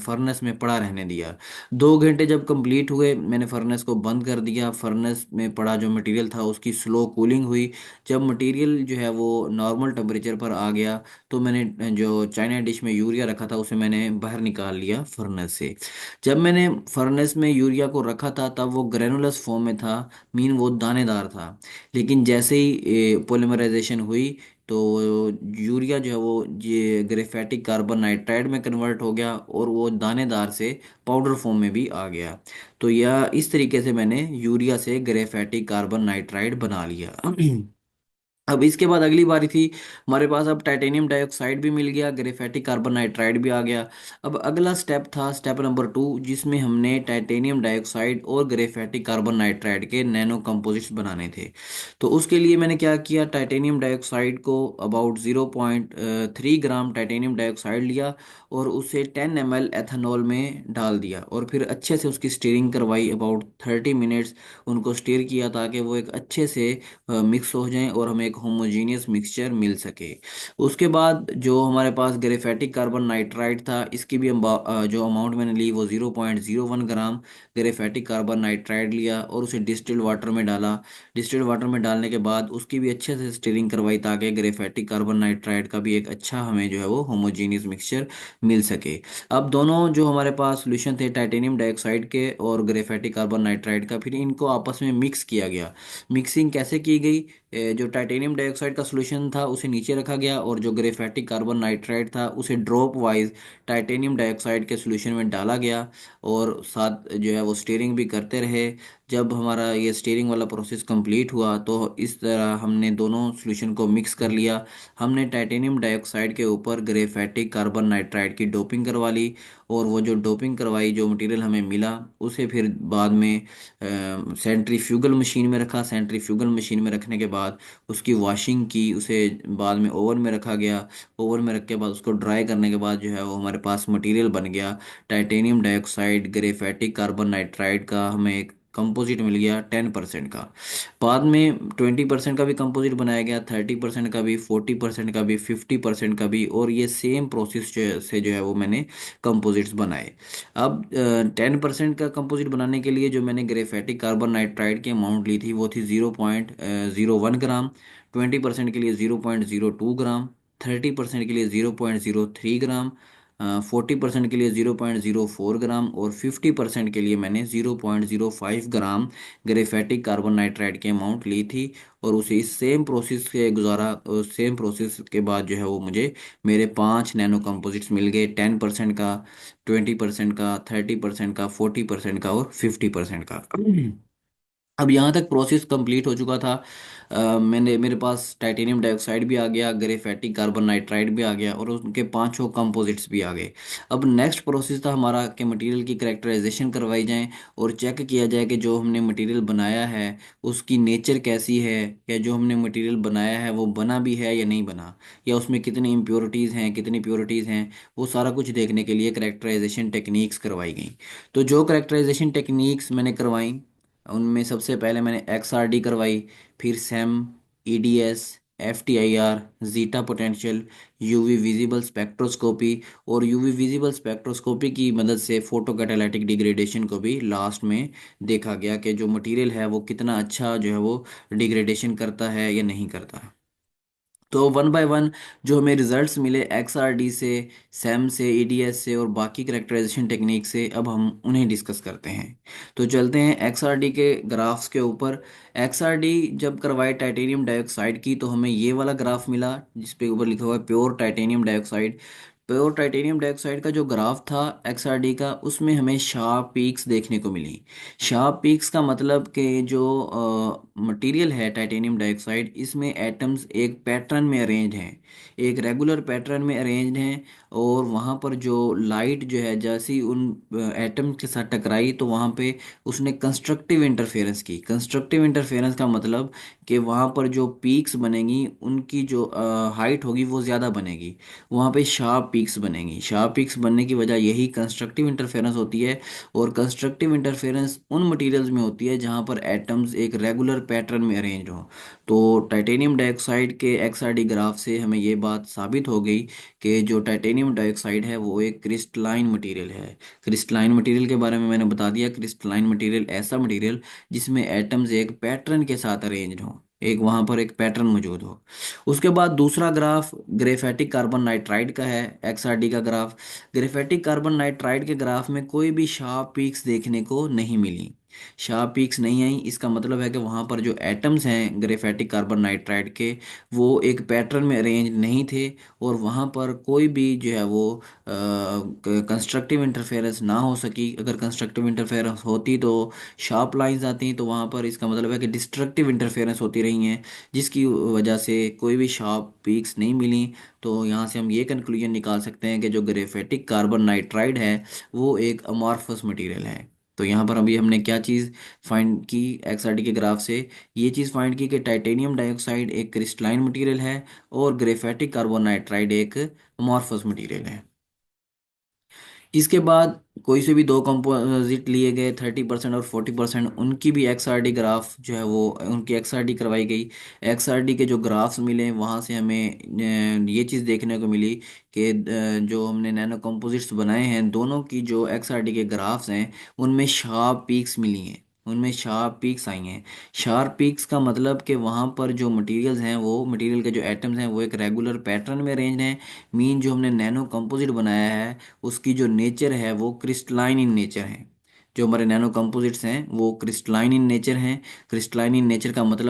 फर्नेस में पड़ा रहने दिया. 2 घंटे जब कंप्लीट हुए मैंने फर्नेस को बंद कर दिया. फर्नेस में पड़ा जो मटेरियल था उसकी स्लो कूलिंग हुई. जब मटेरियल जो है वो नॉर्मल टेम्परेचर पर आ गया तो मैंने जो चाइना डिश में यूरिया रखा था उसे मैंने बाहर निकाल लिया फर्नेस से. जब मैंने फर्नेस में यूरिया को रखा था तब वो ग्रेनुलस फॉर्म में था. मीन वो दानेदार था. लेकिन जैसे ही पॉलीमराइजेशन हुई तो यूरिया जो है वो ये ग्रेफाइटिक कार्बन नाइट्राइड में कन्वर्ट हो गया और वो दानेदार से पाउडर फॉर्म में भी आ गया. तो यह इस तरीके से मैंने यूरिया से ग्रेफाइटिक कार्बन नाइट्राइड बना लिया. अब इसके बाद अगली बारी थी हमारे पास, अब टाइटेनियम डाइऑक्साइड भी मिल गया, ग्रेफेटिक कार्बन नाइट्राइड भी आ गया। अब अगला स्टेप था स्टेप नंबर 2, जिसमें हमने टाइटेनियम डाइऑक्साइड और ग्रेफेटिक कार्बन नाइट्राइड के नैनो कंपोजिट्स बनाने थे। तो उसके लिए मैंने क्या किया, टाइटेनियम डाइऑक्साइड को अबाउट 0.3 ग्राम टाइटेनियम डाइऑक्साइड लिया और उसे 10 ml एथेनॉल में डाल दिया और फिर अच्छे से उसकी स्टीयरिंग करवाई, अबाउट 30 मिनट्स उनको स्टीयर किया ताकि वो एक अच्छे से मिक्स हो जाएं और हमें एक होमोजीनियस मिक्सचर मिल सके। उसके बाद जो हमारे पास ग्रेफेटिक कार्बन नाइट्राइड था, इसकी भी जो अमाउंट मैंने ली वो 0.01 ग्राम ग्रेफेटिक कार्बन नाइट्राइड लिया और उसे डिस्टिल्ड वाटर में डाला। डिस्टिल्ड वाटर में डालने के बाद उसकी भी अच्छे से स्टीयरिंग करवाई ताकि ग्रेफेटिक कार्बन नाइट्राइड का भी एक अच्छा हमें जो है वो होमोजीनियस मिक्सचर मिल सके। अब दोनों जो हमारे पास सोल्यूशन थे टाइटेनियम डाइऑक्साइड के और ग्रेफेटिक कार्बन नाइट्राइड का, फिर इनको आपस में मिक्स किया गया। मिक्सिंग कैसे की गई, जो टाइटेनियम डाइऑक्साइड का सॉल्यूशन था उसे नीचे रखा गया और जो ग्रेफेटिक कार्बन नाइट्राइड था उसे ड्रॉप वाइज टाइटेनियम डाइऑक्साइड के सॉल्यूशन में डाला गया और साथ जो है वो स्टीयरिंग भी करते रहे। जब हमारा ये स्टीयरिंग वाला प्रोसेस कंप्लीट हुआ तो इस तरह हमने दोनों सॉल्यूशन को मिक्स कर लिया। हमने टाइटेनियम डाइऑक्साइड के ऊपर ग्रेफेटिक कार्बन नाइट्राइड की डोपिंग करवा ली और वो जो डोपिंग करवाई जो मटेरियल हमें मिला उसे फिर बाद में सेंट्रीफ्यूगल मशीन में रखा। सेंट्रीफ्यूगल मशीन में रखने के बाद उसकी वॉशिंग की, उसे बाद में ओवन में रखा गया। ओवन में रख के बाद उसको ड्राई करने के बाद जो है वो हमारे पास मटेरियल बन गया टाइटेनियम डाइऑक्साइड ग्रेफेटिक कार्बन नाइट्राइड का। हमें एक कंपोजिट मिल गया 10% का। बाद में 20% का भी कंपोजिट बनाया गया, 30% का भी, 40% का भी, 50% का भी, और ये सेम प्रोसेस से जो है वो मैंने कंपोजिट्स बनाए। अब 10% का कंपोजिट बनाने के लिए जो मैंने ग्रेफेटिक कार्बन नाइट्राइड की अमाउंट ली थी वो थी 0.01 ग्राम। 20% के लिए 0.02 ग्राम, 30% के लिए 0.03 ग्राम, 40% के लिए 0.04 ग्राम और 50% के लिए मैंने 0.05 ग्राम ग्रेफेटिक कार्बन नाइट्राइड की अमाउंट ली थी। और उसे इस सेम प्रोसेस के गुजारा, सेम प्रोसेस के बाद जो है वो मुझे मेरे 5 नैनो कंपोजिट्स मिल गए, 10% का, 20% का, 30% का, 40% का और 50% का। अब यहाँ तक प्रोसेस कंप्लीट हो चुका था। मेरे पास टाइटेनियम डाइऑक्साइड भी आ गया, ग्रेफेटिक कार्बन नाइट्राइड भी आ गया और उनके पांचों कंपोजिट्स भी आ गए। अब नेक्स्ट प्रोसेस था हमारा कि मटेरियल की कैरेक्टराइजेशन करवाई जाए और चेक किया जाए कि जो हमने मटेरियल बनाया है उसकी नेचर कैसी है, या जो हमने मटेरियल बनाया है वो बना भी है या नहीं बना, या उसमें कितनी इम्प्योरिटीज़ हैं, कितनी प्योरिटीज़ हैं, वो सारा कुछ देखने के लिए कैरेक्टराइजेशन टेक्निक्स करवाई गई। तो जो कैरेक्टराइजेशन टेक्निक्स मैंने करवाई उनमें सबसे पहले मैंने XRD करवाई, फिर SEM, EDS, FTIR, zeta potential, UV visible spectroscopy, और यूवी विजिबल स्पेक्ट्रोस्कोपी की मदद से फोटो कैटालिटिक डिग्रेडेशन को भी लास्ट में देखा गया कि जो मटेरियल है वो कितना अच्छा जो है वो डिग्रेडेशन करता है या नहीं करता। तो वन बाय वन जो हमें रिजल्ट्स मिले XRD से, सैम से, EDS से और बाकी करेक्टराइजेशन टेक्निक से, अब हम उन्हें डिस्कस करते हैं। तो चलते हैं XRD के ग्राफ्स के ऊपर। XRD जब करवाए टाइटेनियम डाइऑक्साइड की तो हमें ये वाला ग्राफ मिला जिस पे ऊपर लिखा हुआ है pure titanium dioxide. Pure titanium dioxide का जो ग्राफ था XRD का, उसमें हमें शार्प पीक्स देखने को मिली। शार्प पीक्स का मतलब कि जो मटेरियल है टाइटेनियम डाइऑक्साइड, इसमें एटम्स एक पैटर्न में अरेंज हैं, एक रेगुलर पैटर्न में अरेंज हैं, और वहाँ पर जो लाइट जो है जैसे ही उन एटम्स के साथ टकराई तो वहाँ पे उसने कंस्ट्रक्टिव इंटरफेरेंस की। कंस्ट्रक्टिव इंटरफेरेंस का मतलब कि वहाँ पर जो पीक्स बनेंगी उनकी जो हाइट होगी वो ज़्यादा बनेगी, वहाँ पे शार्प पीक्स बनेंगी। शार्प पीक्स बनने की वजह यही कंस्ट्रक्टिव इंटरफेरेंस होती है, और कंस्ट्रक्टिव इंटरफेरेंस उन मटेरियल्स में होती है जहाँ पर एटम्स एक रेगुलर पैटर्न में अरेंज हो। तो टाइटेनियम डाइऑक्साइड के XRD ग्राफ से हमें ये बात साबित हो गई कि जो टाइटेनियम डाइऑक्साइड है वो एक क्रिस्टलाइन मटेरियल है। क्रिस्टलाइन मटेरियल के बारे में मैंने बता दिया। क्रिस्टलाइन मटेरियल ऐसा मटेरियल जिसमें एटम्स एक पैटर्न के साथ अरेंज हो, एक वहाँ पर एक पैटर्न मौजूद हो। उसके बाद दूसरा ग्राफ ग्रेफेटिक कार्बन नाइट्राइड का है, XRD का ग्राफ। ग्रेफेटिक कार्बन नाइट्राइड के ग्राफ में कोई भी शार्प पीक्स देखने को नहीं मिली। शार्प पीक्स नहीं आई, इसका मतलब है कि वहाँ पर जो एटम्स हैं ग्रेफेटिक कार्बन नाइट्राइड के, वो एक पैटर्न में अरेंज नहीं थे, और वहाँ पर कोई भी जो है वो कंस्ट्रक्टिव इंटरफेरेंस ना हो सकी। अगर कंस्ट्रक्टिव इंटरफेरेंस होती तो शार्प लाइंस आती, तो वहाँ पर इसका मतलब है कि डिस्ट्रक्टिव इंटरफेरेंस होती रही हैं, जिसकी वजह से कोई भी शार्प पीक्स नहीं मिली। तो यहाँ से हम ये कंक्लूजन निकाल सकते हैं कि जो ग्रेफेटिक कार्बन नाइट्राइड है वो एक अमॉर्फस मटेरियल है। तो यहाँ पर अभी हमने क्या चीज़ फाइंड की एक्सआरटी के ग्राफ से? ये चीज़ फाइंड की कि टाइटेनियम डाइऑक्साइड एक क्रिस्टलाइन मटेरियल है और ग्रेफेटिक कार्बन नाइट्राइड एक अमॉर्फस मटेरियल है। इसके बाद कोई से भी दो कंपोजिट लिए गए 30% और 40%, उनकी भी एक्सआरडी ग्राफ जो है वो उनकी एक्सआरडी करवाई गई। एक्सआरडी के जो ग्राफ्स मिले वहाँ से हमें ये चीज़ देखने को मिली कि जो हमने नैनो कंपोजिट्स बनाए हैं दोनों की जो एक्सआरडी के ग्राफ्स हैं उनमें शार्प पीक्स मिली हैं, उनमें शार्प पीक्स आई हैं। शार्प पीक्स का मतलब कि वहाँ पर जो मटेरियल्स हैं वो मटेरियल के जो एटम्स हैं वो एक रेगुलर पैटर्न में अरेंज हैं। मीन जो हमने नैनो कंपोजिट बनाया है उसकी जो नेचर है वो क्रिस्टलाइन इन नेचर है। जो हमारे नैनो कंपोजिट्स हैं वो क्रिस्टलाइन इन नेचर हैं। क्रिस्टलाइन इन नेचर का मतलब